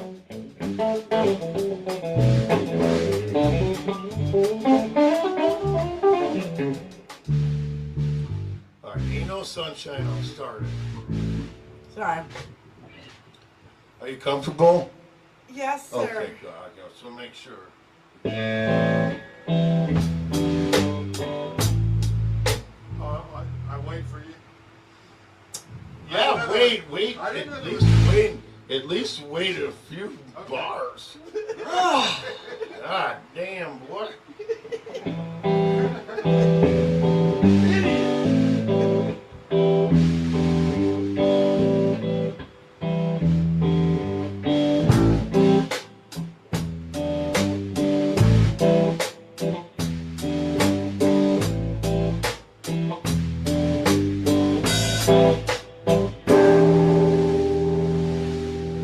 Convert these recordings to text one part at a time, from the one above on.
Alright, ain't no sunshine, I'll start it. Sorry. Are you comfortable? Yes, sir. Okay, good. So make sure. I wait for you. Yeah, wait. At least wait a few bars. God damn, boy.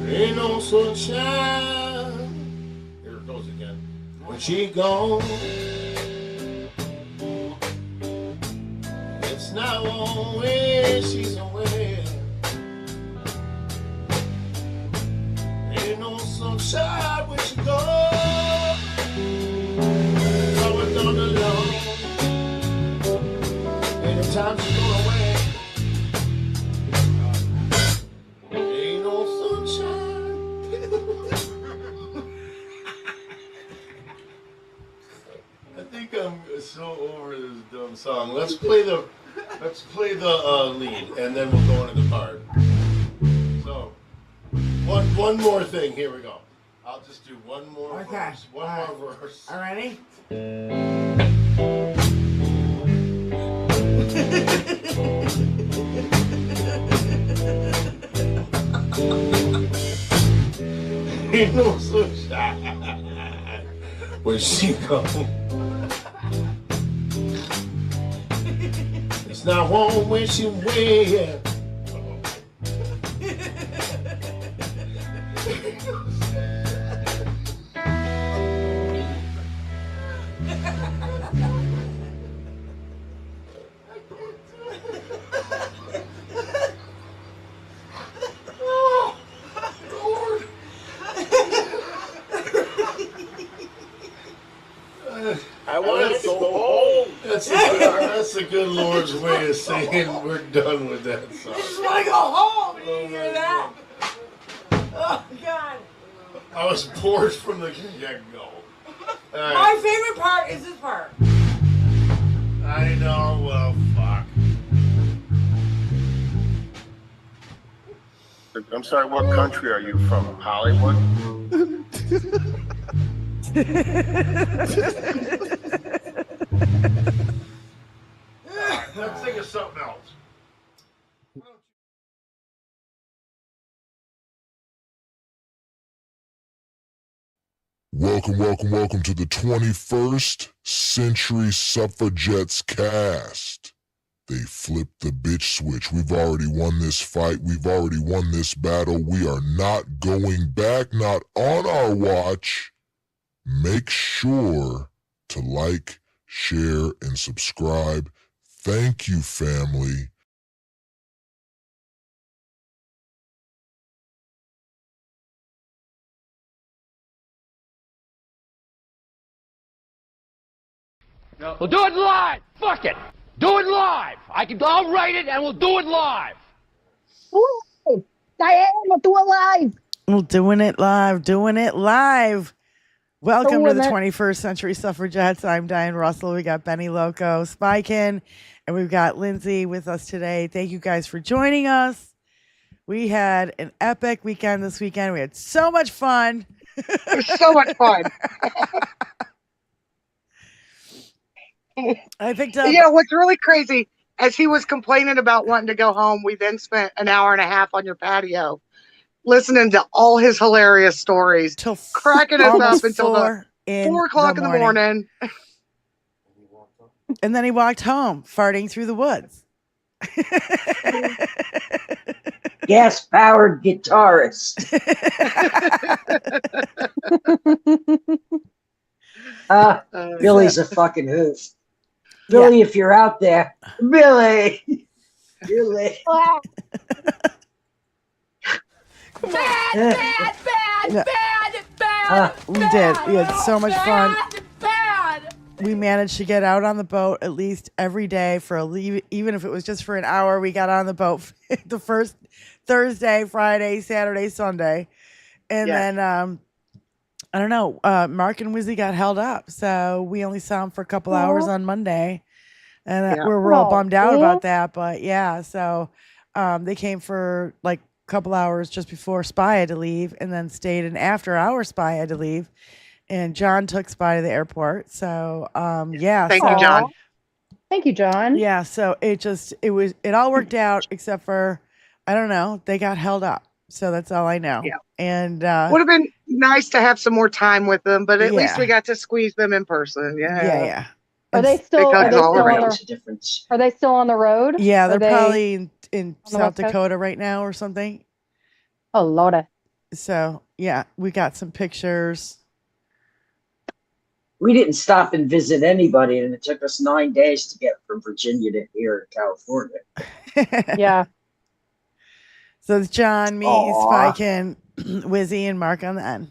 Ain't no sunshine. Here it goes again. When she gone, it's not always she's away. Ain't no sunshine when she gone. Always on the lawn. Anytime she go away. Ain't no sunshine. I think I'm so over this dumb song. Let's play the lead, and then we'll go into the part. So, one more thing. Here we go. I'll just do one more verse. One more verse. All ready? Ain't no sunshine when she comes. It's not warm when she wears. I want to go home. That's a good Lord's way of saying we're done with that song. I just want to go home. Did you hear that? Oh, God. I was bored from the get-go. Right. My favorite part is this part. I know, well, fuck. I'm sorry, what country are you from? Hollywood? Let's think of something else. Welcome to the 21st Century Suffragettes cast. They flipped the bitch switch. We've already won this fight. We've already won this battle. We are not going back, not on our watch. Make sure to like, share, and subscribe. Thank you, family. We'll do it live. Fuck it. Do it live. I'll write it and we'll do it live. Ooh, Diane, we'll do it live. We're doing it live. Welcome to the 21st Century Suffragettes. I'm Diane Russell. We got Benny Loco, Spikin, and we've got Lindsay with us today. Thank you guys for joining us. We had an epic weekend this weekend. We had so much fun. It was so much fun. I picked up. You know, what's really crazy, as he was complaining about wanting to go home, we then spent an hour and a half on your patio listening to all his hilarious stories, till cracking us up until 4 o'clock in the morning. And then he walked home, farting through the woods. Gas-powered guitarist. Billy's a fucking hoot. Billy, if you're out there, Billy. Bad, bad, bad. We did. We had so much fun. We managed to get out on the boat at least every day for a leave, even if it was just for an hour. We got on the boat the first Thursday, Friday, Saturday, Sunday. And then, I don't know, Mark and Wizzy got held up. So we only saw them for a couple hours on Monday. And we're all bummed out about that. But yeah, so they came for like a couple hours just before Spy had to leave and then stayed in after our Spy had to leave. And John took Spy to the airport. So, yeah. Thank you, John. Thank you, John. Yeah. So it all worked out except for, I don't know, they got held up. So that's all I know. Yeah. And would have been nice to have some more time with them, but at least we got to squeeze them in person. Yeah. Are they still on the road? Yeah, they're probably in South Dakota right now or something. Oh, Lord. So, yeah, we got some pictures. We didn't stop and visit anybody, and it took us 9 days to get from Virginia to here in California. Yeah. So it's John, me, Spykin, Wizzy, and Mark on the end.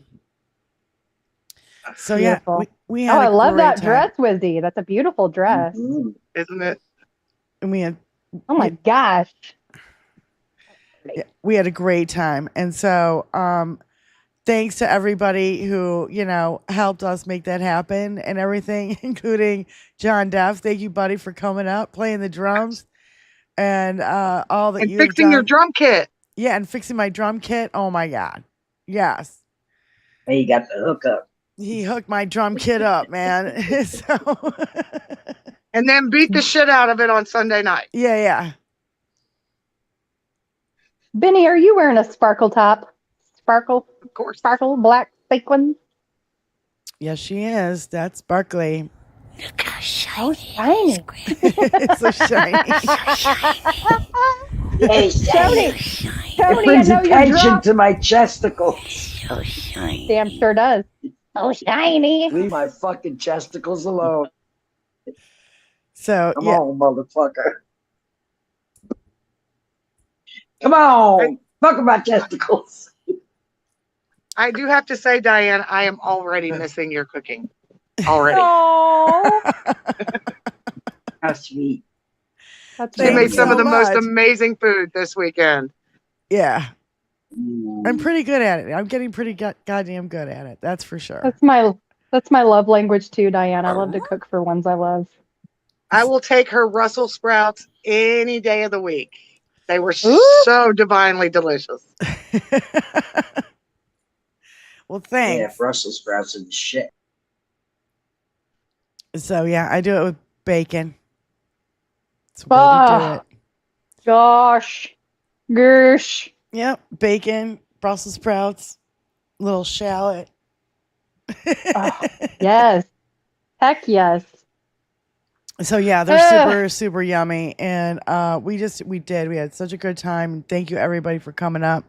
So beautiful. Yeah, we had I love that time. dress, Wizzy. That's a beautiful dress. Isn't it? And we had oh my gosh. Yeah, we had a great time. And so thanks to everybody who, helped us make that happen and everything, including John Duff. Thank you, buddy, for coming up, playing the drums and all that and you fixing done. Your drum kit. Yeah, and fixing my drum kit. Oh my God. Yes. And you got the hookup. He hooked my drum kit up, man. So and then beat the shit out of it on Sunday night. Yeah. Benny, are you wearing a sparkle top? Sparkle? Of course. Sparkle, black sequin? Yes, she is. That's sparkly. Look how shiny. shiny. It's so shiny. Hey, Tony, it brings attention to my chesticles. So shiny. Damn sure does. So shiny. Leave my fucking chesticles alone. So Come on, motherfucker. Come on. Fuck about testicles. I do have to say, Diane, I am already missing your cooking. Already. How sweet. She made some of the most amazing food this weekend. Yeah. I'm pretty good at it. I'm getting pretty goddamn good at it. That's for sure. That's my love language too, Diane. I love to cook for ones I love. I will take her Brussels sprouts any day of the week. They were so divinely delicious. Well, thanks. Yeah, Brussels sprouts and shit. So yeah, I do it with bacon. That's the way to do it. Gosh. Yep, bacon, Brussels sprouts, little shallot. Yes. Heck yes. So yeah, they're super, super yummy. And we had such a good time. And thank you everybody for coming up.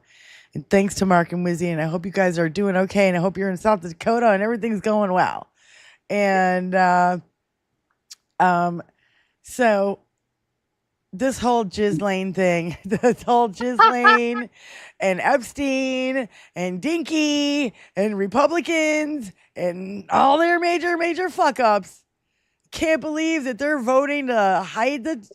And thanks to Mark and Wizzy. And I hope you guys are doing okay. And I hope you're in South Dakota and everything's going well. And so this whole Ghislaine thing, this whole Ghislaine and Epstein and Dinky and Republicans and all their major fuck ups. Can't believe that they're voting to hide the.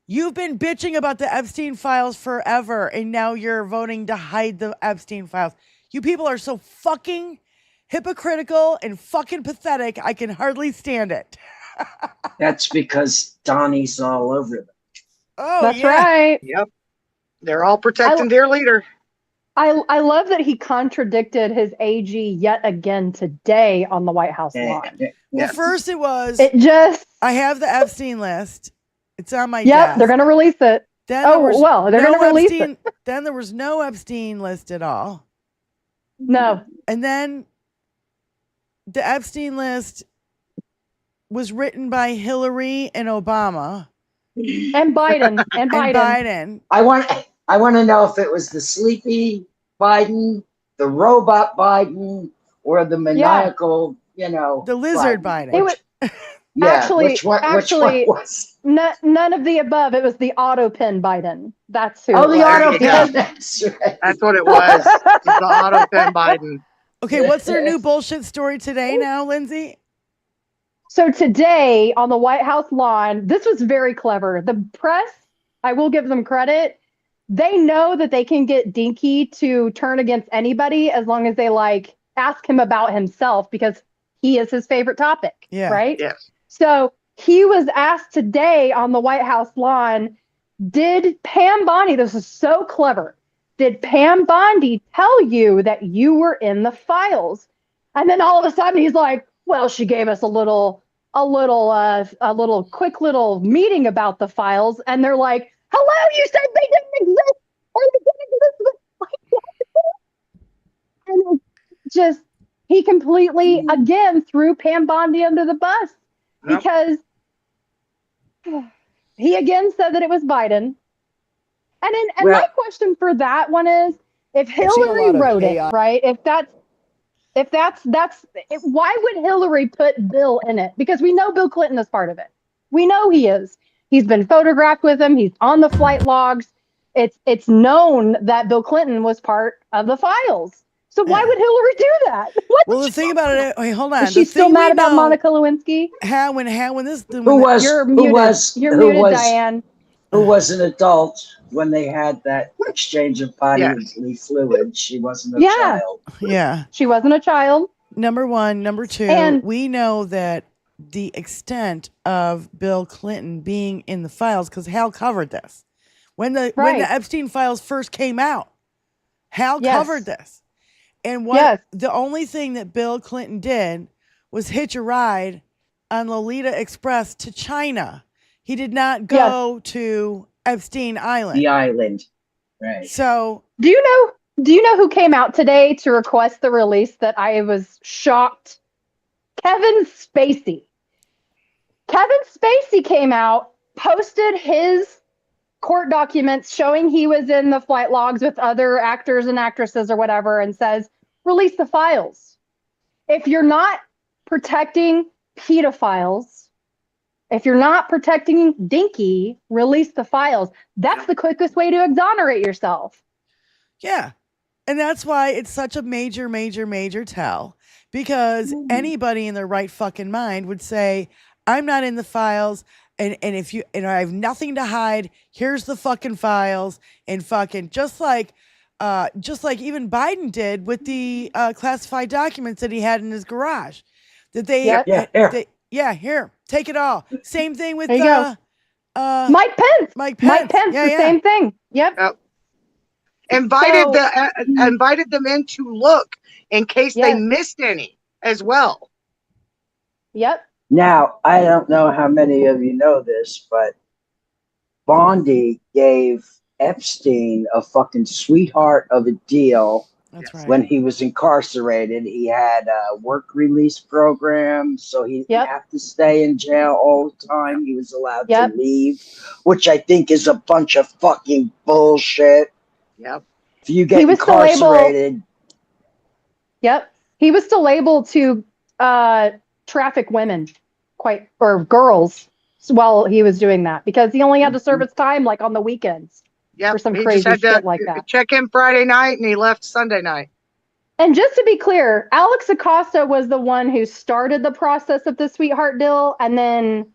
You've been bitching about the Epstein files forever, and now you're voting to hide the Epstein files. You people are so fucking hypocritical and fucking pathetic. I can hardly stand it. That's because Donnie's all over them. Oh, that's right. Yep. They're all protecting their leader. I love that he contradicted his AG yet again today on the White House lawn. Well, first I have the Epstein list. It's on my desk. Yep, they're going to release it. Then they're going to release it. Then there was no Epstein list at all. No. And then the Epstein list was written by Hillary and Obama. And Biden. I want to know if it was the sleepy Biden, the robot Biden, or the maniacal, the lizard Biden. Yeah, Actually, which one was? none of the above. It was the auto pen Biden. That's who. Oh, it the was. auto you go. pen. That's right. That's what it was. It's the auto pen Biden. Okay, what's their new bullshit story today now, Lindsay? So today on the White House lawn, this was very clever. The press, I will give them credit. They know that they can get Dinky to turn against anybody as long as they like ask him about himself because he is his favorite topic. Yeah. Right? Yes. So he was asked today on the White House lawn, did Pam Bondi, this is so clever, did Pam Bondi tell you that you were in the files? And then all of a sudden he's like, well, she gave us a little quick little meeting about the files. And they're like, hello, you said they didn't exist. Or they didn't exist. And it's just, he completely, again, threw Pam Bondi under the bus because he again said that it was Biden. And my question for that one is, if Hillary wrote it, right? Why would Hillary put Bill in it? Because we know Bill Clinton is part of it. We know he is. He's been photographed with him. He's on the flight logs. It's known that Bill Clinton was part of the files. So why would Hillary do that? Well, the thing about it, wait, hold on. Is she still mad about Monica Lewinsky? You're muted, Diane. Who was an adult when they had that exchange of bodily fluid? She wasn't a child. Yeah. She wasn't a child. Number one. Number two, we know that the extent of Bill Clinton being in the files, because Hal covered this. When the Epstein files first came out, Hal covered this. And the only thing that Bill Clinton did was hitch a ride on Lolita Express to China. He did not go to Epstein Island. The island. Right. So do you know who came out today to request the release that I was shocked? Kevin Spacey. Kevin Spacey came out, posted his court documents showing he was in the flight logs with other actors and actresses or whatever, and says, release the files. If you're not protecting pedophiles, if you're not protecting Dinky, release the files. That's the quickest way to exonerate yourself. Yeah. And that's why it's such a major, major, major tell. Because anybody in their right fucking mind would say, I'm not in the files. And if you, and I have nothing to hide, here's the fucking files. And fucking just like even Biden did with the classified documents that he had in his garage. That they, here, take it all. Same thing with Mike Pence. Mike Pence, Same thing. Yep. Invited them in to look in case they missed any as well. Yep. Now, I don't know how many of you know this, but Bondi gave Epstein a fucking sweetheart of a deal. That's right. When he was incarcerated. He had a work release program, so he didn't have to stay in jail all the time. He was allowed to leave, which I think is a bunch of fucking bullshit. Yep. If you get incarcerated. He was still able to traffic women or girls while he was doing that because he only had to serve his time like on the weekends. For some crazy shit like that. Check in Friday night and he left Sunday night. And just to be clear, Alex Acosta was the one who started the process of the sweetheart deal. And then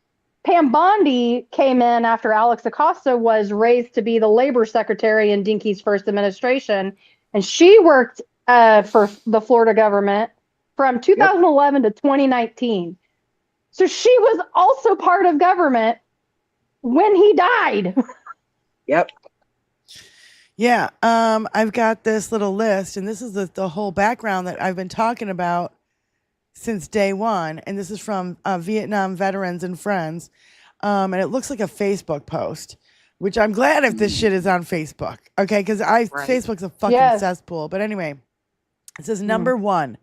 Pam Bondi came in after Alex Acosta was raised to be the labor secretary in Dinky's first administration. And she worked for the Florida government from 2011 to 2019. So she was also part of government when he died. Yep. Yeah, I've got this little list, and this is the whole background that I've been talking about since day one, and this is from Vietnam Veterans and Friends, and it looks like a Facebook post, which I'm glad if this shit is on Facebook, okay, because Facebook's a fucking cesspool, but anyway, it says, number one,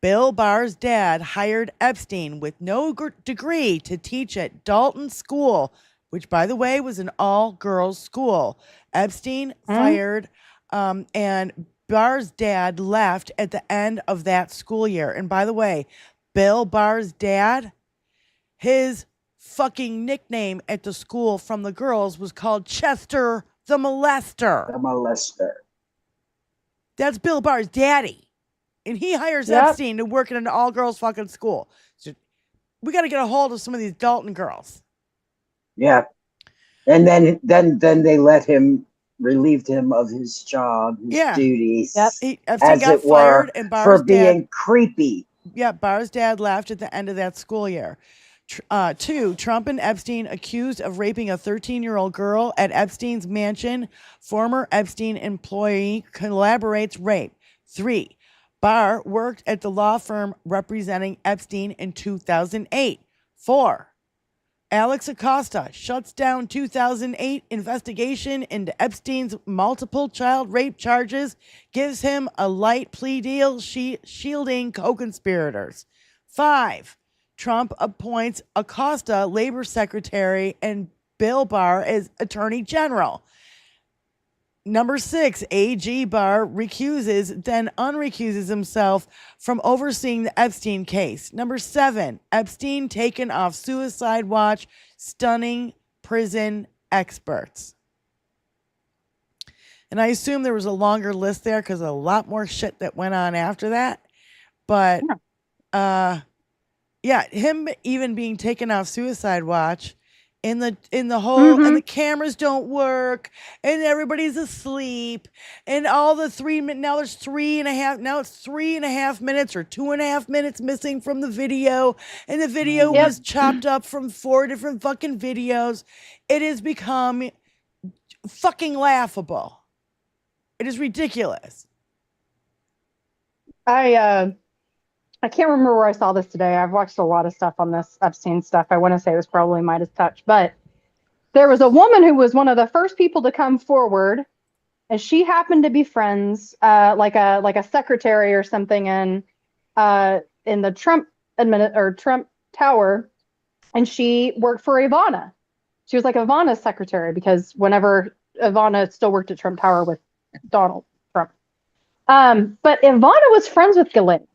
Bill Barr's dad hired Epstein with no degree to teach at Dalton School, which, by the way, was an all-girls school. Epstein fired, and Barr's dad left at the end of that school year. And by the way, Bill Barr's dad his fucking nickname at the school from the girls was called Chester the Molester. The molester. That's Bill Barr's daddy. And he hires Epstein to work in an all-girls fucking school. So we got to get a hold of some of these Dalton girls. Yeah. And then they relieved him of his job, his duties, Epstein as got it fired were, and Barr's for being creepy. Yeah, Barr's dad left at the end of that school year. 2, Trump and Epstein accused of raping a 13-year-old girl at Epstein's mansion. Former Epstein employee collaborates rape. 3, Barr worked at the law firm representing Epstein in 2008. 4, Alex Acosta shuts down 2008 investigation into Epstein's multiple child rape charges, gives him a light plea deal shielding co-conspirators. 5, Trump appoints Acosta labor secretary and Bill Barr as attorney general. Number 6, AG Barr recuses, then unrecuses himself from overseeing the Epstein case. Number 7, Epstein taken off suicide watch, stunning prison experts. And I assume there was a longer list there because a lot more shit that went on after that. But, him even being taken off suicide watch in the whole and the cameras don't work and everybody's asleep and all the 3 minutes now there's 3.5 now it's 3.5 minutes or 2.5 minutes missing from the video, and the video was chopped up from 4 different fucking videos. It has become fucking laughable. It is ridiculous. I can't remember where I saw this today. I've watched a lot of stuff on this Epstein stuff. I want to say it was probably Midas Touch, but there was a woman who was one of the first people to come forward, and she happened to be friends, like a secretary or something in the Trump Trump Tower, and she worked for Ivana. She was like Ivana's secretary because whenever Ivana still worked at Trump Tower with Donald Trump, but Ivana was friends with Ghislaine.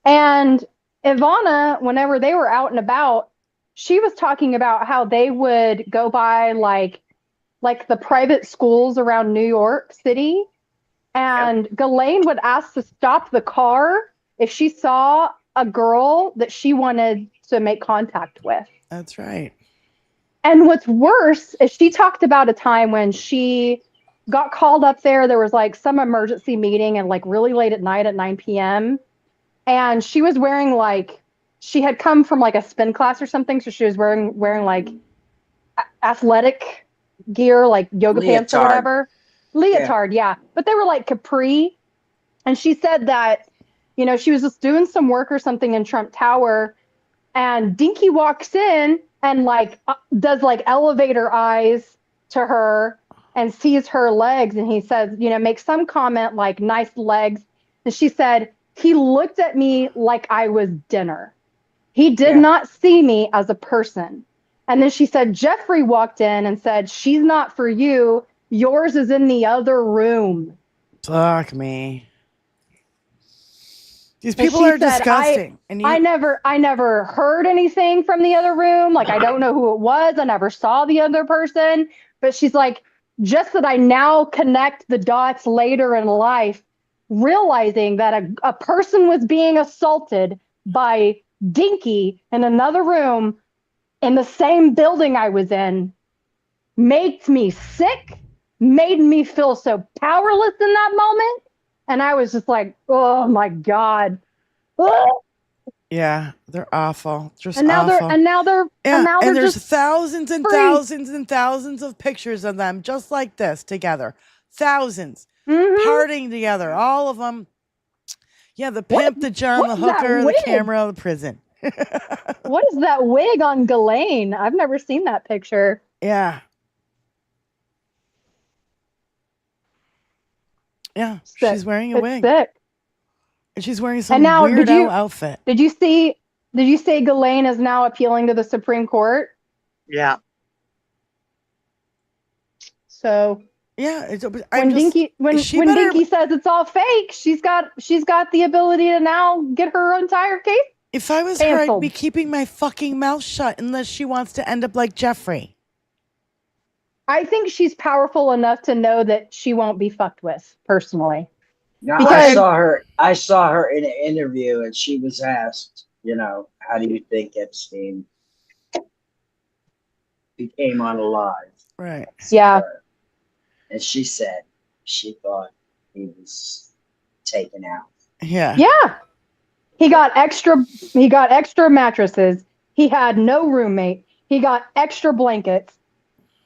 And Ivana, whenever they were out and about, she was talking about how they would go by like the private schools around New York City. And Ghislaine would ask to stop the car if she saw a girl that she wanted to make contact with. That's right. And what's worse is she talked about a time when she got called up there. There was like some emergency meeting and like really late at night at 9 p.m. And she was wearing she had come from like a spin class or something. So she was wearing like athletic gear, like yoga pants or whatever. Leotard, yeah. But they were like capri. And she said that, she was just doing some work or something in Trump Tower. And Dinky walks in and does elevator eyes to her and sees her legs. And he says, make some comment like nice legs. And she said, he looked at me like I was dinner. He did not see me as a person. And then she said, Jeffrey walked in and said, she's not for you. Yours is in the other room. Fuck me. These people are disgusting. I never heard anything from the other room. I don't know who it was. I never saw the other person. But she's like, just that I now connect the dots later in life, realizing that a person was being assaulted by Dinky in another room in the same building I was in made me sick, made me feel so powerless in that moment. And I was just like, oh my God. Oh. Yeah, they're awful. Just and now awful. And there's just thousands and free. thousands and thousands of pictures of them just like this together. Thousands. Partying together, all of them. Yeah, the pimp, the John, the hooker, the camera, the prison. What is that wig on Ghislaine? I've never seen that picture. Yeah. Yeah, Sick. she's wearing a wig. Sick. And she's wearing some weirdo outfit. Did you say Ghislaine is now appealing to the Supreme Court? Yeah. So yeah, when Dinky says it's all fake, she's got the ability to now get her entire case If I was her, I'd be keeping my fucking mouth shut unless she wants to end up like Jeffrey. I think she's powerful enough to know that she won't be fucked with, personally. No, Because I saw her in an interview, and she was asked, how do you think Epstein became unalive? Right. Yeah. And she said she thought he was taken out. Yeah. Yeah. He got extra mattresses. He had no roommate. He got extra blankets.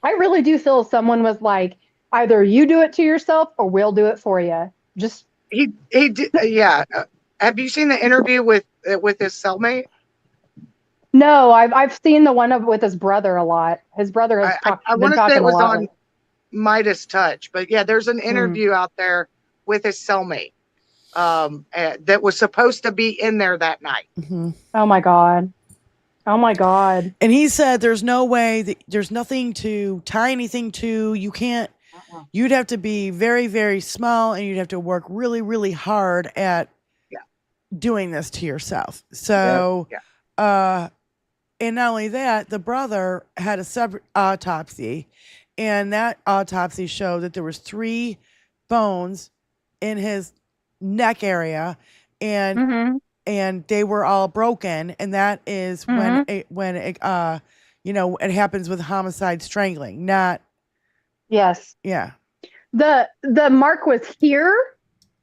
I really do feel someone was like, either you do it to yourself or we'll do it for you. Just he did, yeah. Have you seen the interview with his cellmate? No, I've seen the one with his brother a lot. His brother has I been want to say talking it was a lot. on Midas Touch, but yeah, there's an interview out there with his cellmate that was supposed to be in there that night. Mm-hmm. Oh my God. Oh my God. And he said there's no way that there's nothing to tie anything to. You can't, you'd have to be very, very small and you'd have to work really, really hard at doing this to yourself. So, and not only that, the brother had a separate autopsy, and that autopsy showed that there was 3 bones in his neck area, and they were all broken, and that is when it happens with homicide strangling, not. Yes. Yeah. The mark was here.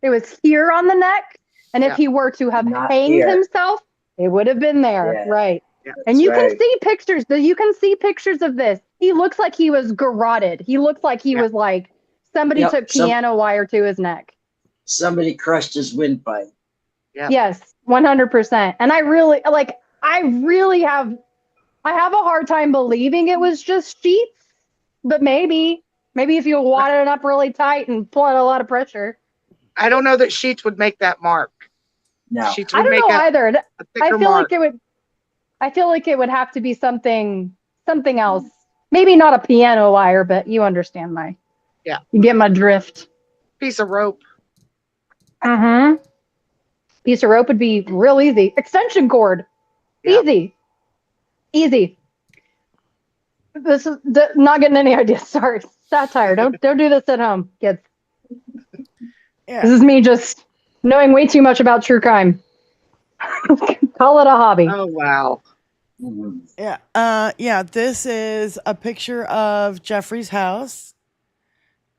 It was here on the neck, and if he were to have hanged himself, it would have been there, right? Yeah, and you can see pictures. You can see pictures of this. He looks like he was garroted. He looks like he was like somebody took piano wire to his neck. Somebody crushed his windpipe. Yeah. Yes, 100%. And I really have a hard time believing it was just sheets, but maybe if you wad it up really tight and pull out a lot of pressure. I don't know that sheets would make that mark. No, sheets would I don't make know either. I feel mark. like it would have to be something else. Maybe not a piano wire, but you understand you get my drift. Piece of rope. Piece of rope would be real easy. Extension cord. Easy. This is not getting any ideas. Sorry. Satire. Don't do this at home, kids. Yeah. This is me just knowing way too much about true crime. Call it a hobby. Oh wow. Yeah. This is a picture of Jeffrey's house,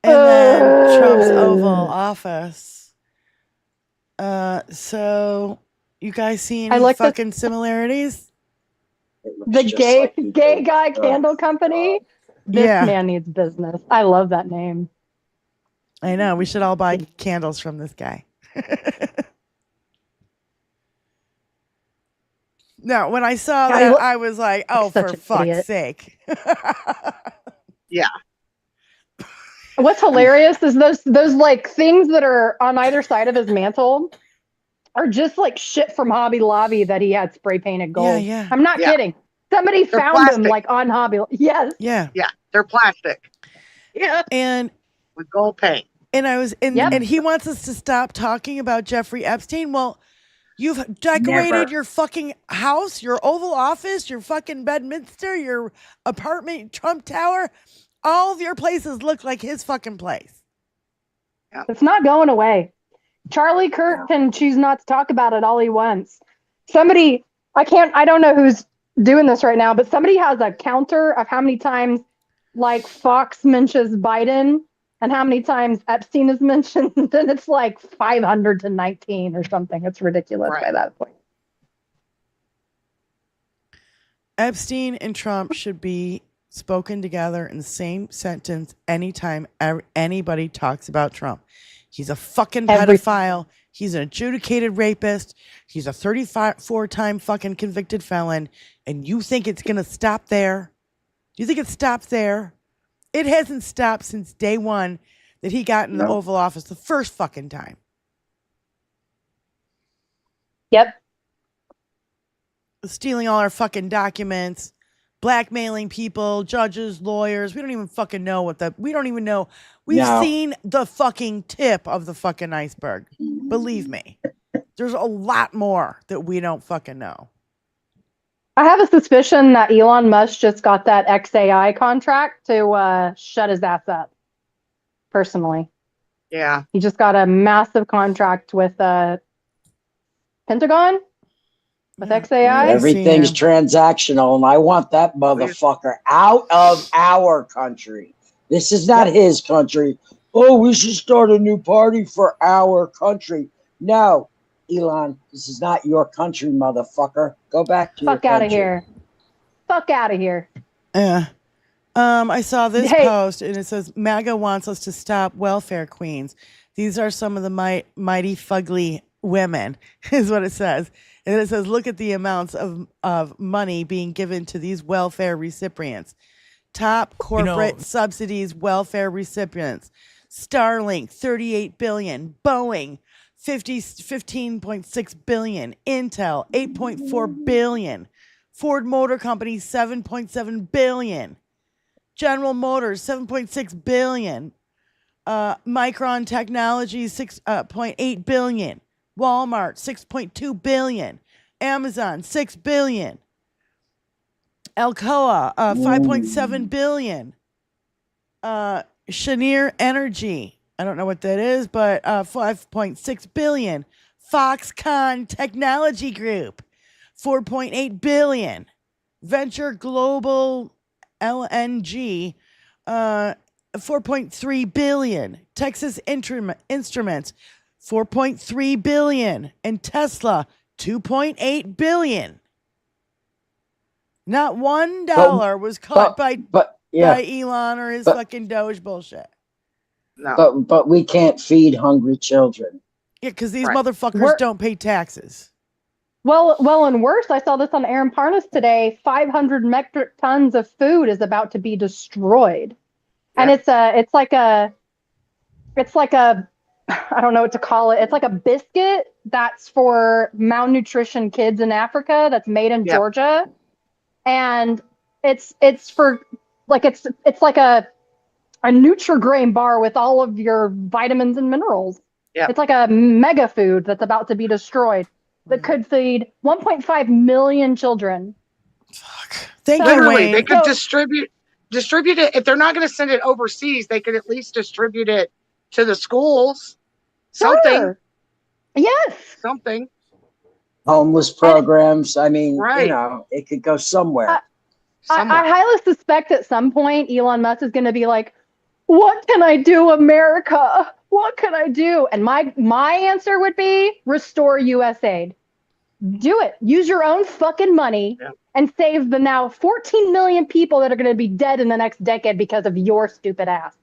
and then Trump's Oval Office. So you guys see any fucking similarities? The gay guy candle company. This man needs business. I love that name. I know. We should all buy candles from this guy. No, when I saw that, I was like, oh, for fuck's sake. Yeah. What's hilarious is those like things that are on either side of his mantle are just like shit from Hobby Lobby that he had spray painted gold. Yeah. I'm not kidding. Somebody found them like on Hobby. Yes. Yeah. Yeah. They're plastic. Yeah. And with gold paint. And I was and he wants us to stop talking about Jeffrey Epstein. Well, you've decorated your fucking house, your Oval Office, your fucking Bedminster, your apartment, Trump Tower. All of your places look like his fucking place. Yeah. It's not going away. Charlie Kirk can choose not to talk about it all he wants. I don't know who's doing this right now, but somebody has a counter of how many times like Fox mentions Biden and how many times Epstein is mentioned. And it's like 500 to 19 or something. It's ridiculous by that point. Epstein and Trump should be spoken together in the same sentence anytime anybody talks about Trump. He's a fucking pedophile. He's an adjudicated rapist. He's a 34-time fucking convicted felon. And you think it's going to stop there? Do you think it stops there? It hasn't stopped since day one that he got in the Oval Office the first fucking time. Yep. Stealing all our fucking documents, blackmailing people, judges, lawyers. We don't even fucking know we don't even know. We've seen the fucking tip of the fucking iceberg. Believe me. There's a lot more that we don't fucking know. I have a suspicion that Elon Musk just got that XAI contract to shut his ass up. Personally. Yeah. He just got a massive contract with Pentagon with XAI. Everything's transactional, and I want that motherfucker out of our country. This is not his country. Oh, we should start a new party for our country. No, Elon, this is not your country, motherfucker. Go back to your country. Fuck out of here. Fuck out of here. Yeah. I saw this post, and it says, MAGA wants us to stop welfare queens. These are some of the mighty fugly women, is what it says. And then it says, look at the amounts of money being given to these welfare recipients. Top corporate subsidies welfare recipients. Starlink, $38 billion. Boeing, $15.6 billion. Intel, $8.4 billion. Ford Motor Company, $7.7 billion. General Motors, $7.6 billion. Micron Technologies, $6.8 billion. Walmart, $6.2 billion. Amazon, $6 billion. Alcoa, $5.7 billion. Cheniere Energy, I don't know what that is, but $5.6 billion. Foxconn Technology Group, $4.8 billion. Venture Global LNG, $4.3 billion. Texas Instruments, $4.3 billion. And Tesla, $2.8 billion. Not $1 was cut by Elon or his fucking Doge bullshit. No. But we can't feed hungry children. Yeah, because these motherfuckers don't pay taxes. Well, and worse, I saw this on Aaron Parnas today. 500 metric tons of food is about to be destroyed, and it's like a I don't know what to call it. It's like a biscuit that's for malnutrition kids in Africa. That's made in Georgia, and it's for like it's like a Nutri-Grain bar with all of your vitamins and minerals. Yeah, it's like a mega food that's about to be destroyed. That could feed 1.5 million children. Fuck. Literally, they could distribute it. If they're not going to send it overseas, they could at least distribute it to the schools. Something. Sure. Yes. Something. Homeless programs. I mean, it could go somewhere. I highly suspect at some point Elon Musk is going to be like, what can I do, America? What can I do? And my answer would be restore USAID. Do it. Use your own fucking money and save the now 14 million people that are going to be dead in the next decade because of your stupid ass.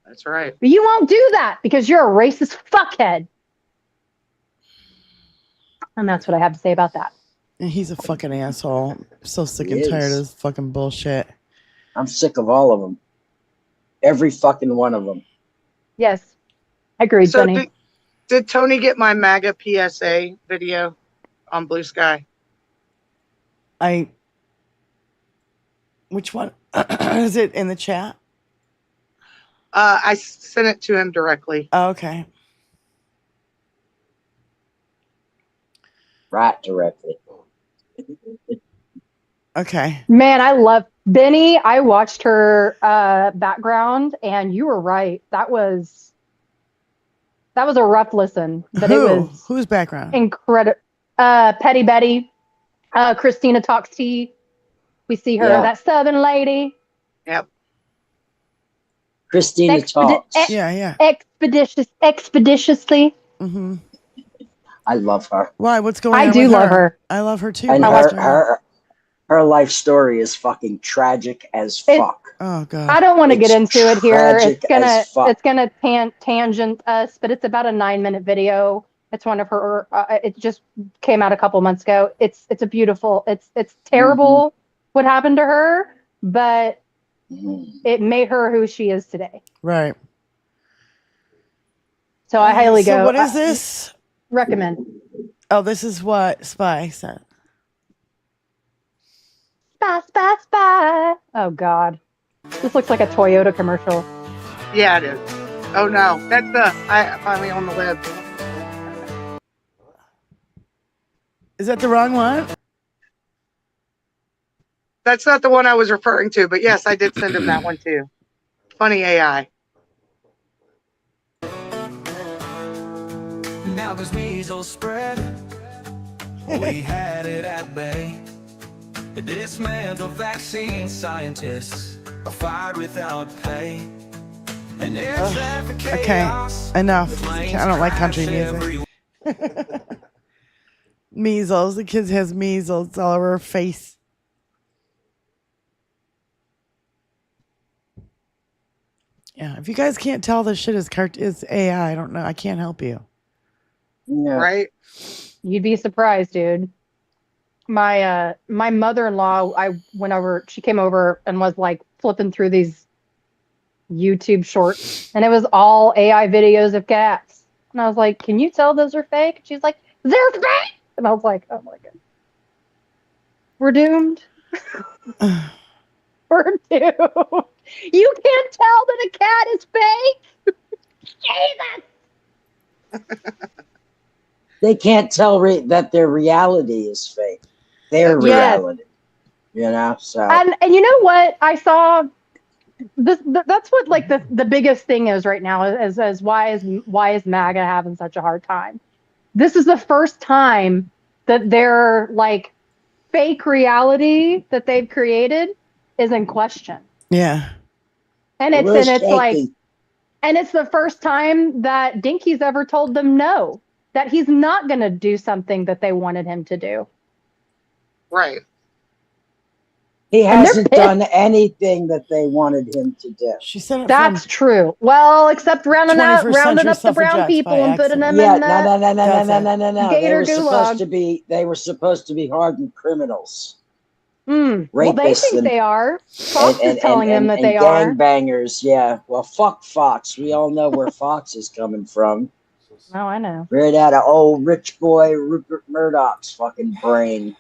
That's right. But you won't do that because you're a racist fuckhead. And that's what I have to say about that. And he's a fucking asshole. I'm so sick and tired of this fucking bullshit. I'm sick of all of them. Every fucking one of them. Yes. Agreed, so Bunny. Did Tony get my MAGA PSA video on Blue Sky? Which one? Is it in the chat? I sent it to him directly. Oh, okay. Right, directly. Okay. Man, I love Benny. I watched her background, and you were right. That was a rough listen. But Whose background? Incredible. Petty Betty. Christina Talks Tea. We see her, that Southern lady. Yep. Christina Talks. Expeditiously. Mm-hmm. I love her. Why? What's going on? I do love her. I love her too. And her life story is fucking tragic as fuck. Oh god. I don't want to get into it here. It's gonna tangent us, but it's about a 9-minute video. It's one of her. It just came out a couple months ago. It's a beautiful. It's terrible what happened to her, but it made her who she is today. Right. So I highly go. What is this? Recommend. Oh, this is what Spy sent. Spy. Oh God, this looks like a Toyota commercial. Yeah, it is. Oh no, that's I finally on the list. Is that the wrong one? That's not the one I was referring to, but yes, I did send him that one too. Funny AI. Now this measles spread, we had it at bay. Dismantled vaccine scientists are fired without pay. And okay, enough. I don't like country music. Measles. The kid has measles all over her face. Yeah, if you guys can't tell this shit is AI, I don't know. I can't help you. Yeah. Right? You'd be surprised, dude. My mother-in-law, she came over and was like flipping through these YouTube shorts, and it was all AI videos of cats. And I was like, "Can you tell those are fake?" And she's like, "They're fake!" And I was like, "Oh my god, we're doomed. We're doomed. You can't tell that a cat is fake." Jesus. They can't tell that their reality is fake. Their reality, you know. So and you know what I saw. That's what like the biggest thing is right now is why is MAGA having such a hard time? This is the first time that their like fake reality that they've created is in question. Yeah. And it's the first time that Dinky's ever told them no, that he's not going to do something that they wanted him to do. Right. He hasn't done anything that they wanted him to do. She said that's true. Well, except rounding up the brown people and putting them in no. Gator gulag. They were supposed to be hardened criminals. Well, they think they are. Fox is telling them that they are. Gangbangers, yeah. Well, fuck Fox. We all know where Fox is coming from. Oh, I know. Right out of old rich boy Rupert Murdoch's fucking brain.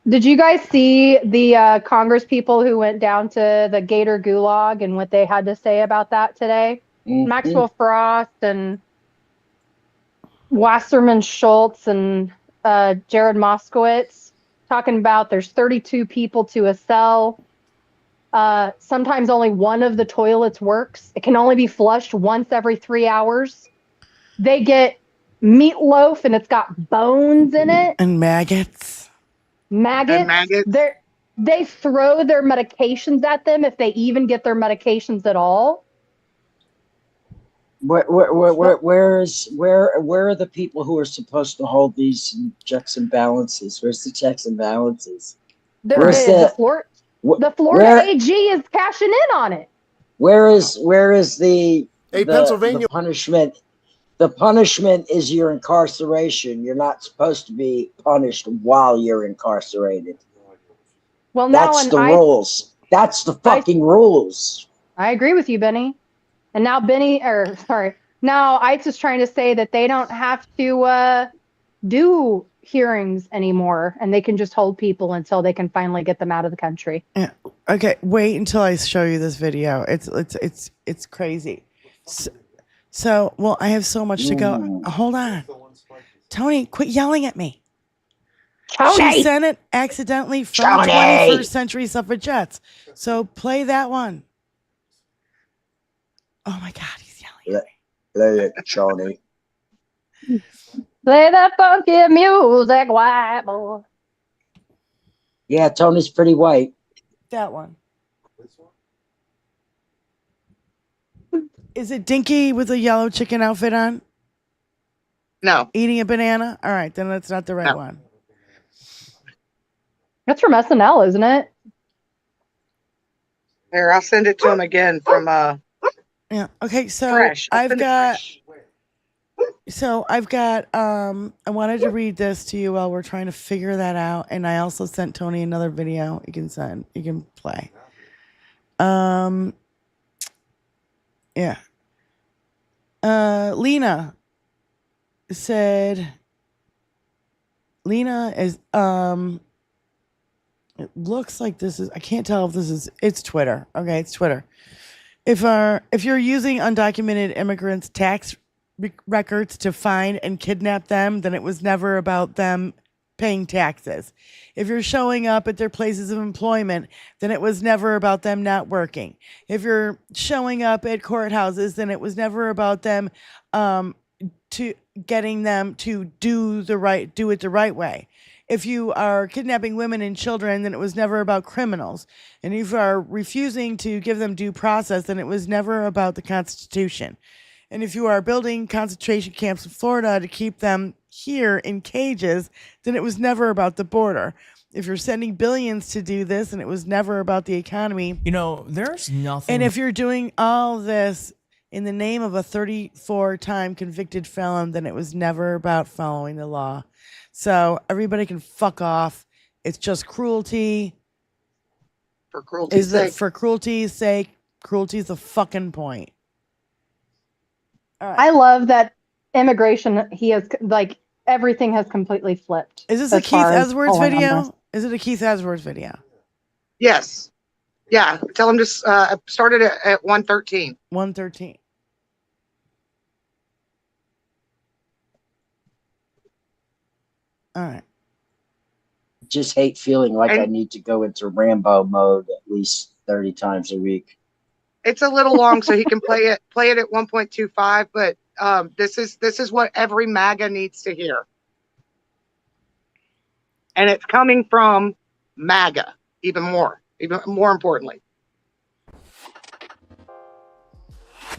Did you guys see the Congress people who went down to the Gator Gulag and what they had to say about that today? Mm-hmm. Maxwell Frost and Wasserman Schultz and Jared Moskowitz talking about there's 32 people to a cell. Sometimes only one of the toilets works. It can only be flushed once every 3 hours. They get meatloaf and it's got bones in it. And maggots. Maggots. They throw their medications at them if they even get their medications at all. Where are the people who are supposed to hold these checks and balances? Where's the checks and balances? The Florida AG is cashing in on it. Where is the Pennsylvania the punishment? The punishment is your incarceration. You're not supposed to be punished while you're incarcerated. Well, now that's the rules. That's the fucking rules. I agree with you, Benny. And now now ICE is trying to say that they don't have to do hearings anymore, and they can just hold people until they can finally get them out of the country. Yeah. Okay, wait until I show you this video. It's crazy. So, well, I have so much to go. Hold on. Tony, quit yelling at me. Tony! She sent it accidentally from 21st Century Suffragettes. So play that one. Oh my God, he's yelling at me. Play it, Tony. Play that funky music, white boy. Yeah, Tony's pretty white. That one. Is it Dinky with a yellow chicken outfit on? No. Eating a banana? All right, then that's not the right one. That's from SNL, isn't it? Here, I'll send it to him again from Yeah. Okay, so Fresh. I've got I wanted to read this to you while we're trying to figure that out, and I also sent Tony another video you can play. Yeah. Lena is it looks like this is, I can't tell if this is, it's Twitter. Okay, it's Twitter. If you're using undocumented immigrants' tax records to find and kidnap them, then it was never about them paying taxes. If you're showing up at their places of employment, then it was never about them not working. If you're showing up at courthouses, then it was never about them to getting them to do it the right way. If you are kidnapping women and children, then it was never about criminals. And if you are refusing to give them due process, then it was never about the Constitution. And if you are building concentration camps in Florida to keep them here in cages, then it was never about the border. If you're sending billions to do this, and it was never about the economy. You know, there's nothing. And if you're doing all this in the name of a 34-time convicted felon, then it was never about following the law. So everybody can fuck off. It's just cruelty. For cruelty's sake. For cruelty's sake, cruelty is the fucking point. I love that immigration, he has, like, everything has completely flipped. Is this a Keith Edwards video? Is it a Keith Edwards video? Yes. Yeah. Tell him to start it at 1:13. 1:13. All right. Just hate feeling like I need to go into Rambo mode at least 30 times a week. It's a little long, so he can play it at 1.25. But this is what every MAGA needs to hear, and it's coming from MAGA. Even more importantly.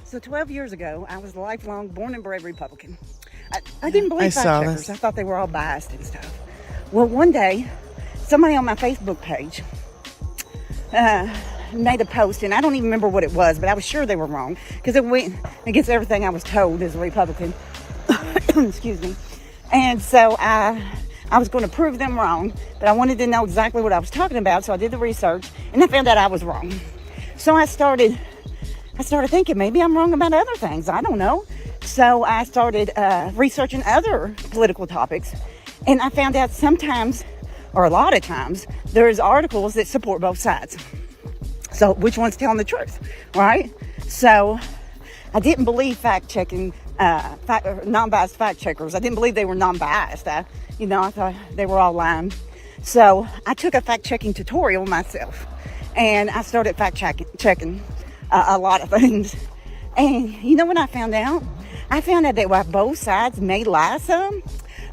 So 12 years ago, I was a lifelong born and bred Republican. I didn't believe fact checkers. I thought they were all biased and stuff. Well, one day, somebody on my Facebook page made a post, and I don't even remember what it was, but I was sure they were wrong because it went against everything I was told as a Republican. Excuse me. And so I was going to prove them wrong, but I wanted to know exactly what I was talking about, so I did the research, and I found out I was wrong. So I started thinking maybe I'm wrong about other things. I don't know. So I started researching other political topics, and I found out sometimes, or a lot of times, there's articles that support both sides. So which one's telling the truth, right? So I didn't believe fact-checking, non-biased fact-checkers. I didn't believe they were non-biased. I thought they were all lying. So I took a fact-checking tutorial myself, and I started fact-checking a lot of things. And you know what I found out? I found out that while both sides may lie some,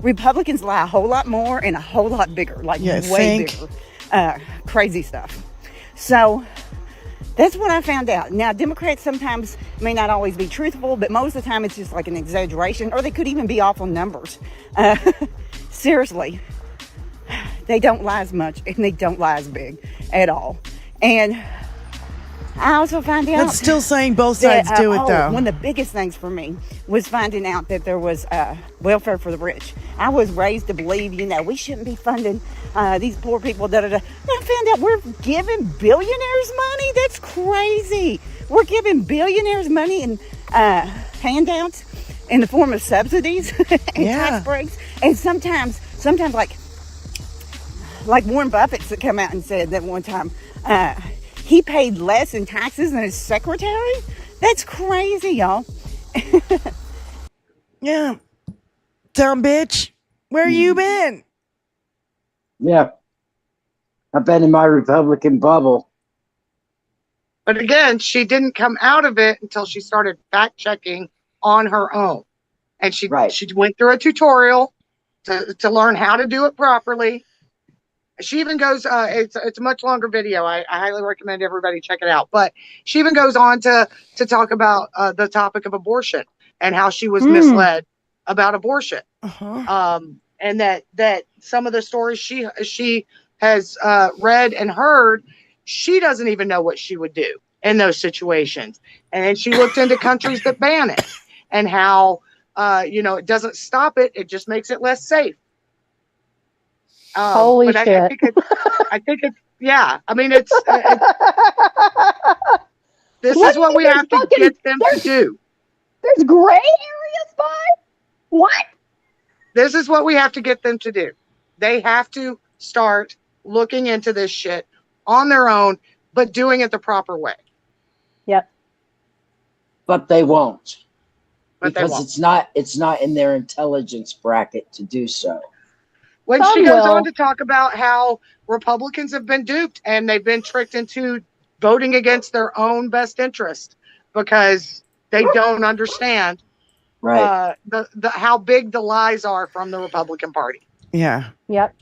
Republicans lie a whole lot more and a whole lot bigger, way bigger, crazy stuff. So that's what I found out. Now, Democrats sometimes may not always be truthful, but most of the time it's just like an exaggeration, or they could even be off on numbers. Seriously, they don't lie as much, and they don't lie as big at all. And I also find out that's still saying both sides do it, though. One of the biggest things for me was finding out that there was welfare for the rich. I was raised to believe, we shouldn't be funding these poor people. And I found out we're giving billionaires money. That's crazy. We're giving billionaires money in handouts in the form of subsidies and tax breaks. And sometimes like Warren Buffett's come out and said that one time. He paid less in taxes than his secretary? That's crazy, y'all. Yeah. Dumb bitch. Where you been? Yeah. I've been in my Republican bubble. But again, she didn't come out of it until she started fact-checking on her own. And she went through a tutorial to learn how to do it properly. She even goes, it's a much longer video. I highly recommend everybody check it out. But she even goes on to talk about the topic of abortion and how she was misled about abortion. And that some of the stories she has read and heard, she doesn't even know what she would do in those situations. And then she looked into countries that ban it and how, it doesn't stop it. It just makes it less safe. Holy shit. I think it's, yeah. I mean, this is what we have to get them to do. There's gray areas, bud? What? This is what we have to get them to do. They have to start looking into this shit on their own, but doing it the proper way. Yep. But they won't. But because it's not in their intelligence bracket to do so. when she goes on to talk about how Republicans have been duped and they've been tricked into voting against their own best interest because they don't understand the how big the lies are from the Republican Party. Yeah. Yep.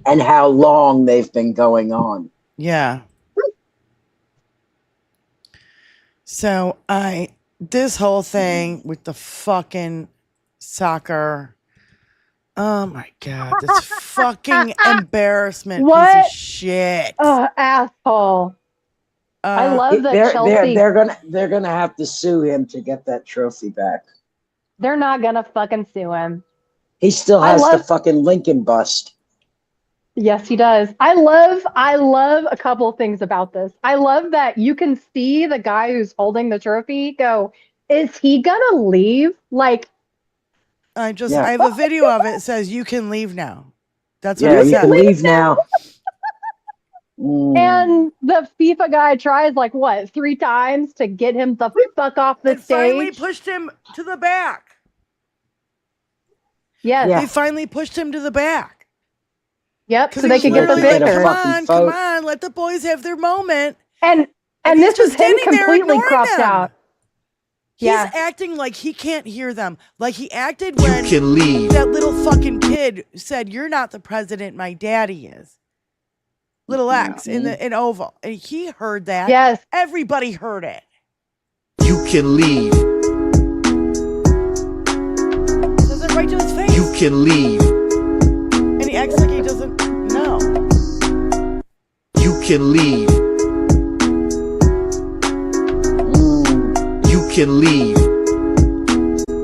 And how long they've been going on. Yeah. So this whole thing with the fucking soccer. Oh my God. This fucking embarrassment piece of shit. Oh, asshole. I love that Chelsea. They're gonna have to sue him to get that trophy back. They're not gonna fucking sue him. He still has the fucking Lincoln bust. Yes, he does. I love a couple of things about this. I love that you can see the guy who's holding the trophy go, is he gonna leave? Like, I have a video of it. It says you can leave now. That's what it says. You can leave now. And the FIFA guy tries 3 times to get him the fuck off the stage. Finally pushed him to the back. Yes. They finally pushed him to the back. Yep, so they could get the picture. Come on, let the boys have their moment. And this was him completely cropped out. He's acting like he can't hear them. Like he acted when that little fucking kid said, "You're not the president, my daddy is." Little X in Oval. And he heard that. Yes. Everybody heard it. You can leave. Says it right to his face. You can leave. And he acts like he doesn't know. You can leave. You can leave.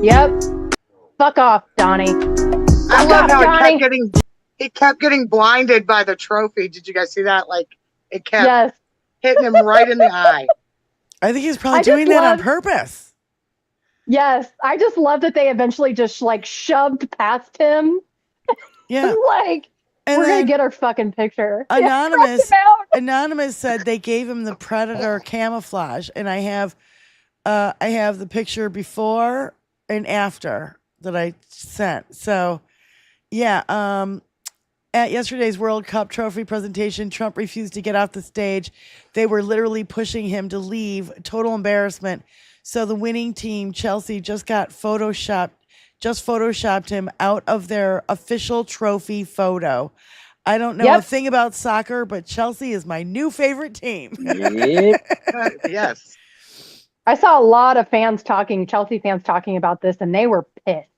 Yep. Fuck off, Donnie. I love how it kept getting blinded by the trophy. Did you guys see that? It kept hitting him right in the eye. I think he's probably doing that on purpose. Yes. I just love that they eventually just shoved past him. Yeah. And we're going to get our fucking picture. Anonymous said they gave him the Predator camouflage. And I have the picture before and after that I sent. So yeah, at yesterday's World Cup trophy presentation, Trump refused to get off the stage. They were literally pushing him to leave. Total embarrassment. So the winning team, Chelsea, just photoshopped him out of their official trophy photo. I don't know a thing about soccer, but Chelsea is my new favorite team. Yes. I saw a lot of Chelsea fans talking about this, and they were pissed.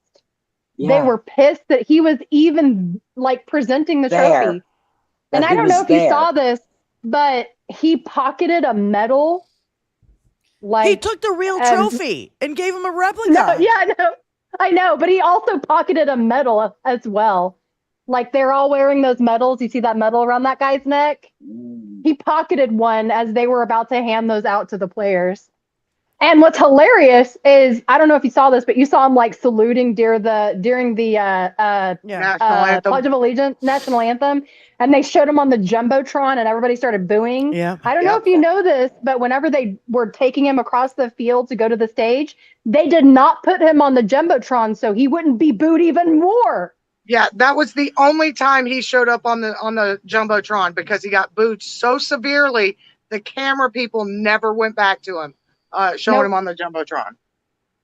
Yeah. They were pissed that he was even presenting the trophy. And I don't know if you saw this, but he pocketed a medal. He took the real trophy and gave him a replica. No, yeah, I know, but he also pocketed a medal as well. They're all wearing those medals. You see that medal around that guy's neck? He pocketed one as they were about to hand those out to the players. And what's hilarious is, I don't know if you saw this, but you saw him saluting during the Pledge of Allegiance, national anthem, and they showed him on the Jumbotron and everybody started booing. Yeah. I don't know if you know this, but whenever they were taking him across the field to go to the stage, they did not put him on the Jumbotron so he wouldn't be booed even more. Yeah, that was the only time he showed up on the Jumbotron because he got booed so severely, the camera people never went back to him. Showing him on the Jumbotron.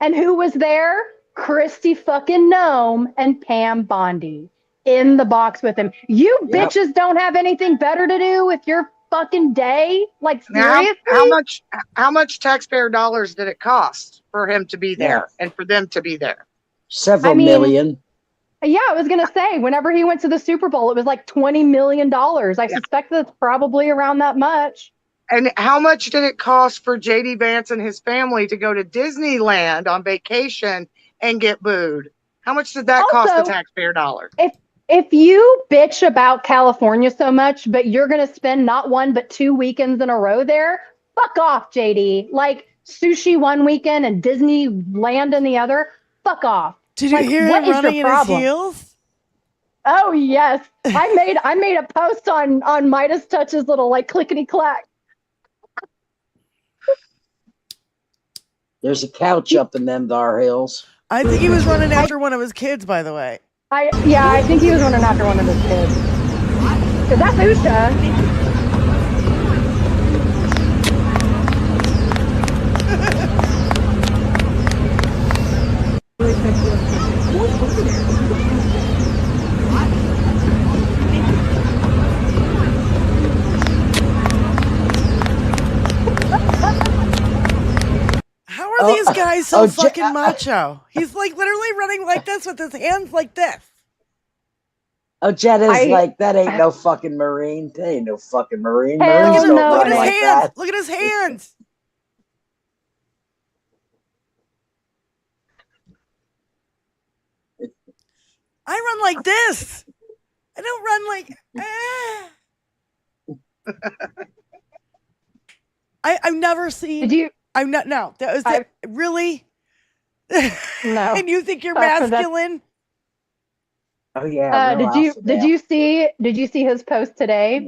And who was there? Christy fucking Nome and Pam Bondi in the box with him. You bitches don't have anything better to do with your fucking day? Seriously? How much taxpayer dollars did it cost for him to be there and for them to be there? Several million. Yeah, I was going to say, whenever he went to the Super Bowl, it was $20 million. I suspect that's probably around that much. And how much did it cost for JD Vance and his family to go to Disneyland on vacation and get booed? How much did that cost the taxpayer dollar? If you bitch about California so much, but you're going to spend not 1 but 2 weekends in a row there, fuck off, JD. Sushi one weekend and Disneyland in the other, fuck off. Did you hear him running in his heels? Oh yes, I made a post on Midas Touch's little clickety clack. There's a couch up in them thar hills. I think he was running after one of his kids, by the way. I think he was running after one of his kids. Because that's Usha. How are these guys so fucking macho? He's like literally running like this with his hands like this. Oh, Jet is like, that ain't no fucking Marine. That ain't no fucking Marine. Look Marines at, don't look at run his like hands. that. Look at his hands. I run like this. I don't run like. I've never seen. Did you? I'm not. No, that was it. Really. No. And you think you're masculine? Oh yeah. Did you see his post today?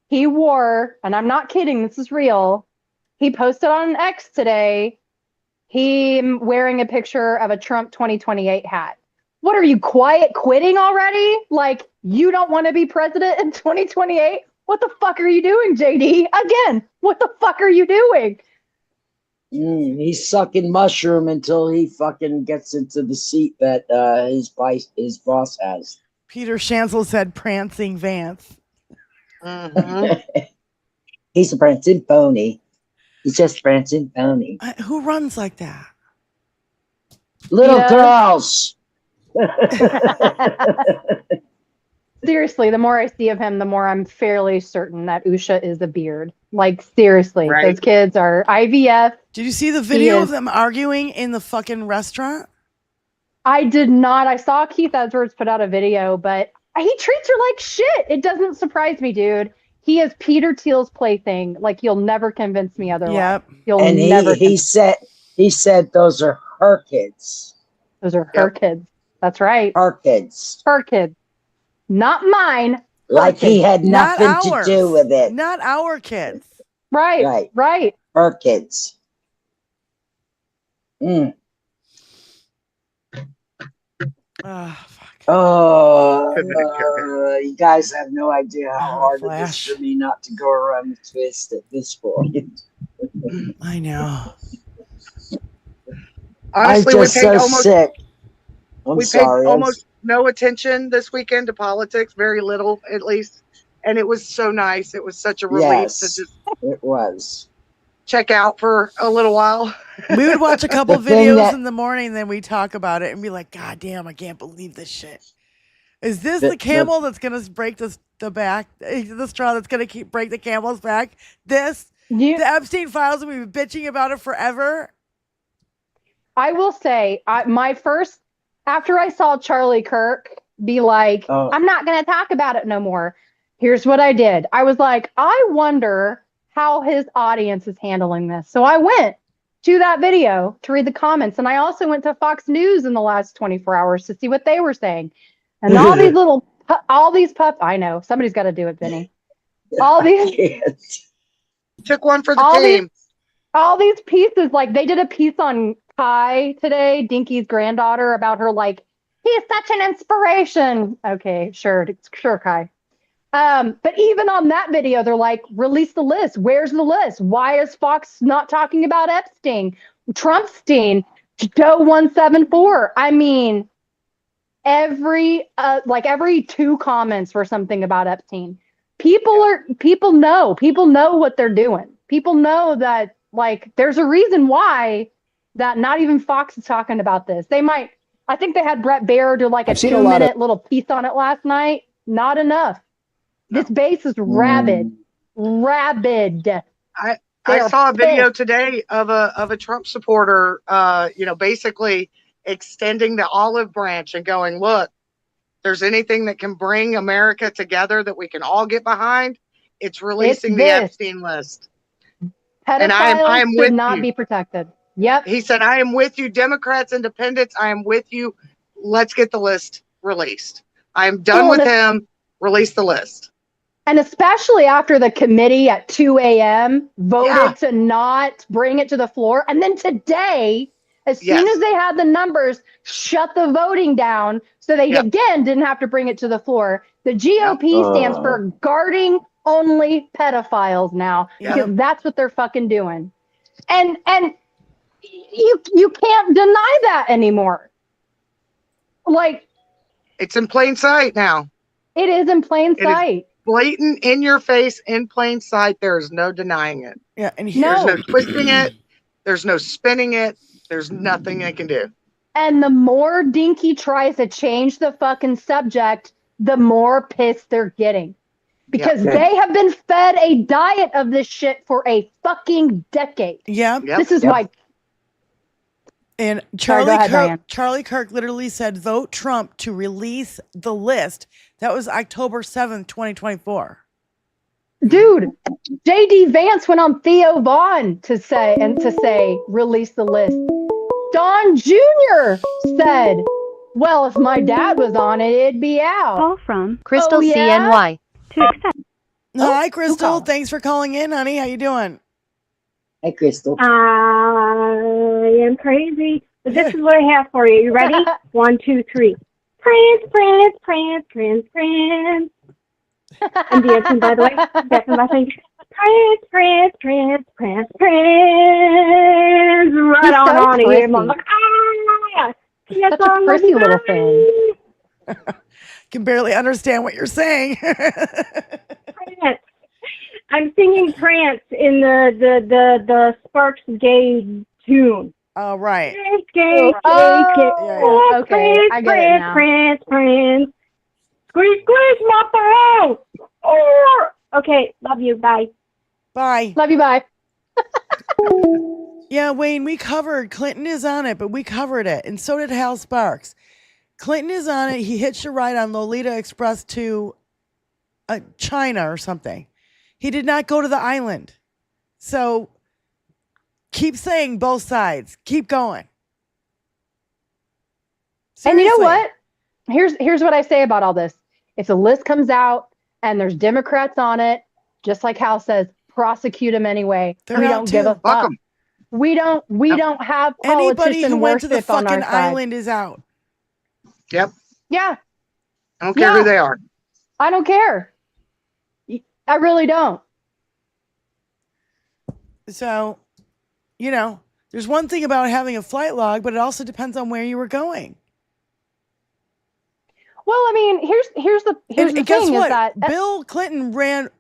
He wore, and I'm not kidding, this is real. He posted on X today. He wearing a picture of a Trump 2028 hat. What are you, quiet quitting already? Like, you don't want to be president in 2028? What the fuck are you doing, JD? Again, what the fuck are you doing? He's sucking mushroom until he fucking gets into the seat that his boss has. Peter Shansel said prancing Vance. He's a prancing pony. He's just prancing pony. Who runs like that? Little girls. Seriously, the more I see of him, the more I'm fairly certain that Usha is a beard. Like, seriously, those kids are IVF. Did you see the video of them arguing in the fucking restaurant? I did not. I saw Keith Edwards put out a video, but he treats her like shit. It doesn't surprise me, dude. He is Peter Thiel's plaything. Like, you'll never convince me otherwise. Yep. He said those are her kids. Those are her kids. That's right. Her kids. Her kids. Not mine. Like he had nothing to do with it. Not our kids. Right. Her kids. You guys have no idea how hard it is for me not to go around the twist at this point. I know. Honestly, I'm just so sick. We paid almost no attention this weekend to politics, very little at least. And it was so nice. It was such a relief to just it was. Check out for a little while. We would watch a couple videos in the morning, then we talk about it and be like, God damn, I can't believe this shit. Is this the camel that's going to break the back? The straw that's going to break the camel's back? The Epstein files, and we've been bitching about it forever. I will say, after I saw Charlie Kirk be like, I'm not going to talk about it no more. Here's what I did. I was like, I wonder how his audience is handling this. So I went to that video to read the comments. And I also went to Fox News in the last 24 hours to see what they were saying. And all these pups, I know, somebody's got to do it, Vinny. All these. Took one for the team. All these pieces, like they did a piece on Kai today, Dinky's granddaughter, about her, like, he's such an inspiration. Okay, sure, Kai. But even on that video, they're like, release the list. Where's the list? Why is Fox not talking about Epstein? Trumpstein, Joe 174. I mean, every 2 comments were something about Epstein. People know what they're doing. People know that, like, there's a reason why that not even Fox is talking about this. I think they had Brett Baer do like a 2-minute little piece on it last night. Not enough. This base is rabid. I saw a video today of a Trump supporter, basically extending the olive branch and going, look, there's anything that can bring America together that we can all get behind, it's releasing the Epstein list. Pedophiles and I am with not be protected. Yep. He said, I am with you, Democrats, independents. I am with you. Let's get the list released. I am done with him. Release the list. And especially after the committee at 2 a.m. voted to not bring it to the floor. And then today, As soon as they had the numbers, shut the voting down so they again didn't have to bring it to the floor. The GOP stands for guarding only pedophiles now because that's what they're fucking doing. And you can't deny that anymore. Like, it's in plain sight now. It is in plain sight. Blatant, in your face, in plain sight. There is no denying it. Yeah, and there's no twisting it. There's no spinning it. There's nothing they can do. And the more Dinky tries to change the fucking subject, the more pissed they're getting. Because they have been fed a diet of this shit for a fucking decade. Yeah. This is why. And Charlie Kirk literally said, vote Trump to release the list. That was October 7th, 2024. Dude, JD Vance went on Theo Vaughn to say, release the list. Don Jr. said, well, if my dad was on it, it'd be out. Call from Crystal CNY to accept. Hi, Crystal. Thanks for calling in, honey. How you doing? Hi, Crystal. I am crazy. But this is what I have for you. You ready? 1, 2, 3. Prince. I'm dancing, by the way. Dancing my fingers. Prince. Right on here. I'm like, yes, such a prissy little thing. Can barely understand what you're saying. Prance. I'm singing Prance in the Sparks Gay tune. Oh, right. Gay. Okay, I get it now. Prince. Squeeze my throat. Okay, love you. Bye. Bye. Love you. Bye. Yeah, Wayne, we covered. Clinton is on it, but we covered it. And so did Hal Sparks. Clinton is on it. He hitched a ride on Lolita Express to China or something. He did not go to the island. So keep saying both sides. Keep going. Seriously. And you know what? Here's what I say about all this. If the list comes out and there's Democrats on it, just like Hal says, prosecute them anyway. They're we out don't too. give a Fuck fuck. 'em. We don't have Anybody who politician went to the worship on our fucking side. island is out. Yep. Yeah. I don't care who they are. I don't care. I really don't. So, there's one thing about having a flight log, but it also depends on where you were going. Well, I mean, here's the And guess thing what? is that Bill Clinton went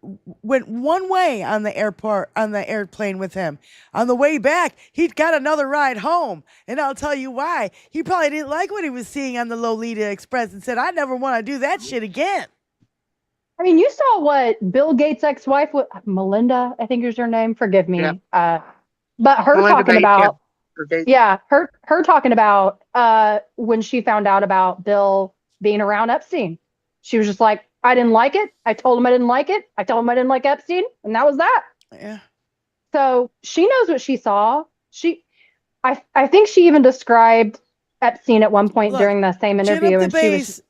one way on the airplane with him. On the way back, he got another ride home. And I'll tell you why. He probably didn't like what he was seeing on the Lolita Express and said, I never want to do that shit again. I mean, you saw what Bill Gates' ex-wife, Melinda, I think is her name. Forgive me. Yeah. But her Melinda talking Bates, about, yeah. her talking about when she found out about Bill being around Epstein. She was just like, I didn't like it. I told him I didn't like it. I told him I didn't like Epstein. And that was that. Yeah. So she knows what she saw. I think she even described Epstein at one point during the same interview.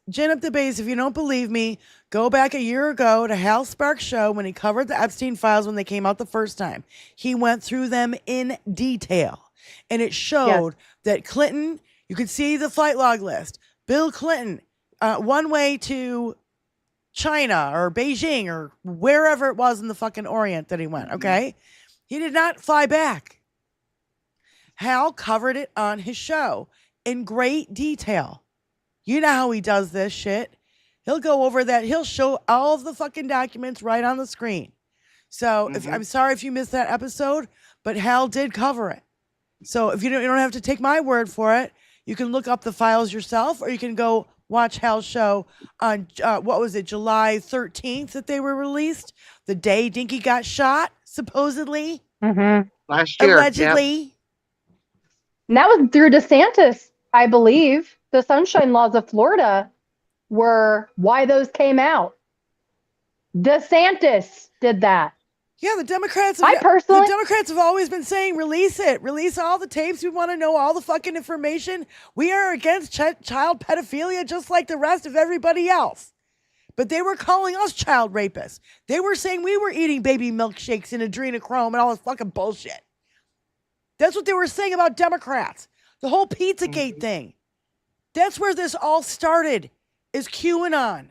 Gin up the base. If you don't believe me, go back a year ago to Hal Sparks' show when he covered the Epstein files when they came out the first time. He went through them in detail. And it showed that Clinton, you could see the flight log list. Bill Clinton, one way to China or Beijing or wherever it was in the fucking Orient that he went, okay? He did not fly back. Hal covered it on his show in great detail. You know how he does this shit. He'll go over that. He'll show all of the fucking documents right on the screen. So I'm sorry if you missed that episode, but Hal did cover it. So if you don't have to take my word for it, you can look up the files yourself, or you can go watch Hal's show on, July 13th that they were released? The day Dinky got shot, supposedly. Last year. Allegedly. Yep. And that was through DeSantis, I believe. The Sunshine Laws of Florida were why those came out. DeSantis did that. Yeah, the Democrats have always been saying, release it. Release all the tapes. We want to know all the fucking information. We are against child pedophilia just like the rest of everybody else. But they were calling us child rapists. They were saying we were eating baby milkshakes and adrenochrome and all this fucking bullshit. That's what they were saying about Democrats. The whole Pizzagate thing. That's where this all started, is QAnon.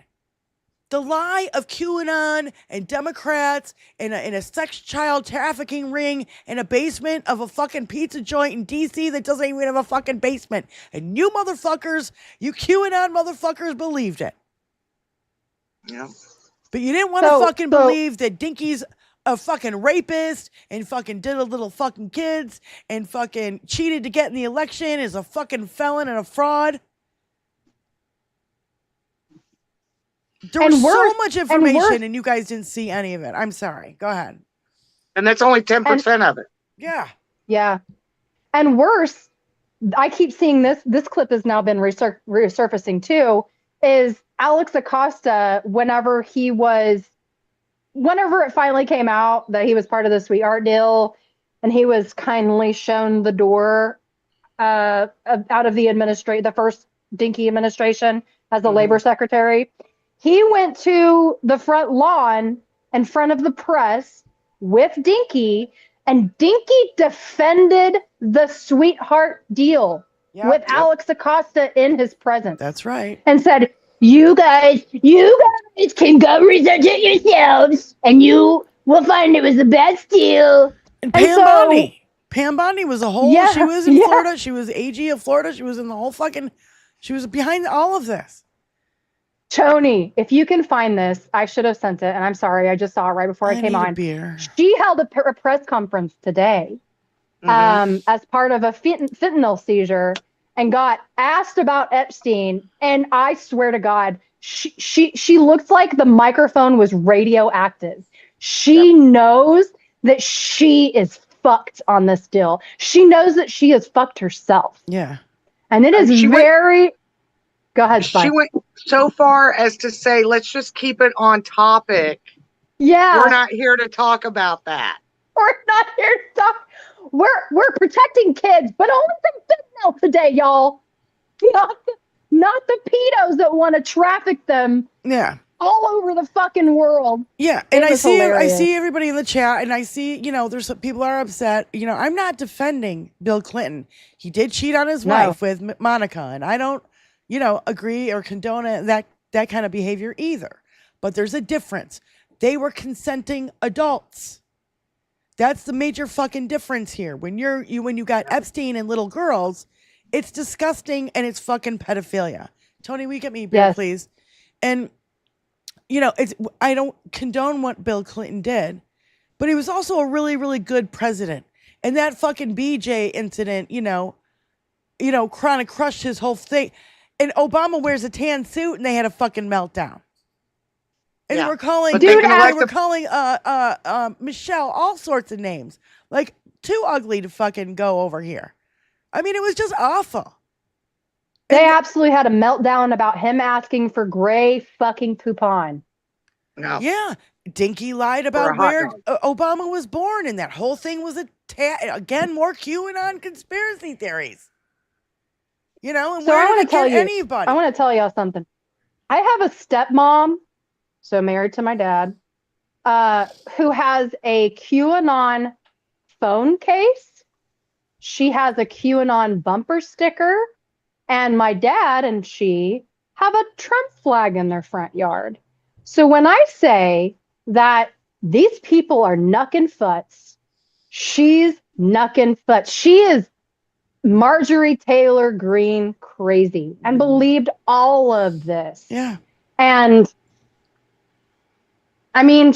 The lie of QAnon and Democrats in a sex child trafficking ring in a basement of a fucking pizza joint in D.C. that doesn't even have a fucking basement. And you motherfuckers, you QAnon motherfuckers believed it. Yeah. But you didn't want to fucking believe that Dinky's a fucking rapist and fucking did a little fucking kids and fucking cheated to get in the election, is a fucking felon and a fraud. There was so much information and you guys didn't see any of it. I'm sorry. Go ahead. And that's only 10% of it. Yeah. Yeah. And worse, I keep seeing this clip has now been resurfacing too, is Alex Acosta, whenever it finally came out that he was part of the Sweetheart deal and he was kindly shown the door out of the first Dinky administration as the labor secretary, he went to the front lawn in front of the press with Dinky, and Dinky defended the Sweetheart deal with Alex Acosta in his presence. That's right. And said, you guys can go research it yourselves, and you will find it was the best deal. And Pam Bondi was a whole, she was in Florida, she was AG of Florida, she was in the whole fucking, she was behind all of this. Tony, if you can find this, I should have sent it, and I'm sorry, I just saw it right before I came on. Beer. She held a press conference today as part of a fentanyl seizure and got asked about Epstein, and I swear to God, she looks like the microphone was radioactive. She knows that she is fucked on this deal. She knows that she has fucked herself. Yeah. And it is Go ahead, Spike. She went so far as to say, let's just keep it on topic. Yeah. We're not here to talk about that. We're not here to talk. We're protecting kids, but only the fentanyl today, y'all. Not the pedos that want to traffic them. Yeah. All over the fucking world. Yeah, and I see everybody in the chat, and I see, there's some people are upset. I'm not defending Bill Clinton. He did cheat on his wife with Monica, and I don't, agree or condone that kind of behavior either. But there's a difference. They were consenting adults. That's the major fucking difference here. When you got Epstein and little girls, it's disgusting and it's fucking pedophilia. Tony, will you get me a beer, please? And I don't condone what Bill Clinton did, but he was also a really, really good president. And that fucking BJ incident, kind of crushed his whole thing. And Obama wears a tan suit, and they had a fucking meltdown. And they were calling, Michelle all sorts of names, like too ugly to fucking go over here. I mean, it was just awful. They absolutely had a meltdown about him asking for gray fucking coupon. No. Yeah. Dinky lied about where Obama was born, and that whole thing was again, more QAnon conspiracy theories. And so I want to tell anybody. I want to tell y'all something. I have a stepmom, so married to my dad, who has a QAnon phone case. She has a QAnon bumper sticker. And my dad and she have a Trump flag in their front yard. So when I say that these people are knuckin' futs, she's knuckin' futs. She is Marjorie Taylor Greene crazy and believed all of this. Yeah. And I mean,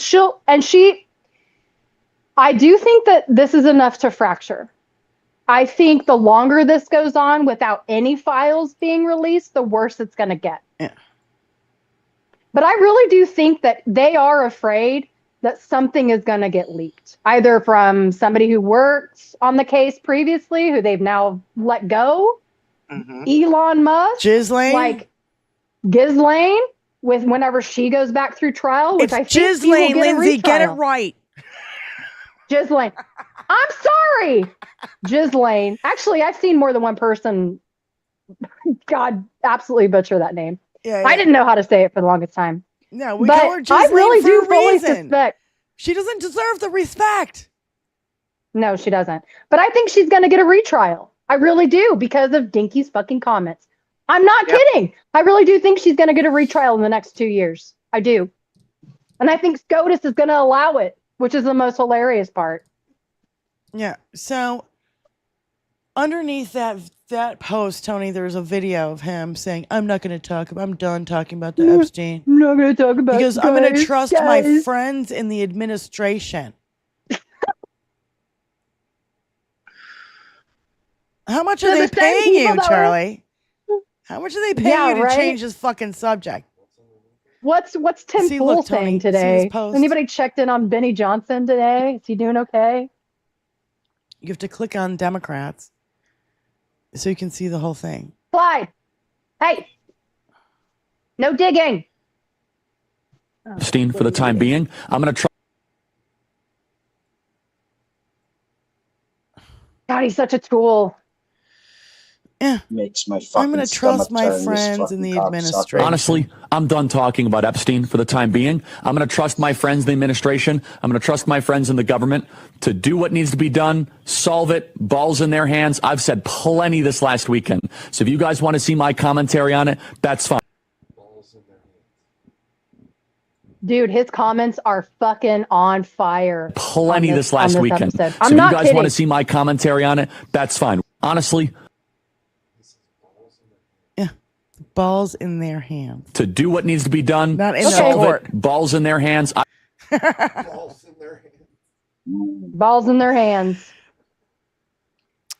I do think that this is enough to fracture. I think the longer this goes on without any files being released, the worse it's going to get. Yeah. But I really do think that they are afraid that something is going to get leaked, either from somebody who worked on the case previously, who they've now let go, Elon Musk, Ghislaine, with whenever she goes back through trial, which I think Ghislaine, Lindsay, get it right. Ghislaine. I'm sorry, Ghislaine. Actually, I've seen more than one person, God, absolutely butcher that name. Yeah. I didn't know how to say it for the longest time. No, we call her Ghislaine. I really do fully reason. suspect. She doesn't deserve the respect. No, she doesn't. But I think she's going to get a retrial. I really do, because of Dinky's fucking comments. I'm not kidding. I really do think she's going to get a retrial in the next 2 years. I do. And I think SCOTUS is going to allow it, which is the most hilarious part. Yeah. So underneath that post, Tony, there's a video of him saying, I'm done talking about the Epstein. I'm not going to talk about because I'm going to trust my friends in the administration. How much are they paying you, Charlie? How much are they paying you to change this fucking subject? What's Tim Pool saying today? Anybody checked in on Benny Johnson today? Is he doing okay? You have to click on Democrats so you can see the whole thing. Slide. Hey. No digging. Epstein, for the time being, I'm going to try. God, he's such a tool. Yeah. Makes my fucking I'm going to trust my friends in the administration. Honestly, I'm done talking about Epstein for the time being. I'm going to trust my friends in the administration. I'm going to trust my friends in the government to do what needs to be done, solve it, balls in their hands. I've said plenty this last weekend. So if you guys want to see my commentary on it, that's fine. Dude, his comments are fucking on fire. Plenty this last weekend. So I'm if not you guys kidding. want to see my commentary on it, that's fine. Honestly, balls in their hands. To do what needs to be done, not in solve court. it, balls in their hands. Balls in their hands. Balls in their hands.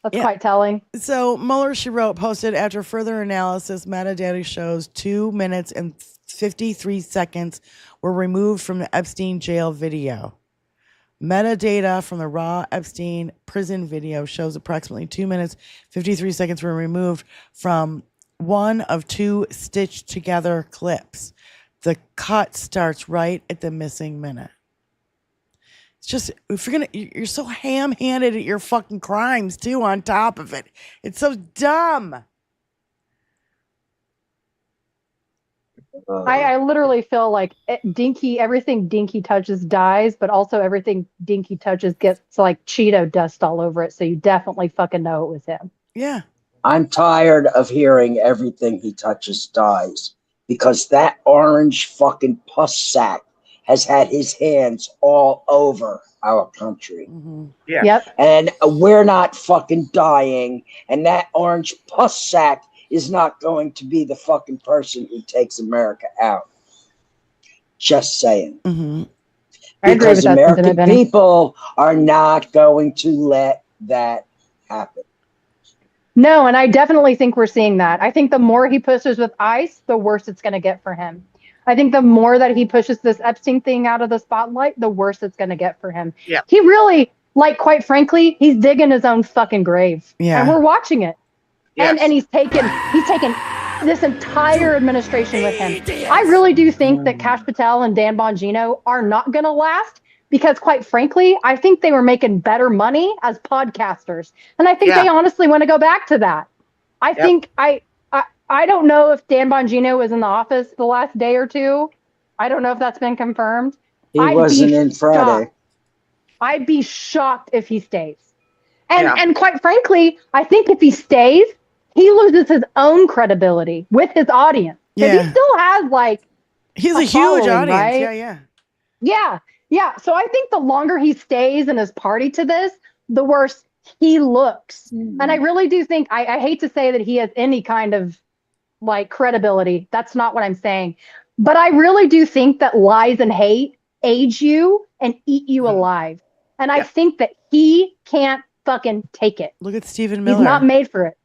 That's quite telling. So Mueller, she wrote, posted after further analysis, metadata shows 2 minutes and 53 seconds were removed from the Epstein jail video. Metadata from the raw Epstein prison video shows approximately 2 minutes, 53 seconds were removed from one of 2 stitched together clips. The cut starts right at the missing minute. It's just, if you're so ham-handed at your fucking crimes too, on top of it. It's so dumb. I literally feel like everything Dinky touches dies, but also everything Dinky touches gets like Cheeto dust all over it. So you definitely fucking know it was him. Yeah. I'm tired of hearing everything he touches dies, because that orange fucking pus sack has had his hands all over our country. Mm-hmm. Yeah. Yep. And we're not fucking dying. And that orange pus sack is not going to be the fucking person who takes America out. Just saying. Mm-hmm. I agree with Because that American sentiment, Benny. people are not going to let that happen. No, and I definitely think we're seeing that. I think the more he pushes with ICE, the worse it's going to get for him. I think the more that he pushes this Epstein thing out of the spotlight, the worse it's going to get for him. Yeah. He really, like, quite frankly, he's digging his own fucking grave. Yeah. And we're watching it. Yes. And he's taken this entire administration with him. I really do think that Kash Patel and Dan Bongino are not going to last, because quite frankly, I think they were making better money as podcasters. And I think they honestly want to go back to that. I think I don't know if Dan Bongino was in the office the last day or two. I don't know if that's been confirmed. He wasn't in Friday. I'd be shocked if he stays. And quite frankly, I think if he stays, he loses his own credibility with his audience. Because he still has he's a huge audience. Right? Yeah. So I think the longer he stays and is party to this, the worse he looks. And I really do think, I hate to say that he has any kind of credibility. That's not what I'm saying. But I really do think that lies and hate age you and eat you alive. And I think that he can't fucking take it. Look at Stephen Miller. He's not made for it.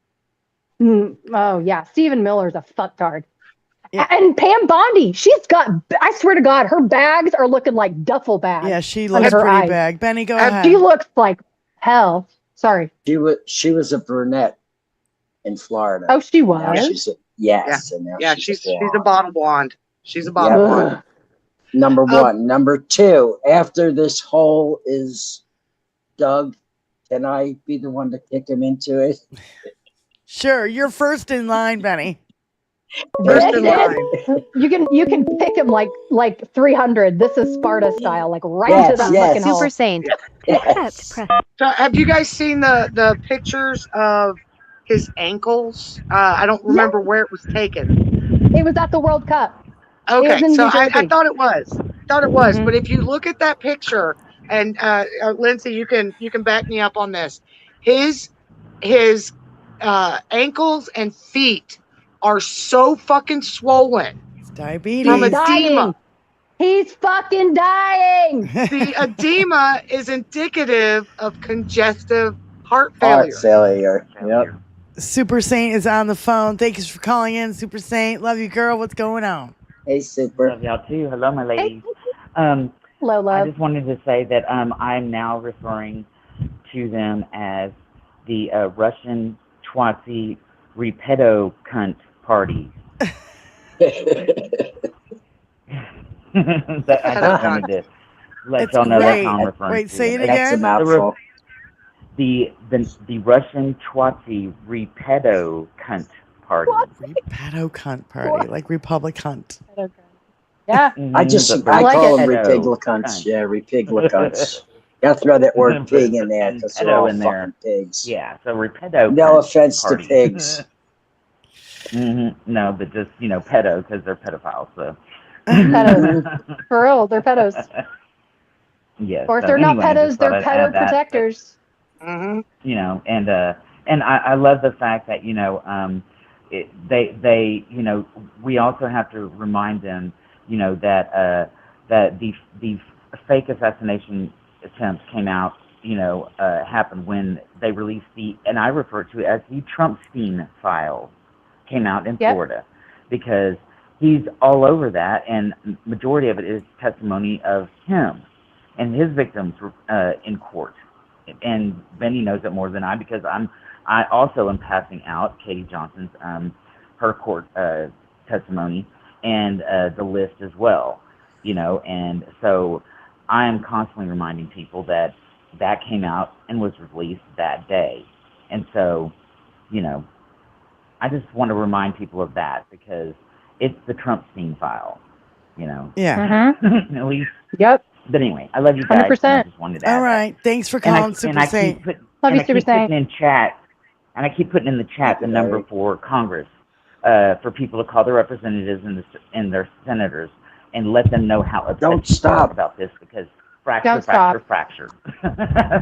Oh, yeah. Stephen Miller's a fucktard. Yeah. And Pam Bondi, she's got, I swear to God, her bags are looking like duffel bags. Yeah, she looks pretty bag. Benny, go ahead. She looks like hell. Sorry. She was a brunette in Florida. Oh, she was? Now she's yes. And now she's a bottom blonde. She's a bottom blonde. Number one. Number two, after this hole is dug, can I be the one to kick him into it? Sure, you're first in line, Benny. First in line. You can pick him like 300. This is Sparta style, right to that fucking hole. Super Saint. So have you guys seen the pictures of his ankles. I don't remember where it was taken. It was at the World Cup. Okay, so I thought it was. Mhm. But if you look at that picture, and Lindsay, you can back me up on this. His ankles and feet are so fucking swollen. It's diabetes. From He's edema. dying. He's fucking dying. The edema is indicative of congestive heart failure. Heart failure. Yep. Super Saint is on the phone. Thank you for calling in, Super Saint. Love you, girl. What's going on? Hey, Super. Love y'all too. Hello, my ladies. Hello, love. I just wanted to say that I'm now referring to them as the Russian Twatsi Repedo Cunt Party. That I just wanted to let y'all know that's how I'm referring Wait, to say it them. That's a again. mouthful. The Russian Twatsi Repedo Cunt Party. Repedo cunt party, like Republic Hunt. Yeah. I like call it. them repiglicunts. Yeah, repiglicunts. Gotta throw that word pig in there because they're all in there. fucking pigs. Yeah, so Repedo. No Cunt offense Party. to pigs. No, but just pedo because they're pedophiles. So. Pedos. For real, they're pedos. Yes. Or if so they're anyway, not I pedos, just they're thought I'd add pedo that, protectors. And I love the fact that they we also have to remind them that the fake assassination attempts came out happened when they released and I refer to it as the Trumpstein files came out in Florida, because he's all over that, and majority of it is testimony of him and his victims in court. And Benny knows it more than I, because I also am passing out Katie Johnson's her court testimony and the list as well, and so I am constantly reminding people that came out and was released that day, and so I just want to remind people of that, because it's the Trumpstein file, Yeah. At least. Yep. But anyway, I love you guys. 100%. And I just wanted to add All right. Thanks for calling, Super Saint. Love you, Super Saint. And I keep putting in the chat the number for Congress, for people to call their representatives and their senators and let them know how upset they are about this, because fracture.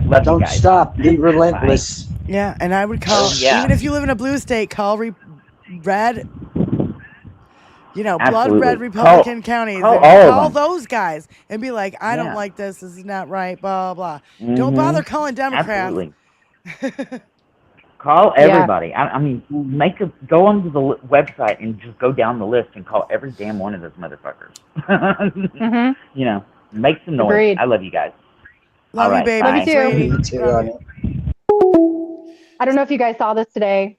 Love Don't you guys. stop. Be relentless. Bye. Yeah, and I would call, even if you live in a blue state, call red, blood red Republican counties. Call those guys and be like, I don't like this. This is not right, blah, blah. Don't bother calling Democrats. Absolutely. Call everybody. I mean, go onto the website and just go down the list and call every damn one of those motherfuckers. Make some noise. Agreed. I love you guys. Love you, baby. Love you too. I don't know if you guys saw this today,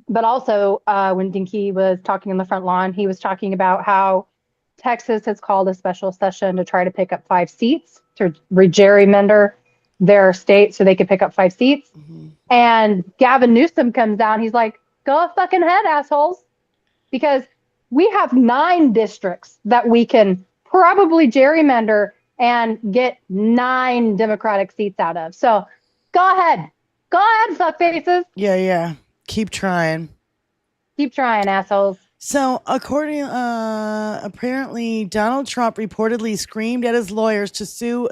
but also when Dinky was talking on the front lawn, he was talking about how Texas has called a special session to try to pick up 5 seats to gerrymander their state so they could pick up 5 seats. Mm-hmm. And Gavin Newsom comes down. He's like, go fucking ahead, assholes. Because we have 9 districts that we can probably gerrymander and get 9 Democratic seats out of. So go ahead. Go ahead, fuckfaces. Yeah. Keep trying. Keep trying, assholes. So, apparently, Donald Trump reportedly screamed at his lawyers to sue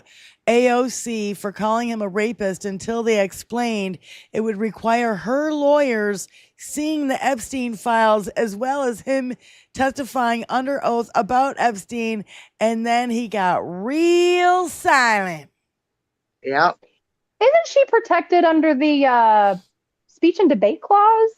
AOC for calling him a rapist until they explained it would require her lawyers seeing the Epstein files as well as him testifying under oath about Epstein, and then he got real silent. Yep. Isn't she protected under the speech and debate clause?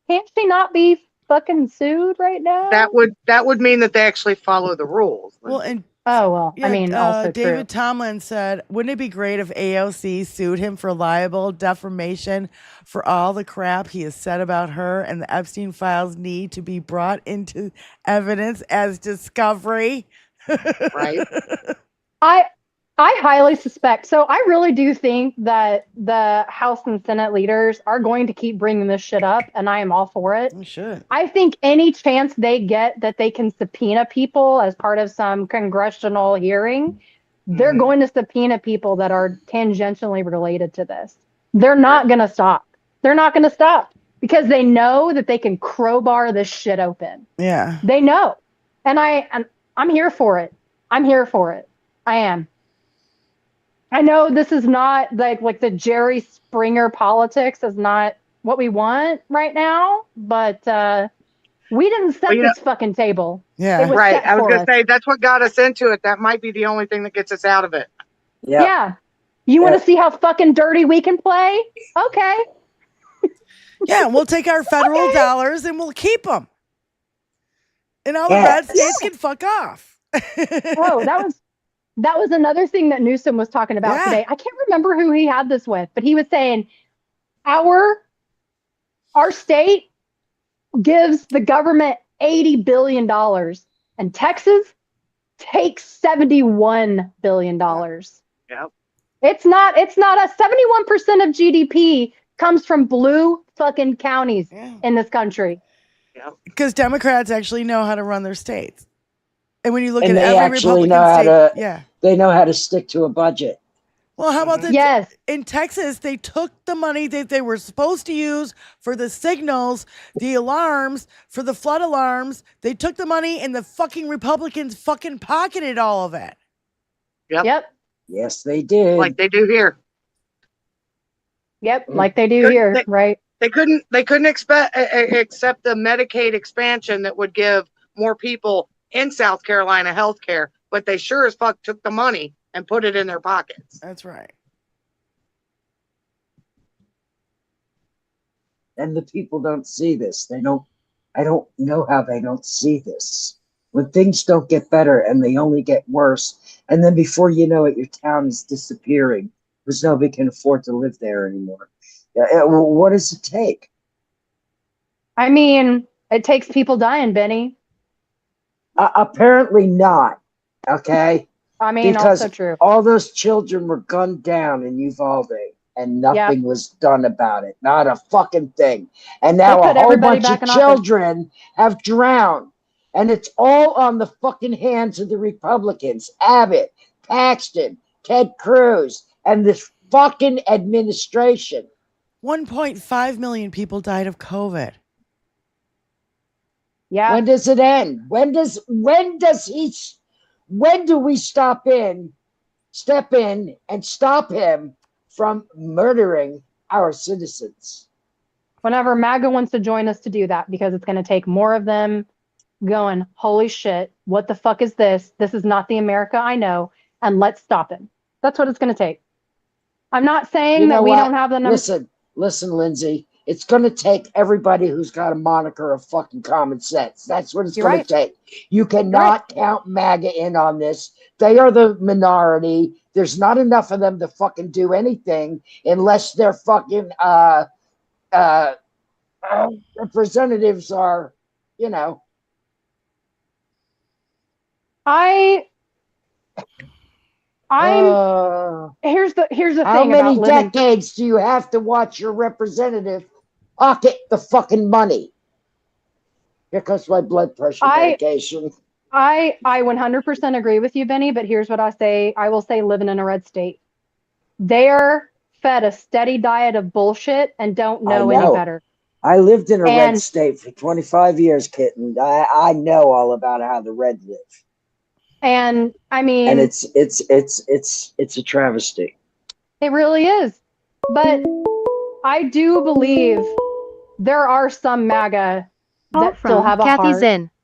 Can't she not be fucking sued right now? That would mean that they actually follow the rules. Well, and also David true. Tomlin said, wouldn't it be great if AOC sued him for libel defamation for all the crap he has said about her, and the Epstein files need to be brought into evidence as discovery? Right. I highly suspect. So I really do think that the House and Senate leaders are going to keep bringing this shit up, and I am all for it. We should. I think any chance they get that they can subpoena people as part of some congressional hearing, they're going to subpoena people that are tangentially related to this. They're not going to stop. They're not going to stop because they know that they can crowbar this shit open. Yeah. They know. And I'm here for it. I'm here for it. I am. I know this is not like the Jerry Springer politics is not what we want right now, but we didn't set this fucking table. Yeah. It was Right. set I was for going to us. say, that's what got us into it. That might be the only thing that gets us out of it. Yeah. You want to see how fucking dirty we can play? Okay. Yeah, we'll take our federal dollars and we'll keep them. And all the red states can fuck off. Oh, that was another thing that Newsom was talking about today. I can't remember who he had this with, but he was saying our state gives the government $80 billion and Texas takes $71 billion. Yep. It's not a 71% of GDP comes from blue fucking counties in this country. Because Democrats actually know how to run their states. And when you look at they every actually Republican know how state, to, they know how to stick to a budget. Well, how about in Texas, they took the money that they were supposed to use for the signals, the alarms, for the flood alarms. They took the money and the fucking Republicans fucking pocketed all of it. Yep. Yes, they did. Like they do here. Yep, like they do here, right? They couldn't accept the Medicaid expansion that would give more people in South Carolina health care, but they sure as fuck took the money and put it in their pockets. That's right. And the people don't see this. I don't know how they don't see this. When things don't get better and they only get worse, and then before you know it, your town is disappearing because nobody can afford to live there anymore. What does it take? I mean, it takes people dying, Benny. Apparently not. Okay. I mean, because also true. All those children were gunned down in Uvalde, and nothing was done about it. Not a fucking thing. And now a whole bunch of children have drowned, and it's all on the fucking hands of the Republicans: Abbott, Paxton, Ted Cruz, and this fucking administration. 1.5 million people died of COVID. Yeah. When does it end? When do we step in and stop him from murdering our citizens? Whenever MAGA wants to join us to do that, because it's going to take more of them going, holy shit, what the fuck is this? This is not the America I know, and let's stop him. That's what it's going to take. I'm not saying that we don't have the numbers. Listen, Lindsay. It's going to take everybody who's got a moniker of fucking common sense. That's what it's going to take. You cannot count MAGA in on this. They are the minority. There's not enough of them to fucking do anything unless their fucking representatives are, Here's the thing. How many decades do you have to watch your representative pocket the fucking money? Here comes my blood pressure medication. I 100% agree with you, Benny, but here's what I say. I will say living in a red state. They're fed a steady diet of bullshit and don't know any better. I lived in a red state for 25 years, kitten. I know all about how the red live. And I mean, and it's a travesty. It really is. But I do believe there are some MAGA that still have a heart,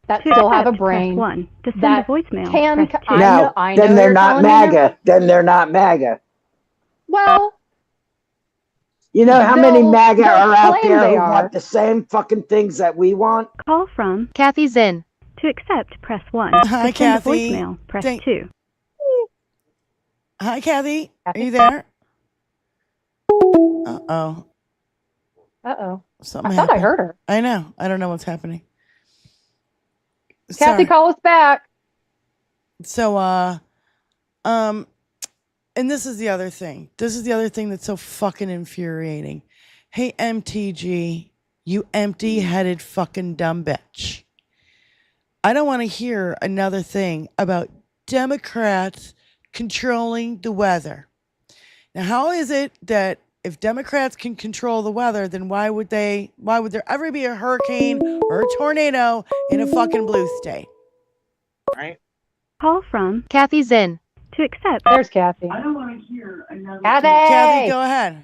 that still have a brain, that can. Then they're not MAGA. Then they're not MAGA. Well, you know how many MAGA are out there who want the same fucking things that we want? Call from Kathy Zinn. To accept, press 1. Hi, to Kathy. send a voicemail, press 2. Hi, Kathy. Are you there? Uh-oh. Something I thought I heard her. I know. I don't know what's happening. Kathy, call us back. So, and this is the other thing. This is the other thing that's so fucking infuriating. Hey, MTG, you empty-headed fucking dumb bitch. I don't want to hear another thing about Democrats controlling the weather. Now, how is it that if Democrats can control the weather, then why would there ever be a hurricane or a tornado in a fucking blue state? Right. Call from Kathy Zinn. to accept. There's Kathy. I don't want to hear another. Kathy, go ahead.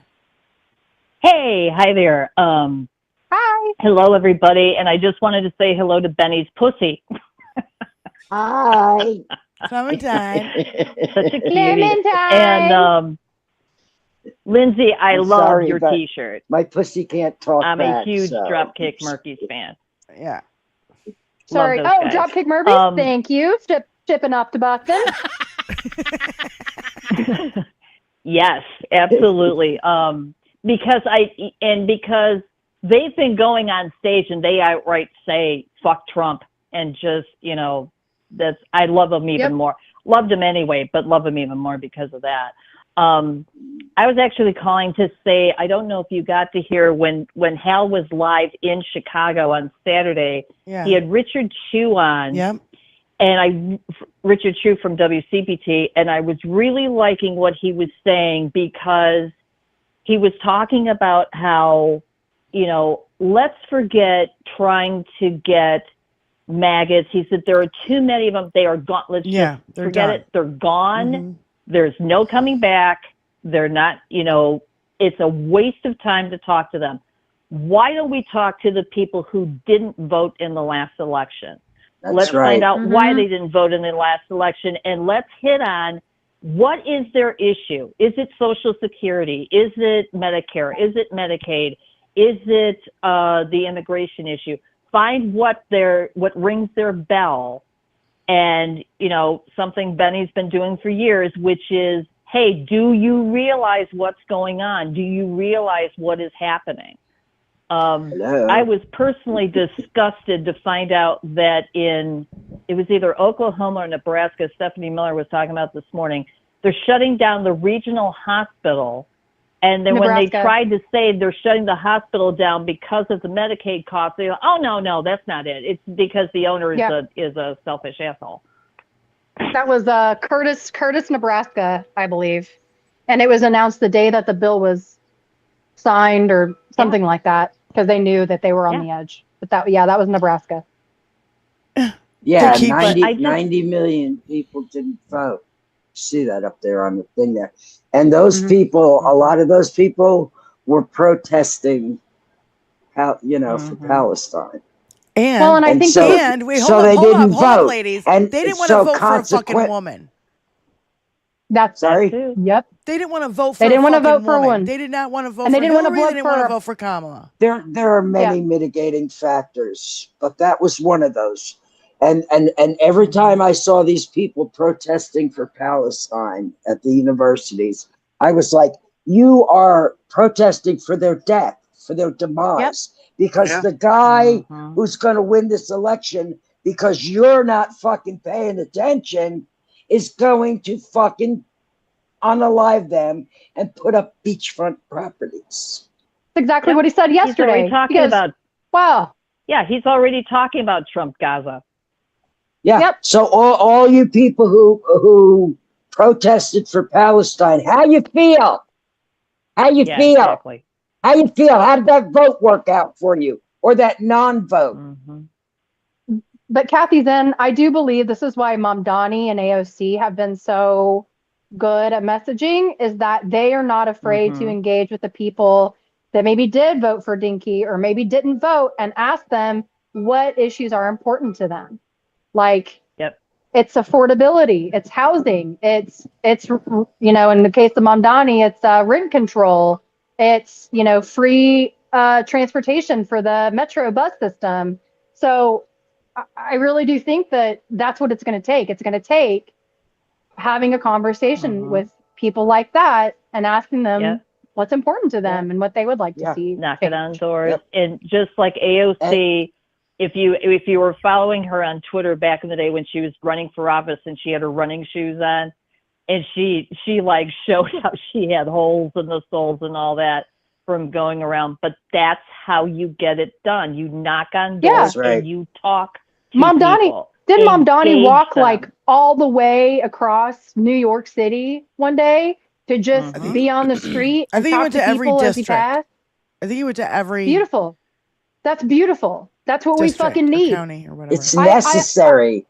Hey, hi there. Hi. Hello, everybody, and I just wanted to say hello to Benny's pussy. Hi. Clementine. Such a cutie. Clementine. And Lindsay, I I'm love sorry, your but T-shirt. My pussy can't talk I'm back, a huge so. Dropkick Murphys fan. Yeah. Sorry. Love those guys. Dropkick Murphys. Thank you. Shipping up to Boston. Yes, absolutely. Because they've been going on stage and they outright say "fuck Trump" and just I love them even more. Loved him anyway, but love him even more because of that. I was actually calling to say, I don't know if you got to hear when Hal was live in Chicago on Saturday. Yeah. He had Richard Chew on. Yep. And Richard Chew from WCPT, and I was really liking what he was saying because he was talking about how, let's forget trying to get maggots. He said there are too many of them. They are gone. Let's just forget done. it. They're gone. Mm-hmm. There's no coming back. They're not, it's a waste of time to talk to them. Why don't we talk to the people who didn't vote in the last election? Let's find out why they didn't vote in the last election, and let's hit on what is their issue. Is it Social Security? Is it Medicare? Is it Medicaid? Is it the immigration issue? Find what rings their bell, and something Benny's been doing for years, which is, hey, do you realize what's going on? Do you realize what is happening? I was personally disgusted to find out that it was either Oklahoma or Nebraska, Stephanie Miller was talking about this morning, they're shutting down the regional hospital. And then when they tried to say they're shutting the hospital down because of the Medicaid costs, they go, oh, no, that's not it. It's because the owner is a selfish asshole. That was Curtis, Nebraska, I believe. And it was announced the day that the bill was signed or something like that, because they knew that they were on the edge. But that was Nebraska. Yeah, 90 million people didn't vote. See that up there on the thing there. And those people, a lot of those people were protesting, for Palestine. And they didn't vote, ladies. And they didn't want to vote for a fucking woman. That's sorry. Yep. They didn't want to vote for. They didn't want to vote for one. They did not want to vote. And for they didn't want to Hillary. vote They didn't want to vote for Kamala. There are many mitigating factors, but that was one of those. And every time I saw these people protesting for Palestine at the universities, I was like, you are protesting for their death, for their demise. Because the guy who's going to win this election, because you're not fucking paying attention, is going to fucking unalive them and put up beachfront properties. That's exactly what he said yesterday. He's already talking about, wow. Yeah, he's already talking about Trump Gaza. Yeah. Yep. So all you people who protested for Palestine, how you feel? How you feel? Exactly. How you feel? How did that vote work out for you? Or that non-vote? But Kathy, then I do believe this is why Mamdani and AOC have been so good at messaging, is that they are not afraid to engage with the people that maybe did vote for Dinky or maybe didn't vote, and ask them what issues are important to them. Like, it's affordability, it's housing, it's in the case of Mamdani, it's rent control, it's free transportation for the metro bus system. So I really do think that that's what it's going to take. It's going to take having a conversation with people like that and asking them what's important to them and what they would like to see. Knocking on doors. And just like AOC, if you were following her on Twitter back in the day when she was running for office and she had her running shoes on, and she like showed how she had holes in the soles and all that from going around. But that's how you get it done. You knock on doors and you talk to people. Mamdani walk like all the way across New York City one day to just be on the street. I think he went to every district. I think he went to every. Beautiful. That's beautiful. That's what we fucking need. County or whatever. It's necessary.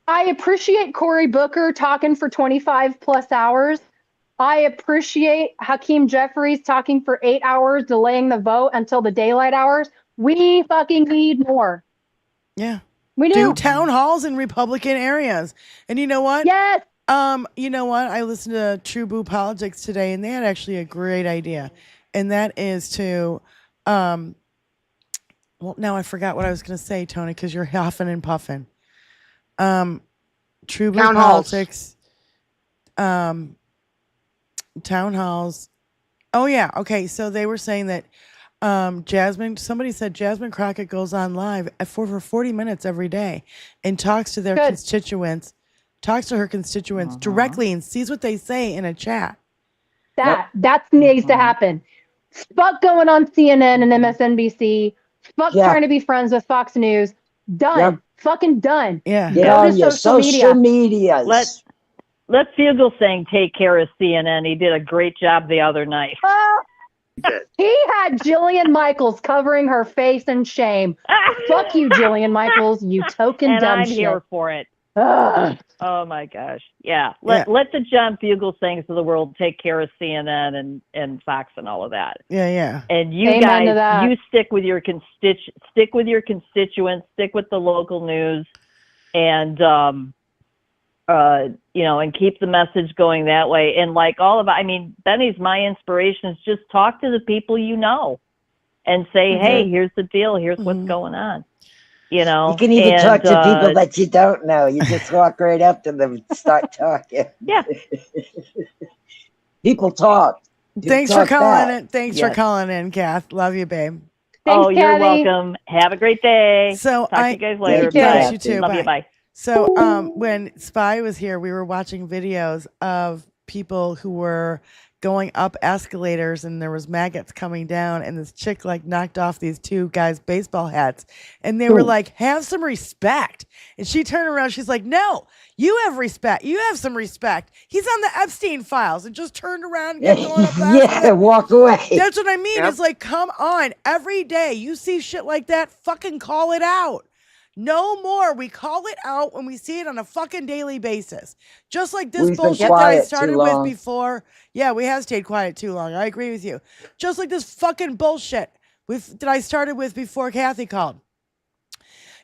I appreciate Cory Booker talking for 25 plus hours. I appreciate Hakeem Jeffries talking for 8 hours, delaying the vote until the daylight hours. We fucking need more. Yeah. We do town halls in Republican areas. And you know what? Yes. You know what? I listened to True Boo Politics today, and they had actually a great idea. And that is to well, now I forgot what I was gonna say, Tony, because you're huffing and puffing. True Boo Politics. Town halls. Oh yeah. Okay. So they were saying that somebody said Jasmine Crockett goes on live for 40 minutes every day and talks to their constituents, directly and sees what they say in a chat. That needs to happen. Fuck going on CNN and MSNBC. Fuck trying to be friends with Fox News. Done. Yep. Fucking done. Yeah. Get on your social medias. Let Fugel saying take care of CNN. He did a great job the other night. He had Jillian Michaels covering her face in shame. Fuck you, Jillian Michaels, you token and dumb I'm shit. here for it. Ugh. Oh my gosh. Yeah. Let the John Fugel sayings of the world take care of CNN and Fox and all of that. Yeah, yeah. And you Amen to guys, that. you stick with your constituents, stick with the local news, and and keep the message going that way. And like Benny's my inspiration is just talk to the people you know and say, hey, here's the deal. Here's what's going on. You can even talk to people that you don't know. You just walk right up to them and start talking. Yeah. People talk. Thanks for calling in. Thanks for calling in, Kath. Love you, babe. Thanks, you're Kathy. welcome. Have a great day. So talk to you guys later. Yes, you too. Love Bye. you. Bye. So when Spy was here, we were watching videos of people who were going up escalators and there was maggots coming down, and this chick knocked off these two guys' baseball hats, and they were like, have some respect. And she turned around, she's like, no, you have respect. You have some respect. He's on the Epstein files, and just turned around and kept going up the escalator. Walk away. That's what I mean. It's like, come on, every day you see shit like that, fucking call it out. No more. We call it out when we see it on a fucking daily basis. Just like this bullshit that I started with before. Yeah, we have stayed quiet too long. I agree with you. Just like this fucking bullshit that I started with before Kathy called.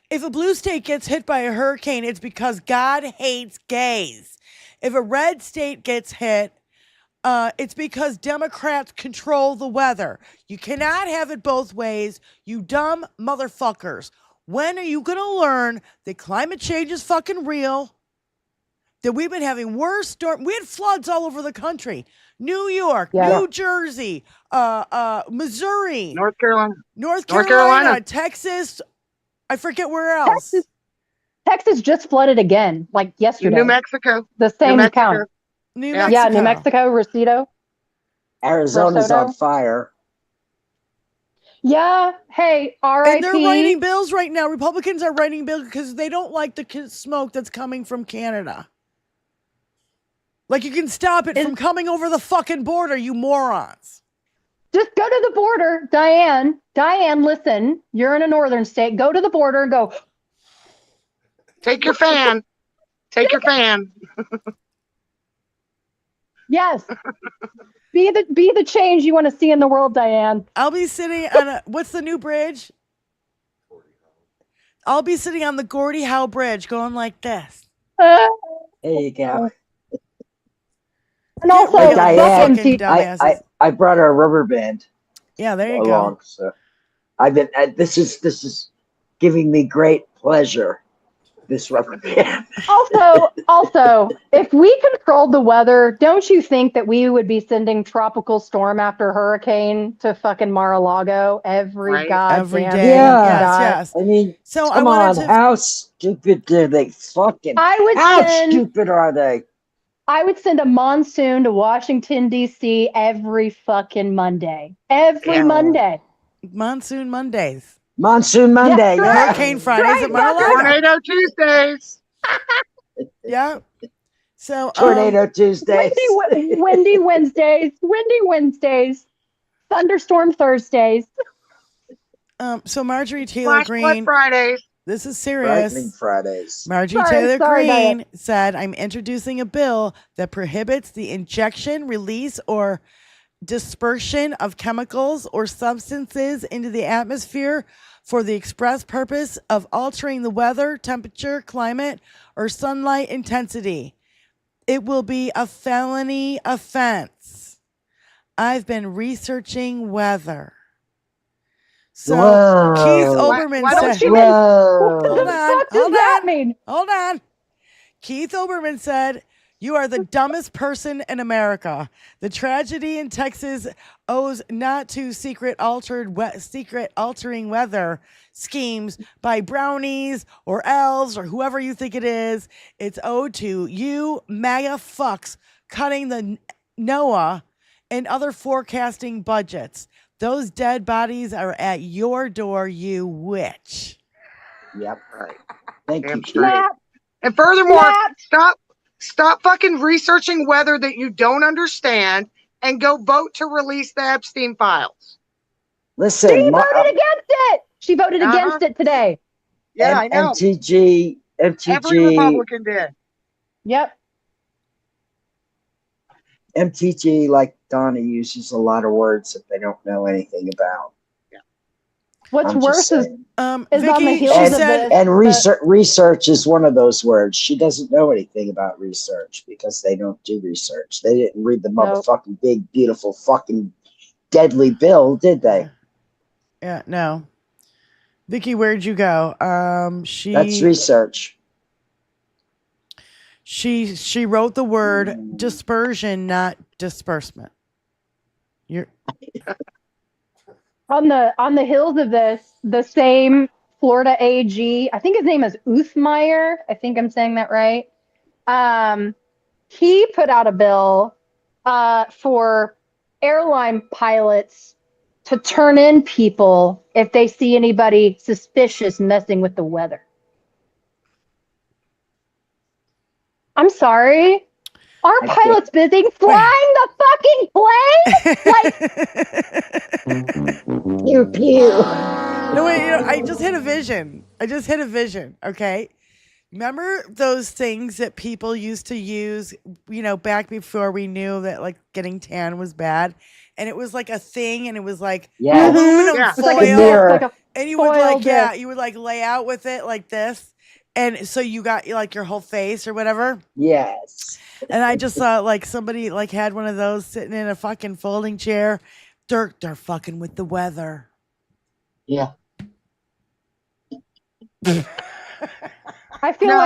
If a blue state gets hit by a hurricane, it's because God hates gays. If a red state gets hit, it's because Democrats control the weather. You cannot have it both ways, you dumb motherfuckers. When are you going to learn that climate change is fucking real? That we've been having worse storms. We had floods all over the country. New York, New Jersey, Missouri. North Carolina. North Carolina. Texas. I forget where else. Texas just flooded again, like yesterday. New Mexico. The same count. New Mexico. New Mexico, Rosito. Arizona's on fire. Yeah. Hey, R.I.P. And they're writing bills right now. Republicans are writing bills because they don't like the smoke that's coming from Canada. You can stop it from coming over the fucking border, you morons. Just go to the border, Diane. Diane, listen. You're in a northern state. Go to the border and go. Take your fan. Take your fan. Yes. Be the change you want to see in the world, Diane. I'll be sitting on what's the new bridge? I'll be sitting on the Gordie Howe Bridge going like this. There you go. And also, Diane, I brought our rubber band. Yeah, there you go. So this is giving me great pleasure. This rubber band. Also, if we controlled the weather, don't you think that we would be sending tropical storm after hurricane to fucking Mar-a-Lago every goddamn day? Yes. I mean, so come on, how stupid do they fucking? Stupid are they? I would send a monsoon to Washington D.C. every fucking Monday. Monday. Monsoon Mondays. Monsoon Monday. Hurricane Fridays at Mar-a-Lago. Tornado Tuesdays. Yeah. So Tornado Tuesdays. Windy Wednesdays. Thunderstorm Thursdays. So Marjorie Taylor Greene. Fridays. This is serious. Frightening Fridays. Marjorie Taylor Greene said, I'm introducing a bill that prohibits the injection, release, or dispersion of chemicals or substances into the atmosphere for the express purpose of altering the weather, temperature, climate, or sunlight intensity. It will be a felony offense. I've been researching weather. So Keith Olbermann said, Hold on. Keith Olbermann said, you are the dumbest person in America. The tragedy in Texas owes not to secret altering weather schemes by brownies or elves or whoever you think it is. It's owed to you MAGA fucks cutting the NOAA and other forecasting budgets. Those dead bodies are at your door, you witch. Yep. Right. Thank you. And furthermore, stop fucking researching weather that you don't understand and go vote to release the Epstein files. Listen, she voted against it. She voted against it today. Yeah, I know. MTG. Every Republican did. Yep. MTG, like Donna, uses a lot of words that they don't know anything about. Yeah. What's worse is Vicky, on the heels of this. And research is one of those words. She doesn't know anything about research because they don't do research. They didn't read the motherfucking big, beautiful, fucking deadly bill, did they? Yeah, no. Vicky, where'd you go? That's research. She wrote the word dispersion, not disbursement. You're on the heels of this, the same Florida AG, I think his name is Uthmeyer. I think I'm saying that right. He put out a bill for airline pilots to turn in people if they see anybody suspicious messing with the weather. I'm sorry. Aren't pilots busy flying the fucking plane? Pew pew. No, wait, I just hit a vision. Okay. Remember those things that people used to use, back before we knew that like getting tan was bad? And it was like a thing, and it was like aluminum foil. Like and you would you would like lay out with it like this. And so you got like your whole face or whatever. Yes. And I just saw like somebody like had one of those sitting in a fucking folding chair. They're fucking with the weather. Yeah. I feel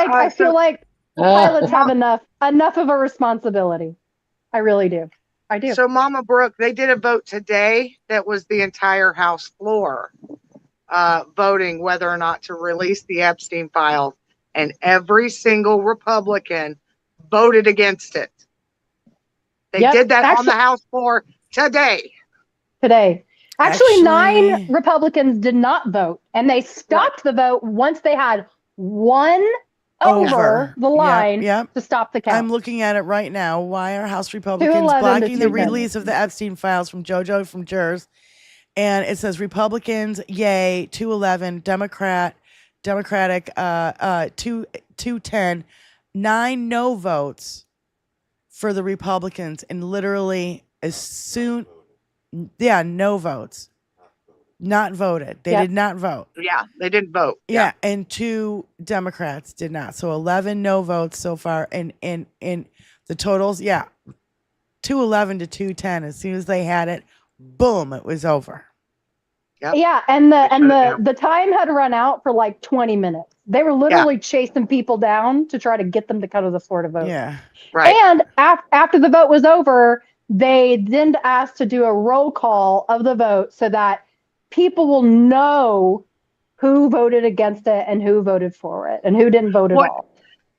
like pilots have enough of a responsibility. I really do. I do. So Mama Brooke, they did a vote today that was the entire House floor voting whether or not to release the Epstein files, and every single Republican voted against it. They did that on the House floor today. Actually, 9 Republicans did not vote, and they stopped the vote once they had one over the line to stop the count. I'm looking at it right now. Why are House Republicans blocking the release of the Epstein files from JoJo from Jers? And it says Republicans, yay, 211, Democratic, 210, 9 no votes for the Republicans, and literally as soon, no votes. Not voted. They did not vote. Yeah, they didn't vote. Yeah, and 2 Democrats did not. So 11 no votes so far. And the totals, 211 to 210. As soon as they had it, boom, it was over. Yep. Yeah, and the time had run out for like 20 minutes. They were literally chasing people down to try to get them to come to the floor to vote. Yeah, right. And after the vote was over, they then asked to do a roll call of the vote so that people will know who voted against it and who voted for it and who didn't vote at all.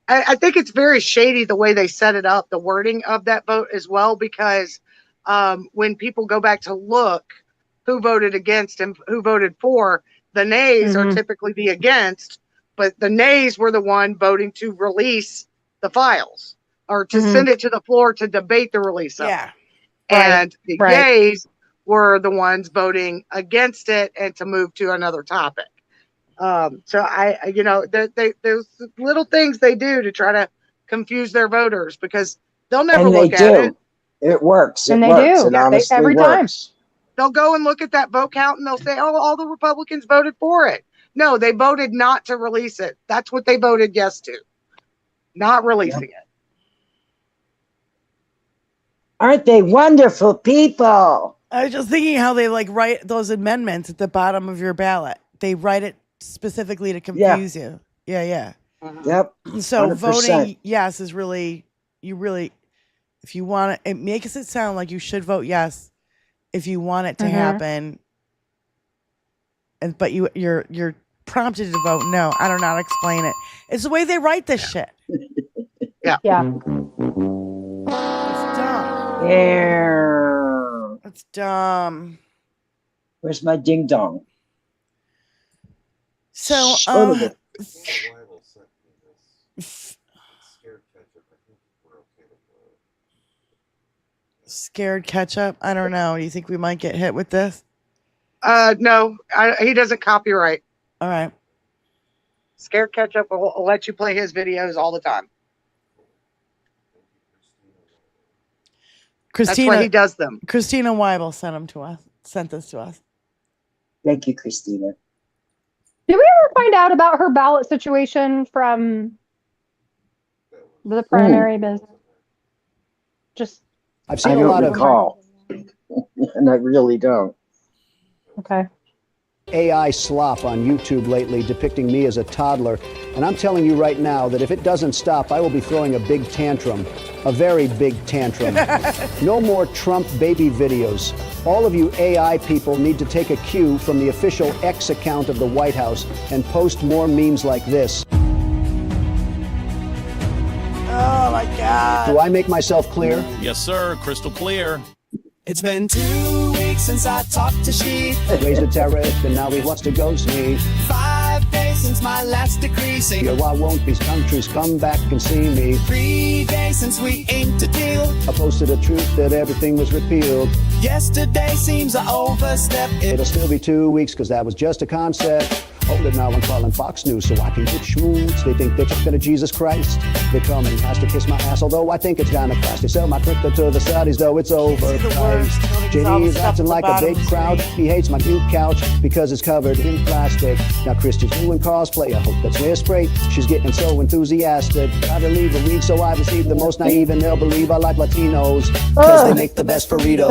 I think it's very shady the way they set it up, the wording of that vote as well, because when people go back to look who voted against and who voted for, the nays are typically the against, but the nays were the one voting to release the files. or to send it to the floor to debate the release of it. Yeah. And the gays were the ones voting against it and to move to another topic. So there's little things they do to try to confuse their voters because they'll never look at it. It works. And it they works. do. It honestly every works. time. They'll go and look at that vote count and they'll say, oh, all the Republicans voted for it. No, they voted not to release it. That's what they voted yes to. Not releasing it. Aren't they wonderful people? I was just thinking how they write those amendments at the bottom of your ballot. They write it specifically to confuse you. Yeah. Yep. So 100%. voting yes is really, if you want it makes it sound like you should vote yes if you want it to happen. But you're prompted to vote no. I don't know how to explain it. It's the way they write this shit. Yeah. It's dumb. Yeah. It's dumb. Where's my ding dong? So, scared ketchup. I don't know. Do you think we might get hit with this? No, he doesn't copyright. All right. Scared Ketchup will let you play his videos all the time. Christina, that's why he does them. Christina Weibel sent this to us. Thank you, Christina. Did we ever find out about her ballot situation from the primary business? I've seen a lot of recall, and I really don't. Okay. AI slop on YouTube lately depicting me as a toddler, and I'm telling you right now that if it doesn't stop, I will be throwing a big tantrum, a very big tantrum. No more Trump baby videos. All of you AI people need to take a cue from the official X account of the White House and post more memes like this. Oh my God. Do I make myself clear? Yes, sir. Crystal clear. It's been 2 weeks since I talked to she. Raised the tariff and now he wants to ghost me. 5 days since my last decree. Yeah, why won't these countries come back and see me? 3 days since we inked a deal. I posted a truth that everything was repealed. Yesterday seems I overstepped it. It'll still be 2 weeks because that was just a concept. Hold it now, I'm calling Fox News so I can get schmooze. They think they're talking to Jesus Christ. They come and has to kiss my ass, although I think it's kind of fast. They sell my crypto to the Saudis, though it's overpriced. JD is acting like a big crowd. He hates my new couch because it's covered in plastic. Now Christian's doing cosplay. I hope that's hairspray. She's getting so enthusiastic. Gotta leave the league, so I received the most naive, and they'll believe I like Latinos because they make the best burritos.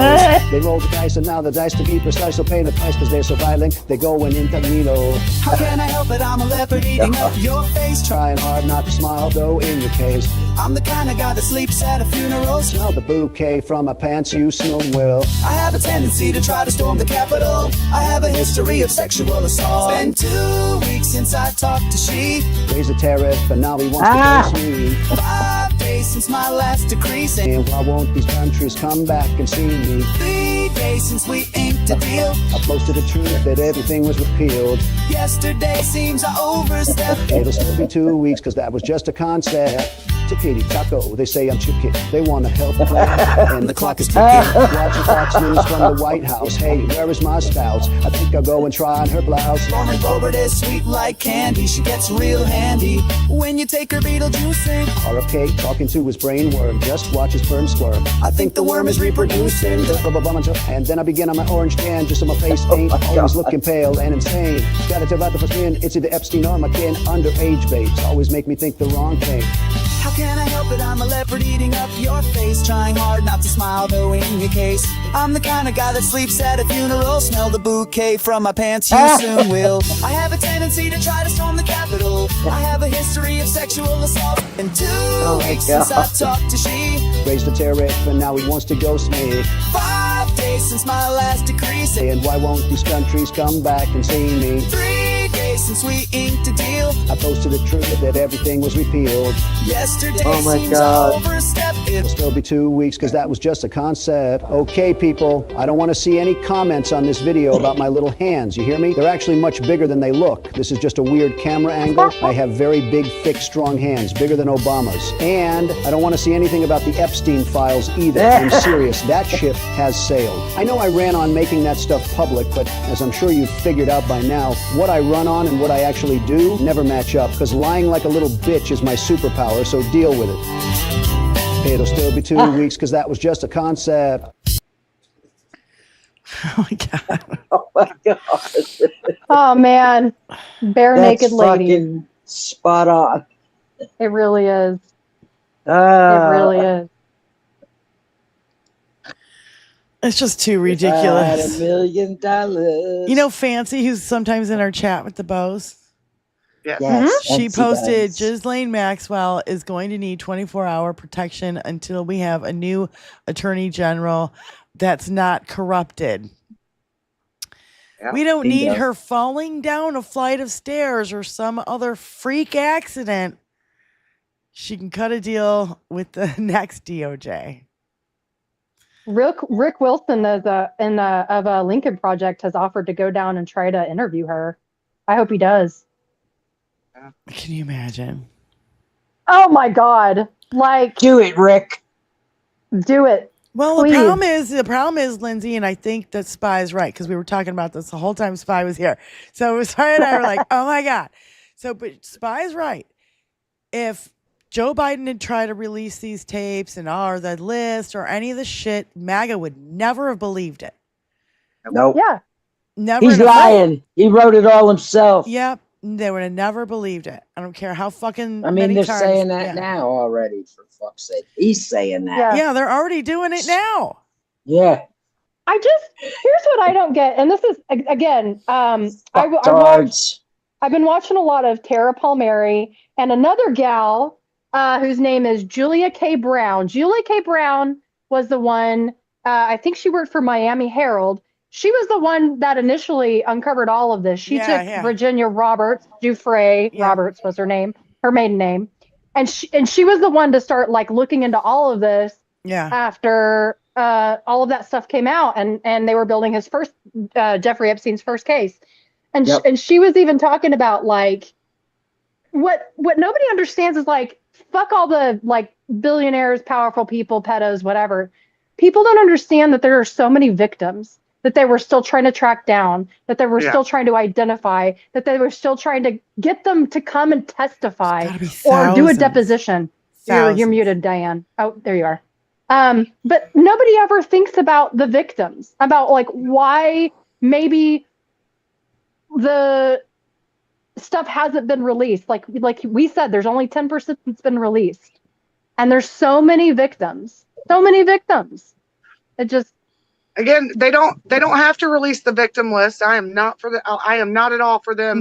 They roll the dice, and now the dice to be precise, so pay the price because they're so violent. They're going incognito. How can I help it? I'm a leopard eating up your face. Trying hard not to smile, though, in your case. I'm the kind of guy that sleeps at a funeral. Smell the bouquet from my pants, you soon will. I have a tendency to try to storm the Capitol. I have a history of sexual assault. It's been 2 weeks since I talked to she. Raised the tariff, and now he wants to ghost me. 5 days since my last decree. And why won't these countries come back and see me? 3 days since we inked a deal. I posted a truth that everything was repealed. Yesterday seems I overstepped. It'll still be 2 weeks because that was just a concept. Tikiti taco, they say I'm chicken. They want to help play, and the clock is ticking. Watching Fox News from the White House. Hey, where is my spouse? I think I'll go and try on her blouse. Lauren Boebert is sweet like candy. She gets real handy when you take her Beetlejuicing. RFK talking to his brain worm. Just watch his sperm squirm. I think the worm is reproducing. And then I begin on my orange can, just so my face ain't always looking pale and insane. Gotta tell about the first in. It's either Epstein or my kin. Underage babes always make me think the wrong thing. How can I help it? I'm a leopard eating up your face. Trying hard not to smile, though in your case. I'm the kind of guy that sleeps at a funeral. Smell the bouquet from my pants, you soon will. I have a tendency to try to storm the Capitol. I have a history of sexual assault. In 2 weeks since I talked to she. Raised the tariff, and now he wants to ghost me. 5 days since my last decree. And why won't these countries come back and see me? 3 days erasing sweet ink to deal. I posted a tweet that everything was repealed. Yesterday Oh my seems God. overstep. It'll still be 2 weeks because that was just a concept. Okay, people, I don't want to see any comments on this video about my little hands. You hear me? They're actually much bigger than they look. This is just a weird camera angle. I have very big, thick, strong hands, bigger than Obama's. And I don't want to see anything about the Epstein files either. I'm serious. That ship has sailed. I know I ran on making that stuff public, but as I'm sure you've figured out by now, what I run on and what I actually do never match up, because lying like a little bitch is my superpower, so deal with it. It'll still be 2 weeks because that was just a concept. Oh my God. Oh my God. Oh man, bare naked lady. Fucking spot on. It really is. It really is. It's just too If I had ridiculous. $1 million. You know Fancy, who's sometimes in our chat with the bows? Yes. Yes, She Fancy posted, does. Ghislaine Maxwell is going to need 24-hour protection until we have a new attorney general that's not corrupted. Yeah. We don't need Bingo. her falling down a flight of stairs or some other freak accident. She can cut a deal with the next DOJ. Rick Wilson of a Lincoln Project has offered to go down and try to interview her. I hope he does. Can you imagine? Oh my God! Like, Do it, Rick. do it. Well, Please. the problem is, Lindsay, and I think that Spy is right, because we were talking about this the whole time Spy was here. So Spy and I were like, oh my God. So, but Spy is right. If Joe Biden had tried to release these tapes and or the list or any of the shit, MAGA would never have believed it. Nope. Yeah. Never. He's in a- lying. He wrote it all himself. Yep. They would have never believed it. I don't care how fucking I mean, many they're times. saying that Yeah. now already, for fuck's sake. He's saying that. Yeah, they're already doing it now. Yeah. Here's what I don't get, and this is again, Fucktards. I've been watching a lot of Tara Palmieri and another gal whose name is Julia K. Brown. Julia K. Brown was the one, I think she worked for Miami Herald. She was the one that initially uncovered all of this. She took Virginia Giuffre Roberts was her name, her maiden name. And she was the one to start like looking into all of this after all of that stuff came out and they were building his first, Jeffrey Epstein's first case. And, and she was even talking about like, what nobody understands is like, fuck all the like billionaires, powerful people, pedos, whatever. People don't understand that there are so many victims that they were still trying to track down, that they were still trying to identify, that they were still trying to get them to come and testify or do a deposition. You're muted, Diane. Oh, there you are. But nobody ever thinks about the victims, about like why maybe the stuff hasn't been released. Like we said, there's only 10% that's been released. And there's so many victims. It just, again, they don't have to release the victim list. I am not at all for them.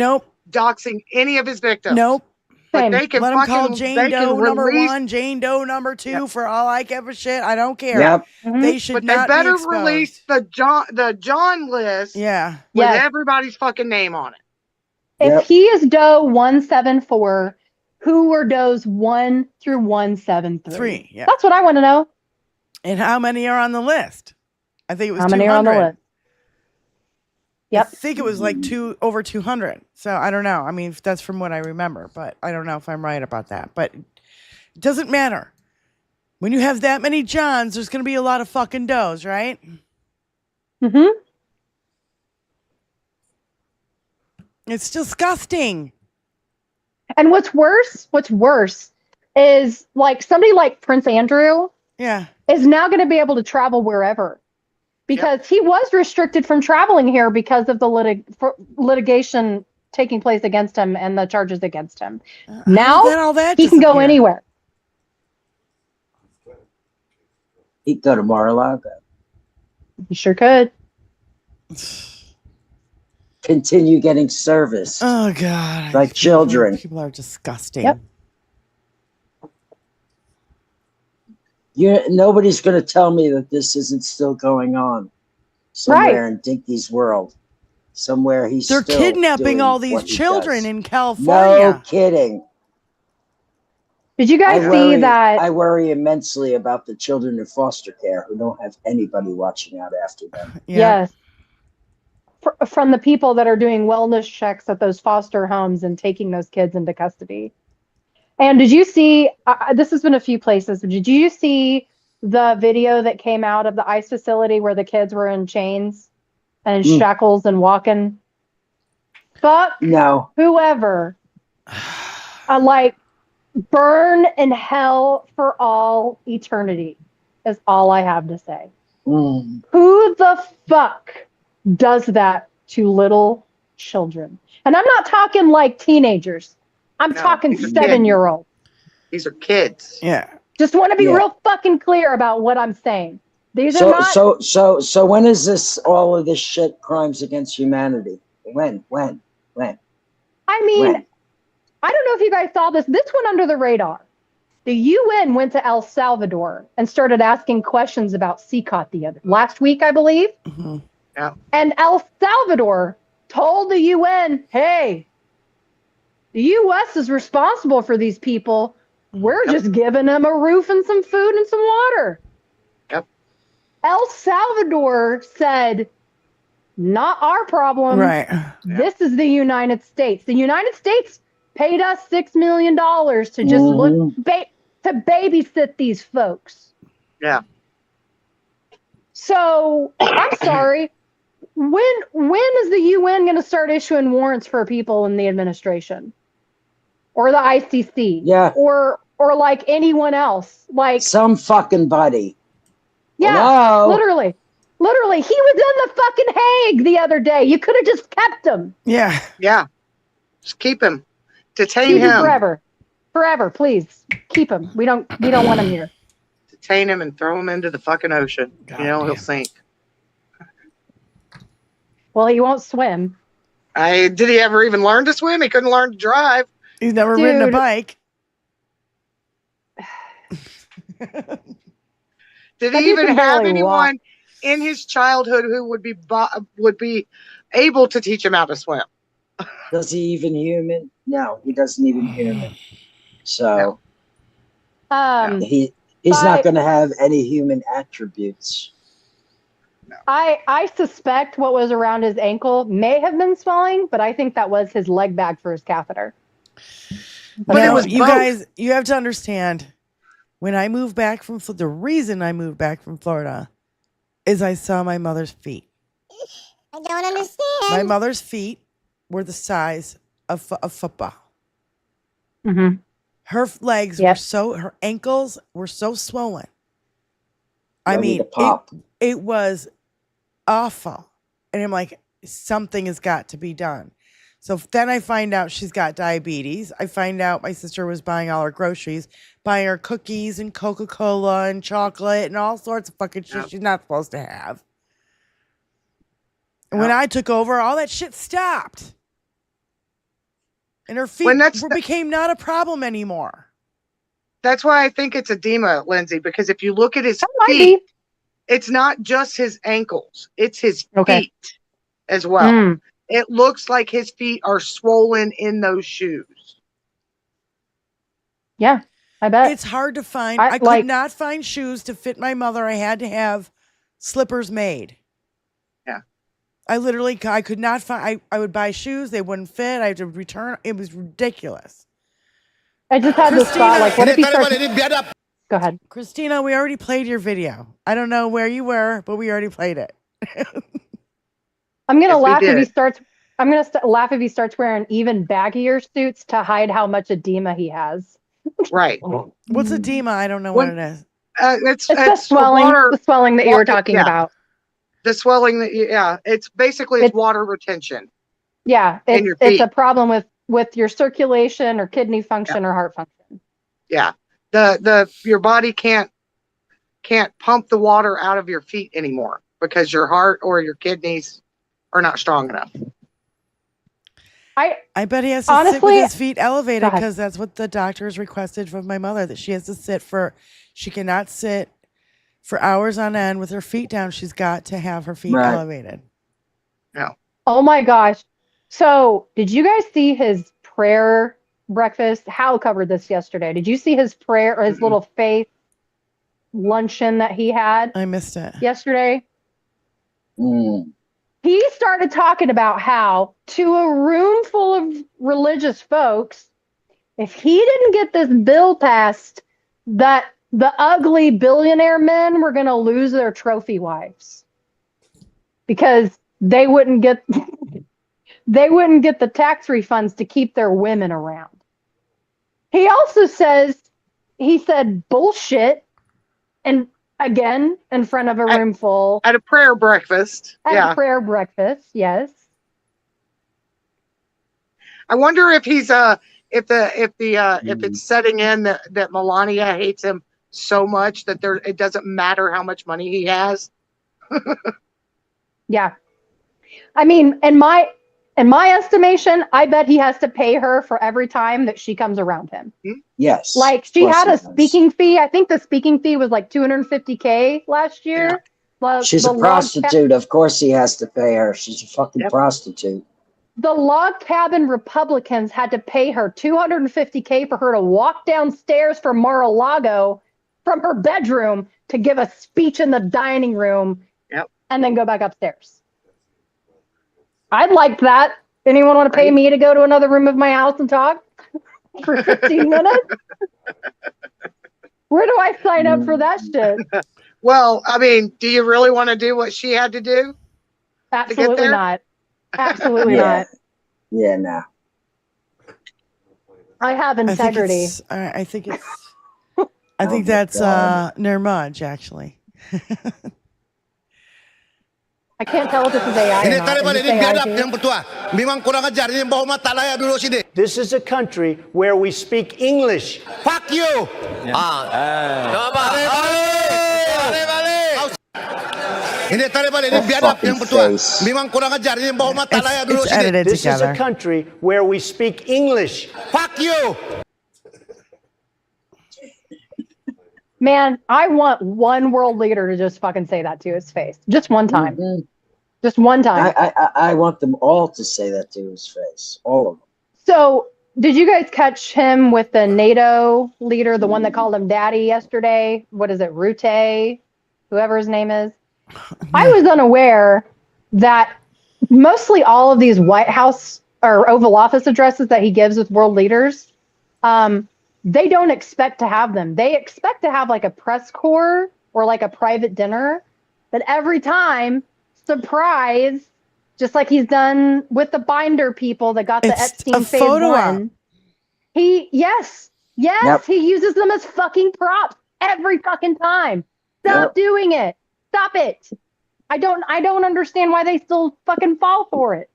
Doxing any of his victims. Nope. But they can let them call Jane Doe number 1, Jane Doe number 2 for all I give a shit. I don't care. Yep. They should but not they better be exposed. release the John list. Yeah. With everybody's fucking name on it. If he is Doe 174, who were Does 1 through 173? Yeah. That's what I want to know. And how many are on the list? I think it was How 200. many are on the list? Yep. I think it was like over 200. So I don't know. I mean, that's from what I remember, but I don't know if I'm right about that. But it doesn't matter. When you have that many Johns, there's going to be a lot of fucking Does, right? Mm-hmm. It's disgusting. And what's worse is like somebody like Prince Andrew is now going to be able to travel wherever. Because he was restricted from traveling here because of the litigation taking place against him and the charges against him. Now he can go anywhere. He'd go to Mar-a-Lago. He sure could. Continue getting service. Oh, God. Like children. People are disgusting. Yep. Nobody's going to tell me that this isn't still going on somewhere in Dinky's world. somewhere. They're still kidnapping doing all these what he children does. in California. No kidding. Did you guys see that? I worry immensely about the children in foster care who don't have anybody watching out after them. Yes. From the people that are doing wellness checks at those foster homes and taking those kids into custody. And did you see, this has been a few places, but did you see the video that came out of the ICE facility where the kids were in chains and in shackles and walking? Fuck no. Whoever. Like, burn in hell for all eternity is all I have to say. Who the fuck does that to little children? And I'm not talking like teenagers. I'm talking 7-year-olds. These are kids. Yeah. Just want to be real fucking clear about what I'm saying. These are not. So when is this? All of this shit, crimes against humanity. When? I mean, I don't know if you guys saw this. This went under the radar. The UN went to El Salvador and started asking questions about CCOT last week, I believe. Mm-hmm. Yeah. And El Salvador told the UN, hey, the U.S. is responsible for these people. We're just giving them a roof and some food and some water. Yep. El Salvador said, not our problem. Right. This is the United States. The United States paid us $6 million to just look to babysit these folks. Yeah. So I'm sorry. When is the UN going to start issuing warrants for people in the administration, or the ICC? Yeah. Or like anyone else, like some fucking buddy. Yeah. Hello? Literally, he was in the fucking Hague the other day. You could have just kept him. Yeah. Yeah. Just keep him. Detain Keep him. Forever, please keep him. We don't want him here. Detain him and throw him into the fucking ocean. He'll sink. Well, he won't swim. Did he ever even learn to swim? He couldn't learn to drive. He's never ridden a bike. Did he even have anyone in his childhood who would be able to teach him how to swim? Does he even human? No, he doesn't even human. So he's not going to have any human attributes. I suspect what was around his ankle may have been swelling, but I think that was his leg bag for his catheter. But it was you guys, you have to understand, when I moved back from the reason I moved back from Florida is I saw my mother's feet. I don't understand. My mother's feet were the size of a football. Mm-hmm. Her legs were her ankles were so swollen. I mean, it was awful. And I'm like, something has got to be done. So then I find out she's got diabetes. I find out my sister was buying all her groceries, buying her cookies and Coca-Cola and chocolate and all sorts of fucking shit she's not supposed to have. And when I took over, all that shit stopped. And her feet became not a problem anymore. That's why I think it's edema, Lindsay, because if you look at his feet, it's not just his ankles, it's his feet as well. It looks like his feet are swollen in those shoes. Yeah, I bet. It's hard to find. I could not find shoes to fit my mother. I had to have slippers made. Yeah. I could not find, I would buy shoes. They wouldn't fit. I had to return. It was ridiculous. I just had this thought, like, what if he starts... Go ahead. Christina, we already played your video. I don't know where you were, but we already played it. I'm gonna laugh if he starts. I'm gonna laugh if he starts wearing even baggier suits to hide how much edema he has. Right. What's edema? I don't know what it is. It's the swelling. The swelling that you were talking about. The swelling it's basically it's water retention. Yeah, it's a problem with your circulation or kidney function or heart function. Yeah, your body can't pump the water out of your feet anymore because your heart or your kidneys are not strong enough. I bet he has to sit with his feet elevated because that's what the doctors requested from my mother, that she has to she cannot sit for hours on end with her feet down. She's got to have her feet elevated. No. Oh my gosh. So, did you guys see his prayer breakfast? Hal covered this yesterday. Did you see his prayer or his little faith luncheon that he had? I missed it yesterday. He started talking about how to a room full of religious folks, if he didn't get this bill passed, that the ugly billionaire men were going to lose their trophy wives because they wouldn't get the tax refunds to keep their women around. He also said bullshit, and again in front of a room full at a prayer breakfast. A prayer breakfast, yes. I wonder if he's if it's setting in that Melania hates him so much that it doesn't matter how much money he has. Yeah. I mean, in my estimation, I bet he has to pay her for every time that she comes around him. Yes. Like she had a speaking fee. I think the speaking fee was like $250K last year. Yeah. She's a prostitute. Of course he has to pay her. She's a fucking prostitute. The log cabin Republicans had to pay her $250K for her to walk downstairs from Mar-a-Lago from her bedroom to give a speech in the dining room and then go back upstairs. I'd like that. Anyone want to pay me to go to another room of my house and talk for 15 minutes? Where do I sign up for that shit? Well, I mean, do you really want to do what she had to do? Absolutely not. Absolutely not. Yeah, no. I have integrity. I think that's Nirmaj, actually. I can't tell if this is AI or not. This is a country where we speak English. Fuck you! It's edited This together. is a country where we speak English. Fuck you! Man, I want one world leader to just fucking say that to his face. Just one time. Just one time. I want them all to say that to his face. All of them. So, did you guys catch him with the NATO leader, the one that called him daddy yesterday? What is it, Rutte? Whoever his name is? I was unaware that mostly all of these White House or Oval Office addresses that he gives with world leaders, they don't expect to have them. They expect to have like a press corps or like a private dinner. But every time, surprise, just like he's done with the binder people that got the Epstein phase one. He uses them as fucking props every fucking time. Stop doing it. Stop it. I don't understand why they still fucking fall for it.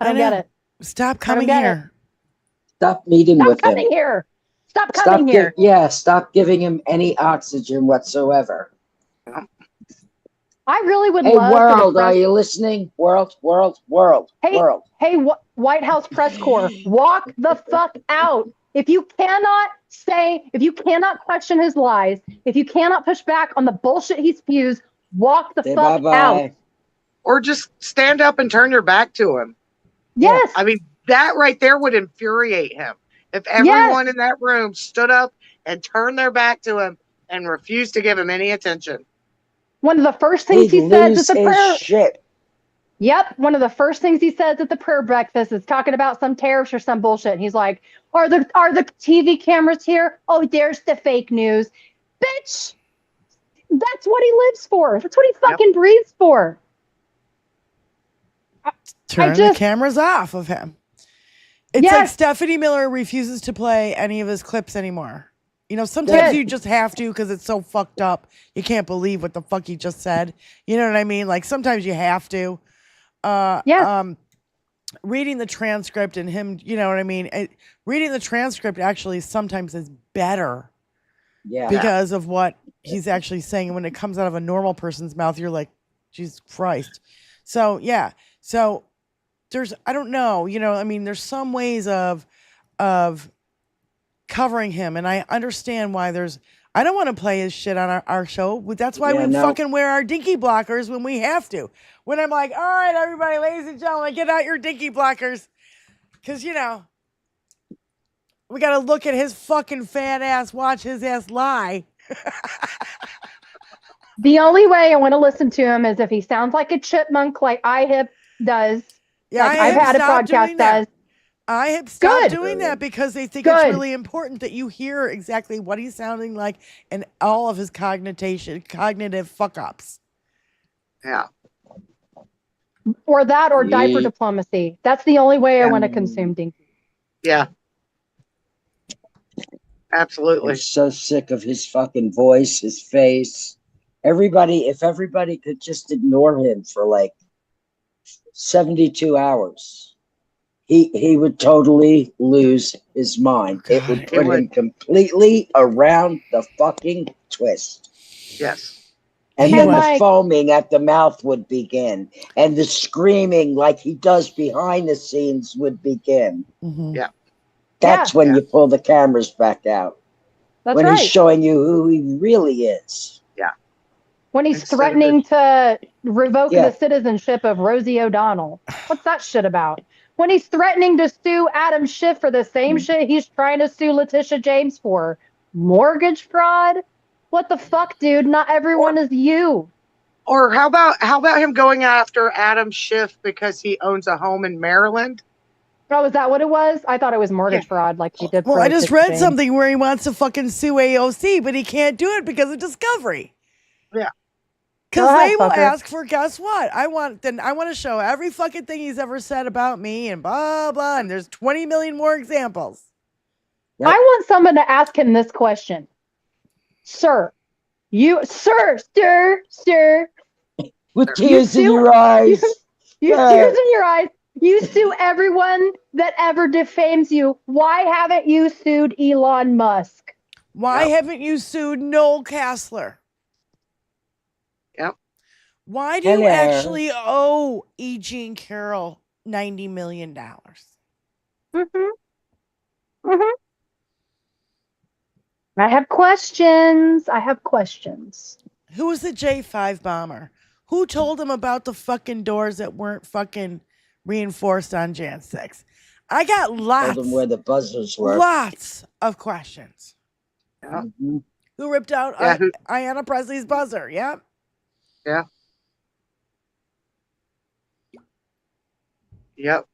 I don't get it. Stop coming here. Stop meeting with him. Stop coming here. Stop coming here. Stop giving him any oxygen whatsoever. I really would Hey, love world, are you listening? World. Hey, White House press corps, walk the fuck out. If you cannot question his lies, if you cannot push back on the bullshit he spews, walk the fuck out. Or just stand up and turn your back to him. Yes. I mean, that right there would infuriate him. If everyone in that room stood up and turned their back to him and refused to give him any attention. One of the first things he says at the prayer. Shit. Yep, one of the first things he says at the prayer breakfast is talking about some tariffs or some bullshit. And he's like, "Are the TV cameras here? Oh, there's the fake news, bitch." That's what he lives for. That's what he fucking breathes for. Turn the cameras off of him. It's like Stephanie Miller refuses to play any of his clips anymore. You know, sometimes you just have to because it's so fucked up. You can't believe what the fuck he just said. You know what I mean? Like sometimes you have to. Reading the transcript and him, you know what I mean? Reading the transcript actually sometimes is better. Yeah. Because of what he's actually saying. And when it comes out of a normal person's mouth, you're like, Jesus Christ. So, yeah. So there's, I don't know, you know, I mean, there's some ways of covering him. And I understand why I don't want to play his shit on our show. That's why we fucking wear our dinky blockers when we have to. When I'm like, all right, everybody, ladies and gentlemen, get out your dinky blockers. Because, we got to look at his fucking fat ass, watch his ass lie. The only way I want to listen to him is if he sounds like a chipmunk, like IHIP does. Yeah, like I've had a podcast does. I have stopped doing that because they think it's really important that you hear exactly what he's sounding like and all of his cognitive fuck-ups. Yeah. Or that or diaper diplomacy. That's the only way I want to consume dinky. Yeah. Absolutely. I'm so sick of his fucking voice, his face. If everybody could just ignore him for like 72 hours, he would totally lose his mind. It would put him completely around the fucking twist. Yes. And then the foaming at the mouth would begin. And the screaming like he does behind the scenes would begin. Mm-hmm. Yeah. That's when you pull the cameras back out. That's when right. he's showing you who he really is. Yeah. When he's threatening to revoke the citizenship of Rosie O'Donnell. What's that shit about? When he's threatening to sue Adam Schiff for the same shit he's trying to sue Letitia James for. Mortgage fraud? What the fuck, dude? Not everyone is you. Or how about him going after Adam Schiff because he owns a home in Maryland? Oh, is that what it was? I thought it was mortgage fraud like he did. Well, I just read something where he wants to fucking sue AOC, but he can't do it because of Discovery. Yeah. Because they will ask for, guess what? I want to show every fucking thing he's ever said about me and blah, blah, and there's 20 million more examples. Yep. I want someone to ask him this question. Sir. With tears in your eyes. Tears in your eyes. You sue everyone that ever defames you. Why haven't you sued Elon Musk? Why haven't you sued Noel Kassler? Yep. Why do you actually owe E. Jean Carroll $90 million? Mm-hmm. Mm-hmm. I have questions. Who was the J5 bomber? Who told him about the fucking doors that weren't fucking reinforced on Jan 6? I got lots. Told him where the buzzers were. Lots of questions. Yeah. Mm-hmm. Who ripped out Ayanna Presley's buzzer? Yep. Yeah. Yep.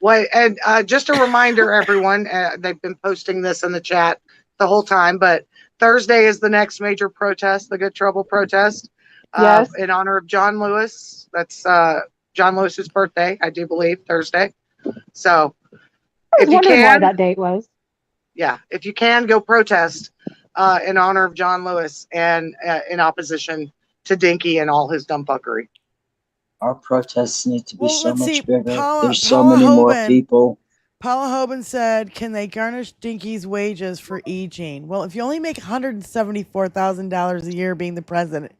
Well, and just a reminder, everyone, they've been posting this in the chat the whole time, but Thursday is the next major protest, the Good Trouble protest, in honor of John Lewis. That's John Lewis's birthday, I do believe, Thursday. So I was wondering why that date was. Yeah, if you can, go protest in honor of John Lewis and in opposition to Dinky and all his dumbfuckery. Our protests need to be so much bigger. There's so Paula many more Hoban- people. Paula Hoban said, can they garnish Dinky's wages for E. Jean? Well, if you only make $174,000 a year being the president,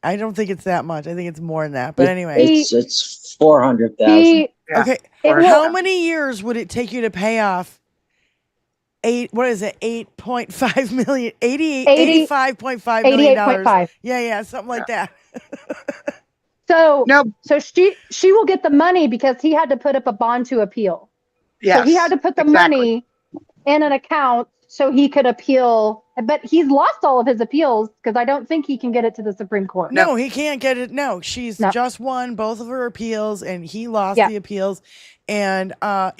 I don't think it's that much. I think it's more than that. But anyway. It's 400,000. Okay. How many years would it take you to pay off $8.5 million? $85.5 million. 88.5. Yeah, something like that. So she will get the money because he had to put up a bond to appeal. Yes, so he had to put the money in an account so he could appeal. But he's lost all of his appeals because I don't think he can get it to the Supreme Court. No, he can't get it. No, she's just won both of her appeals and he lost the appeals. And but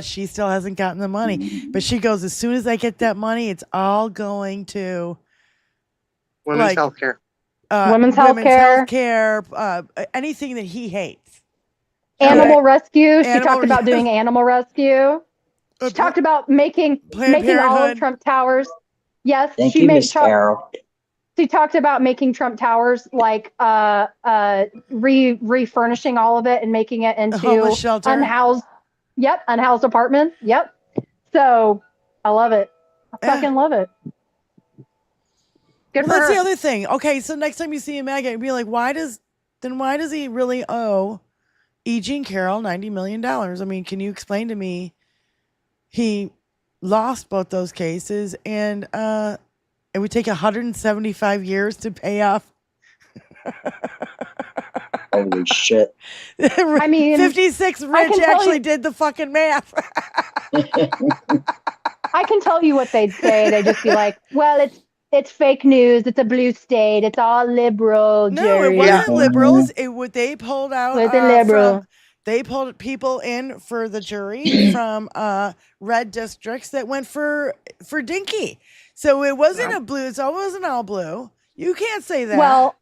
she still hasn't gotten the money. But she goes, as soon as I get that money, it's all going to women's health care. Women's health care, anything that he hates. Animal rescue. She talked about doing animal rescue. She talked about making all of Trump Towers. Yes, Thank you, Miss Carol. She talked about making Trump Towers like refurnishing all of it and making it into homeless shelter. Unhoused apartments. Yep. So I love it. I fucking love it. Well, that's the other thing. Okay, so next time you see a maggot, be like, why does he really owe E. Jean Carroll $90 million? I mean, can you explain to me? He lost both those cases, and It would take 175 years to pay off. Holy shit. I mean, 56 Rich actually did the fucking math. I can tell you what they'd say. They'd just be like, well, it's fake news. It's a blue state. It's all liberal. No, Jerry. it wasn't liberals. They pulled out they pulled people in for the jury from red districts that went for Dinky. So it wasn't a blue. It wasn't all blue. You can't say that. Well,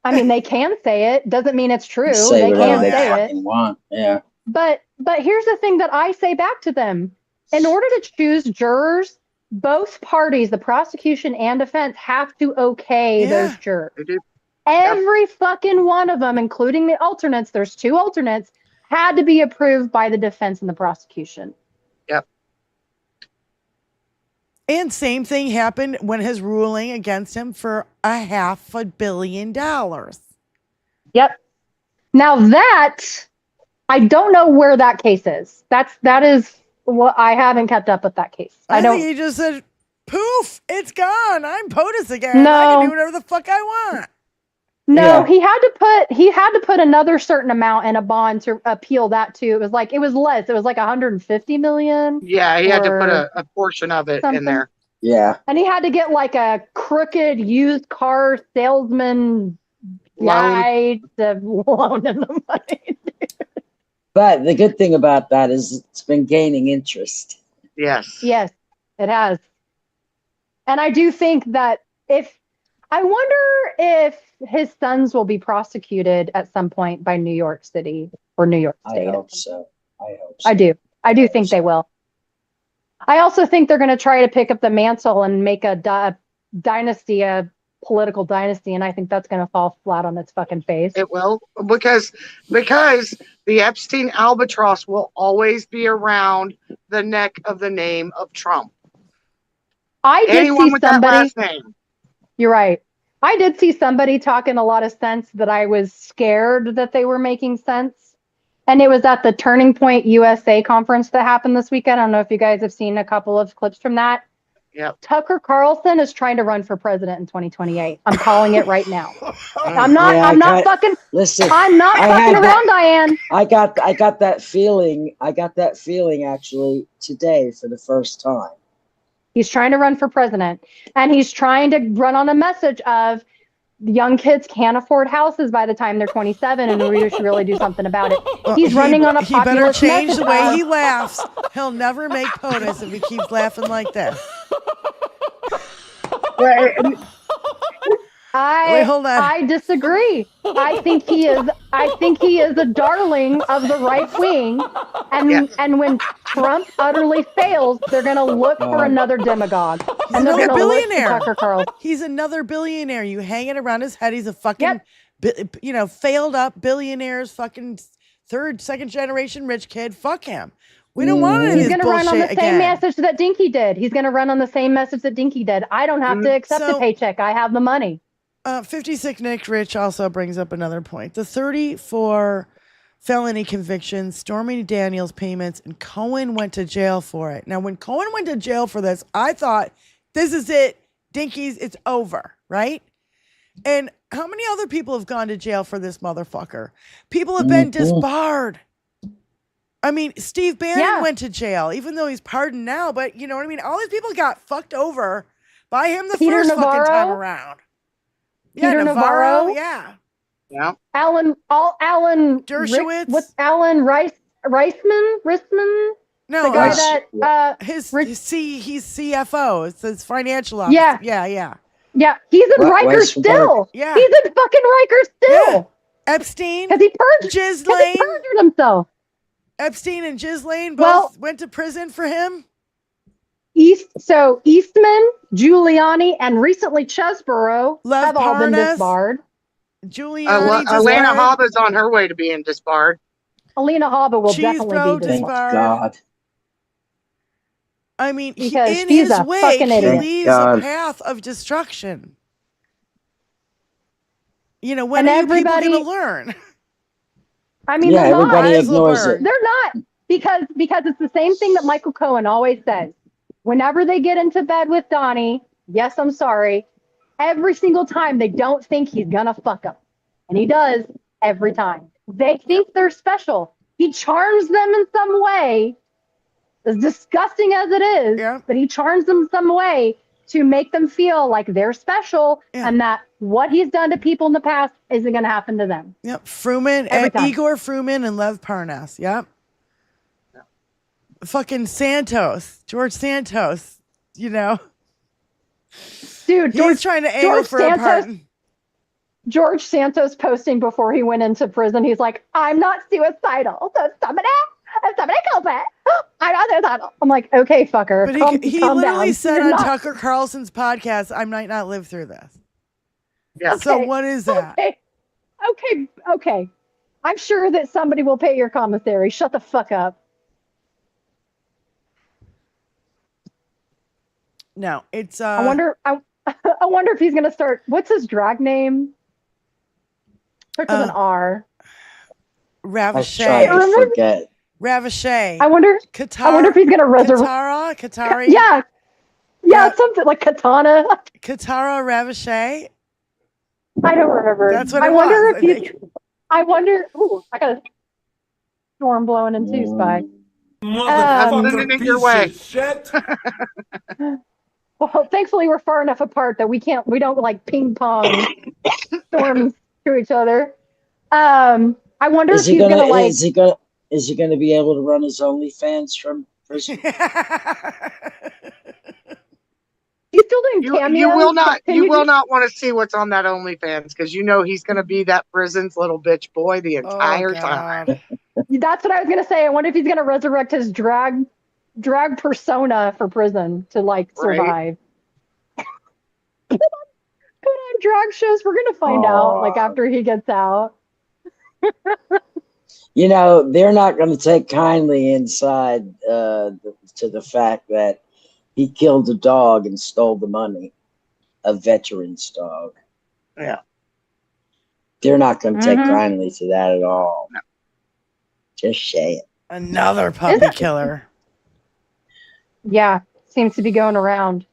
I mean, they can say it. Doesn't mean it's true. Say They whatever can they say fucking it. want. Yeah. But here's the thing that I say back to them. In order to choose jurors, both parties, the prosecution and defense, have to okay those jurors. They do. Every fucking one of them, including the alternates, there's 2 alternates, had to be approved by the defense and the prosecution. Yep. And same thing happened when his ruling against him for $500 million. Yep. Now that, I don't know where that case is. That is what I haven't kept up with that case. I think he just said, poof, it's gone. I'm POTUS again. No. I can do whatever the fuck I want. No, he had to put another certain amount in a bond to appeal that too. It was less. It was like 150 million. Yeah, he had to put a portion of it in there. Yeah. And he had to get like a crooked used car salesman guy to loan him the money. But the good thing about that is it's been gaining interest. Yes. Yes, it has. And I do think that I wonder if his sons will be prosecuted at some point by New York City or New York State. I hope so. I do think they will. I also think they're going to try to pick up the mantle and make a dynasty, a political dynasty, and I think that's going to fall flat on its fucking face. It will, because the Epstein albatross will always be around the neck of the name of Trump. I did Anyone see with somebody. that last name. You're right. I did see somebody talking a lot of sense that I was scared that they were making sense. And it was at the Turning Point USA conference that happened this weekend. I don't know if you guys have seen a couple of clips from that. Yep. Tucker Carlson is trying to run for president in 2028. I'm calling it right now. I'm not fucking around, Diane. I got that feeling. I got that feeling actually today for the first time. He's trying to run for president, and he's trying to run on a message of young kids can't afford houses by the time they're 27, and we should really do something about it. He's running on a He better populist change message the way of- he laughs. He'll never make POTUS if he keeps laughing like that. Wait, hold on. I disagree. I think he is a darling of the right wing, and when Trump utterly fails, they're going to look for another demagogue. He's And they're another going to look to billionaire. Tucker Carlson. He's another billionaire. You hang it around his head. He's a fucking, failed up billionaires, fucking second generation rich kid. Fuck him. We don't want any of He's this going to run on the bullshit same again. message that Dinky did. He's going to run on the same message that Dinky did. I don't have to accept a paycheck. I have the money. 56 Nick Rich also brings up another point. The 34 felony convictions, Stormy Daniels payments, and Cohen went to jail for it. Now, when Cohen went to jail for this, I thought, this is it. Dinky's, it's over, right? And how many other people have gone to jail for this motherfucker? People have been disbarred. I mean, Steve Bannon went to jail, even though he's pardoned now, but you know what I mean? All these people got fucked over by him the Peter first fucking Navarro? time around. Peter Navarro? Yeah. Yeah. Alan Dershowitz? What's Alan Reisman? No, the guy that he's CFO. It's his financial officer. Yeah. Yeah. He's in Rikers still. Yeah. He's in fucking Rikers still. Yeah. Epstein. Has he perjured himself? Epstein and Ghislaine both went to prison for him. Eastman, Giuliani, and recently Chesborough have all been Parnas, disbarred. Giuliani, Alana Habba's on her way to being disbarred. Alina Habba will definitely be disbarred. God. I mean, Because in he's his a way, fucking he idiot. leaves God. a path of destruction. You know, when And are you people everybody- going to learn? I mean, Yeah, they're everybody not. ignores it. They're not because it's the same thing that Michael Cohen always says. Whenever they get into bed with Donnie, Yes, I'm sorry. Every single time they don't think he's gonna fuck them. And he does every time. They think they're special. He charms them in some way, as disgusting as it is, but he charms them in some way to make them feel like they're special and that what he's done to people in the past isn't going to happen to them. Yep. Fruman, Igor Fruman and Lev Parnas. Yep. Fucking Santos, George Santos, you know. Dude, he's trying to angle for a pardon. George Santos posting before he went into prison, he's like, I'm not suicidal. So somebody killed me. I'm not suicidal. I'm like, okay, fucker. But he calm literally down. said You're on not. Tucker Carlson's podcast, I might not live through this. Yeah. So what is that? Okay. I'm sure that somebody will pay your commissary. Shut the fuck up. No, it's I wonder if he's gonna start. What's his drag name? Starts with an R. Ravashay. I forget. Ravashay. I wonder if he's gonna resurrect. Katari. Yeah, something like Katana. Katara Ravashay. I don't remember. That's what I it wonder was, if you. I wonder. Ooh, I got a storm blowing in too, Spy. Motherfucker, in piece your way. of shit. Well, thankfully we're far enough apart that we don't like ping pong storms to each other. I wonder if he's gonna like. Is he gonna be able to run his OnlyFans from prison? He's still doing cameos. You will not want to see what's on that OnlyFans because you know he's going to be that prison's little bitch boy the entire time. That's what I was gonna say. I wonder if he's gonna resurrect his drag persona for prison to like survive. Put on drag shows. We're gonna find out like after he gets out. You know, they're not going to take kindly inside to the fact that he killed a dog and stole the money, a veteran's dog. Yeah. They're not going to take kindly to that at all. No. Just say it. Another puppy killer. Yeah, seems to be going around.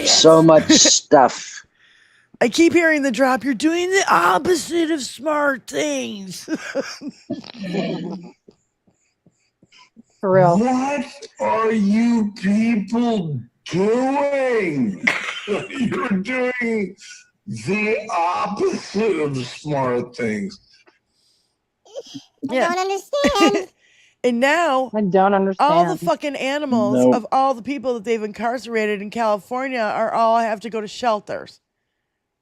So much stuff. I keep hearing the drop. You're doing the opposite of smart things. For real. What are you people doing? You're doing the opposite of smart things. I don't understand. And now I don't understand. all the fucking animals of all the people that they've incarcerated in California have to go to shelters.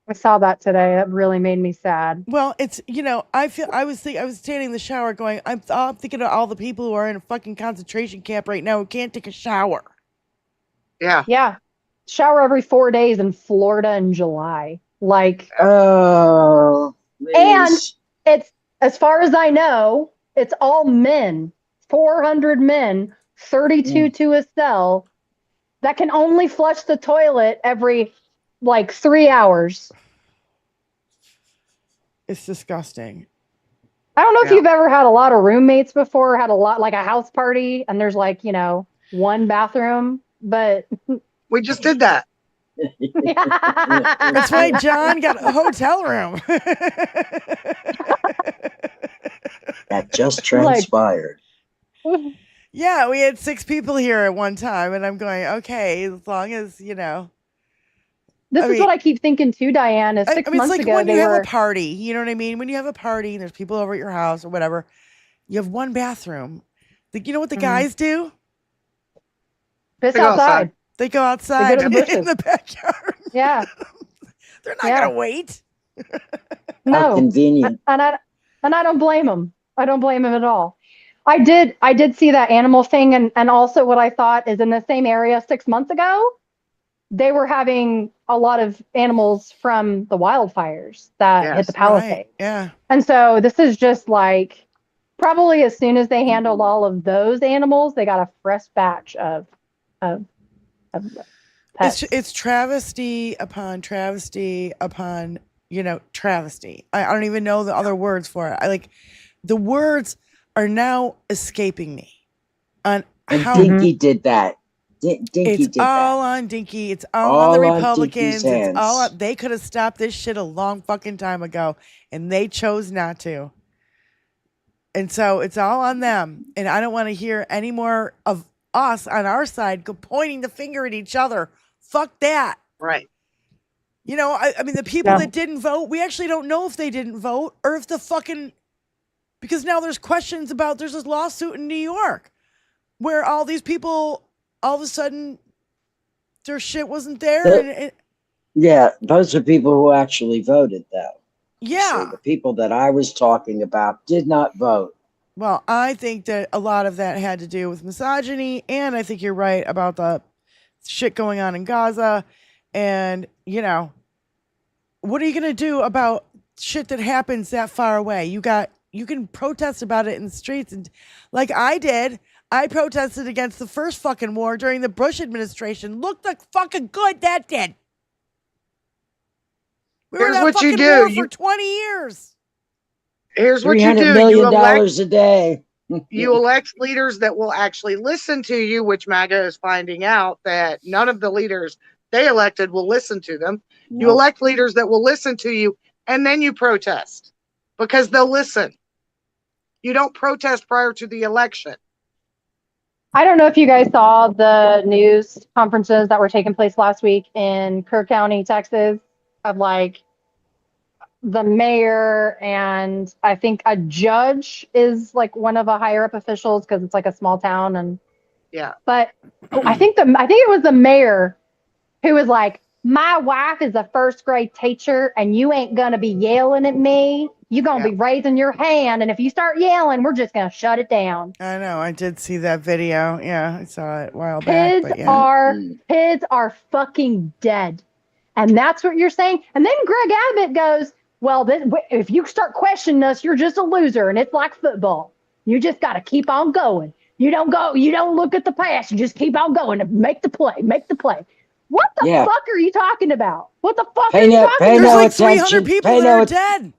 I saw that today. That really made me sad. Well, it's I was standing in the shower going, I'm thinking of all the people who are in a fucking concentration camp right now who can't take a shower. Yeah. Yeah. Shower every 4 days in Florida in July. Like oh, and it's as far as I know, it's all men. 400 men, 32 to a cell that can only flush the toilet every like 3 hours. It's disgusting. I don't know if you've ever had a lot of roommates before, had a lot like a house party and there's like, one bathroom, but we just did that. That's why John got a hotel room. That just transpired. Yeah, we had 6 people here at one time, and I'm going, okay, as long as, This is what I keep thinking too, Diane, is 6 months it's like ago when you have a party, you know what I mean? When you have a party and there's people over at your house or whatever, you have one bathroom. You know what the guys do? Piss outside. They go outside They go to the in the backyard. Yeah. They're not going to wait. No. How convenient. And I don't blame them. I don't blame them at all. I did see that animal thing, and also what I thought is in the same area 6 months ago, they were having a lot of animals from the wildfires that hit the Palisades. Right. Yeah. And so this is just like probably as soon as they handled all of those animals, they got a fresh batch of pets. It's travesty upon travesty upon travesty. I don't even know the other words for it. I like the words. are now escaping me on And how Dinky did that. Dinky it's did all that. on Dinky. It's all on the on Republicans. Dinky's It's all hands. on, they could have stopped this shit a long fucking time ago, and they chose not to. And so it's all on them. And I don't want to hear any more of us on our side pointing the finger at each other. Fuck that. Right. You know, I mean, the people that didn't vote, we actually don't know if they didn't vote or if the fucking, because now there's questions about, there's this lawsuit in New York where all these people, all of a sudden, their shit wasn't there. Yeah, those are people who actually voted, though. Yeah. So the people that I was talking about did not vote. Well, I think that a lot of that had to do with misogyny, and I think you're right about the shit going on in Gaza. And, you know, what are you going to do about shit that happens that far away? You can protest about it in the streets, and like I did. I protested against the first fucking war during the Bush administration. Look the fucking good that did. We were in that fucking war for 20 years. Here's what you do. $300 million a day. You elect leaders that will actually listen to you, which MAGA is finding out that none of the leaders they elected will listen to them. Nope. You elect leaders that will listen to you, and then you protest because they'll listen. You don't protest prior to the election. I don't know if you guys saw the news conferences that were taking place last week in Kerr County, Texas, of like the mayor and I think a judge is like one of the higher up officials because it's like a small town. And yeah, but I think it was the mayor who was like, my wife is a first grade teacher and you ain't gonna be yelling at me. You're gonna be raising your hand, and if you start yelling, we're just gonna shut it down. I know. I did see that video. Yeah, I saw it a while back. Kids are fucking dead, and that's what you're saying. And then Greg Abbott goes, "Well, if you start questioning us, you're just a loser, and it's like football. You just got to keep on going. You don't look at the past. You just keep on going and make the play. What the fuck are you talking about? What the fuck are you talking about? There's like 300 people that are dead.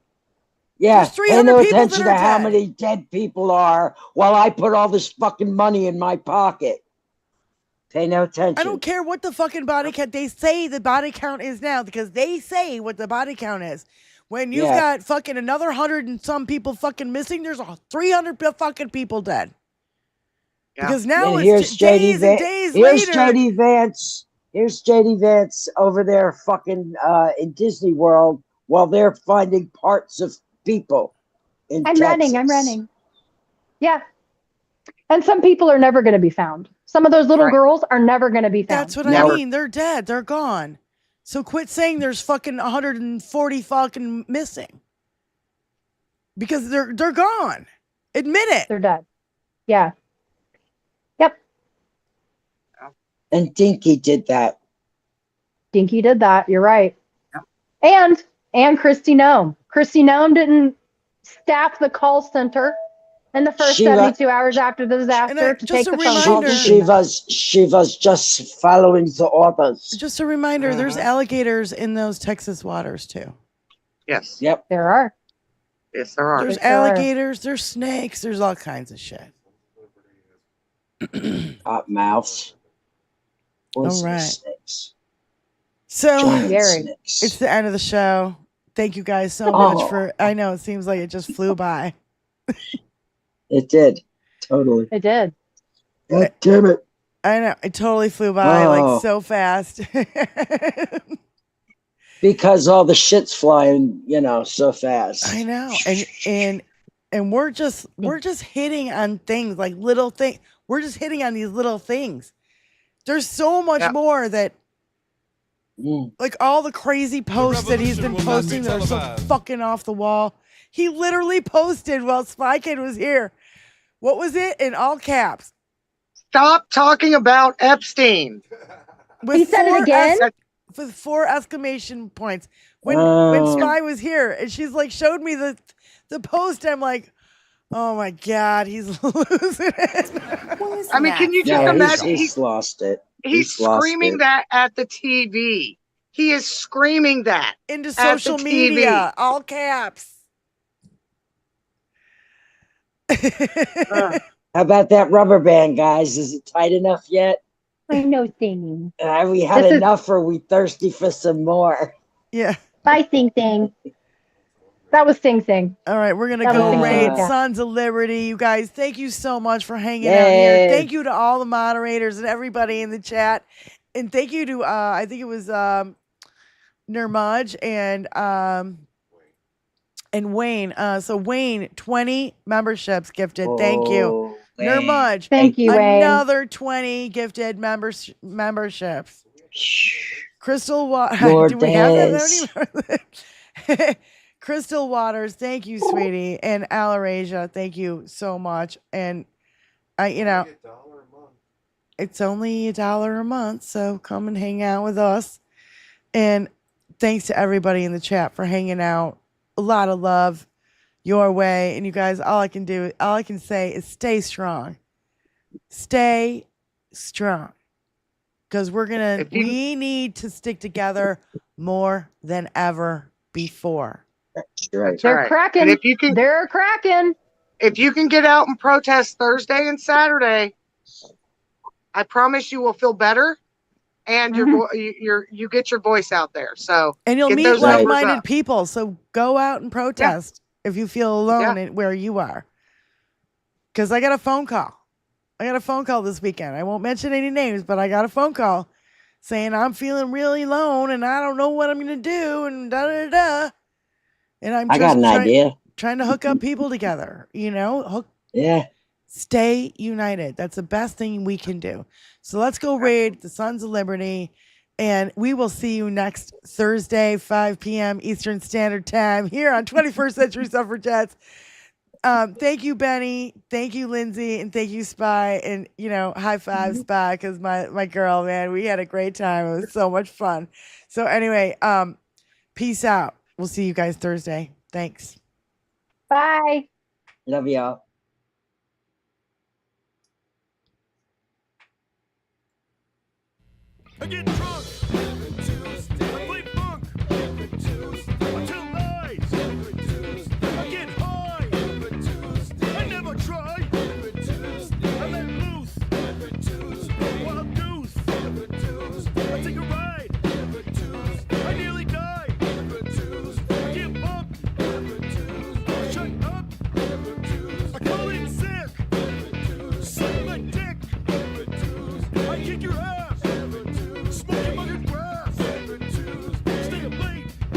Yeah, pay no attention to how dead. many dead people are while I put all this fucking money in my pocket. Pay no attention. I don't care what the fucking body count. They say the body count is now because they say what the body count is. When you've got fucking another 100 and some people fucking missing, there's 300 fucking people dead. Yeah. Because now it's days and days later. Here's JD Vance. Here's JD Vance over there fucking in Disney World while they're finding parts of people in Texas. I'm running. Yeah. And some people are never going to be found. Some of those little girls are never going to be found. That's what I mean. They're dead. They're gone. So quit saying there's fucking 140 fucking missing. Because they're gone. Admit it. They're dead. Yeah. Yep. And Dinky did that. You're right. Yep. And Kristi Noem. Kristi Noem didn't staff the call center in the first 72 hours after the disaster to take the phone calls. She was just following the orders. Just a reminder, there's alligators in those Texas waters too. Yes. Yep. There are. Yes, there are. There's alligators, there's snakes, there's all kinds of shit. Hot mouths. All right. Snakes. So it's the end of the show. Thank you guys so much for, I know it seems like it just flew by. It did. Totally. It did. God damn it. I know. It totally flew by like so fast. Because all the shit's flying, so fast. I know. And we're just hitting on things like little things. We're just hitting on these little things. There's so much more that like all the crazy posts that he's been posting that are so fucking off the wall. He literally posted while Spy Kid was here. What was it? In all caps. Stop talking about Epstein. He said it again? With 4 exclamation points. When Spy was here, and she's like, showed me the post, I'm like, oh my God, he's losing it. I mean, can you just imagine? He's lost it. He's screaming that at the TV. He is screaming that into social media, all caps. How about that rubber band, guys? Is it tight enough yet? I know singing. Have we had enough or are we thirsty for some more? Yeah. Bye, Sing Sing. That was Sing Sing. All right, we're going to go raid Sons of Liberty. You guys, thank you so much for hanging out here. Thank you to all the moderators and everybody in the chat. And thank you to, I think it was Nirmaj and Wayne. So Wayne, 20 memberships gifted. Thank you. Nirmaj. Thank you, Wayne. Another 20 gifted memberships. Crystal Waters. Do we have that? Crystal Waters, thank you, sweetie. And Alarasia, thank you so much. And it's only $1 a month, so come and hang out with us. And thanks to everybody in the chat for hanging out. A lot of love your way. And you guys, all I can say is stay strong. Stay strong. Because we need to stick together more than ever before. They're cracking. And if you can, they're cracking. If you can get out and protest Thursday and Saturday, I promise you will feel better, and you get your voice out there. So and you'll meet like-minded people. So go out and protest if you feel alone where you are. Because I got a phone call. This weekend. I won't mention any names, but I got a phone call saying I'm feeling really alone and I don't know what I'm going to do and da-da-da. And I got an idea. Trying to hook up people together, Stay united. That's the best thing we can do. So let's go raid the Sons of Liberty, and we will see you next Thursday, 5 p.m. Eastern Standard Time here on 21st Century Suffragettes. Thank you, Benny. Thank you, Lindsay, and thank you, Spy. And high five, Spy, because my girl, man, we had a great time. It was so much fun. So anyway, peace out. We'll see you guys Thursday. Thanks. Bye. Love y'all. I get drunk. I play funk. I tell lies. I get high. I never try. I let loose. Wild goose. I take a ride. I nearly die. I get bumped. Shut up. I call in sick. Suck my dick. I kick your ass. Smoking mugger grass. Stay up late. I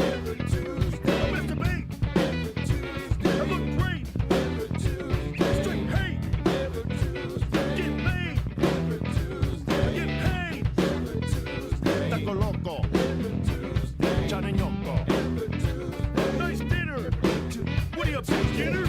masturbate. I look great. Straight hate. Get laid. I get paid. Taco loco. Chanañoco. Nice dinner. What are you up to, dinner?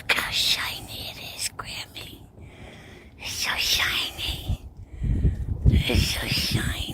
Look how shiny it is, Grammy. It's so shiny. It's so shiny.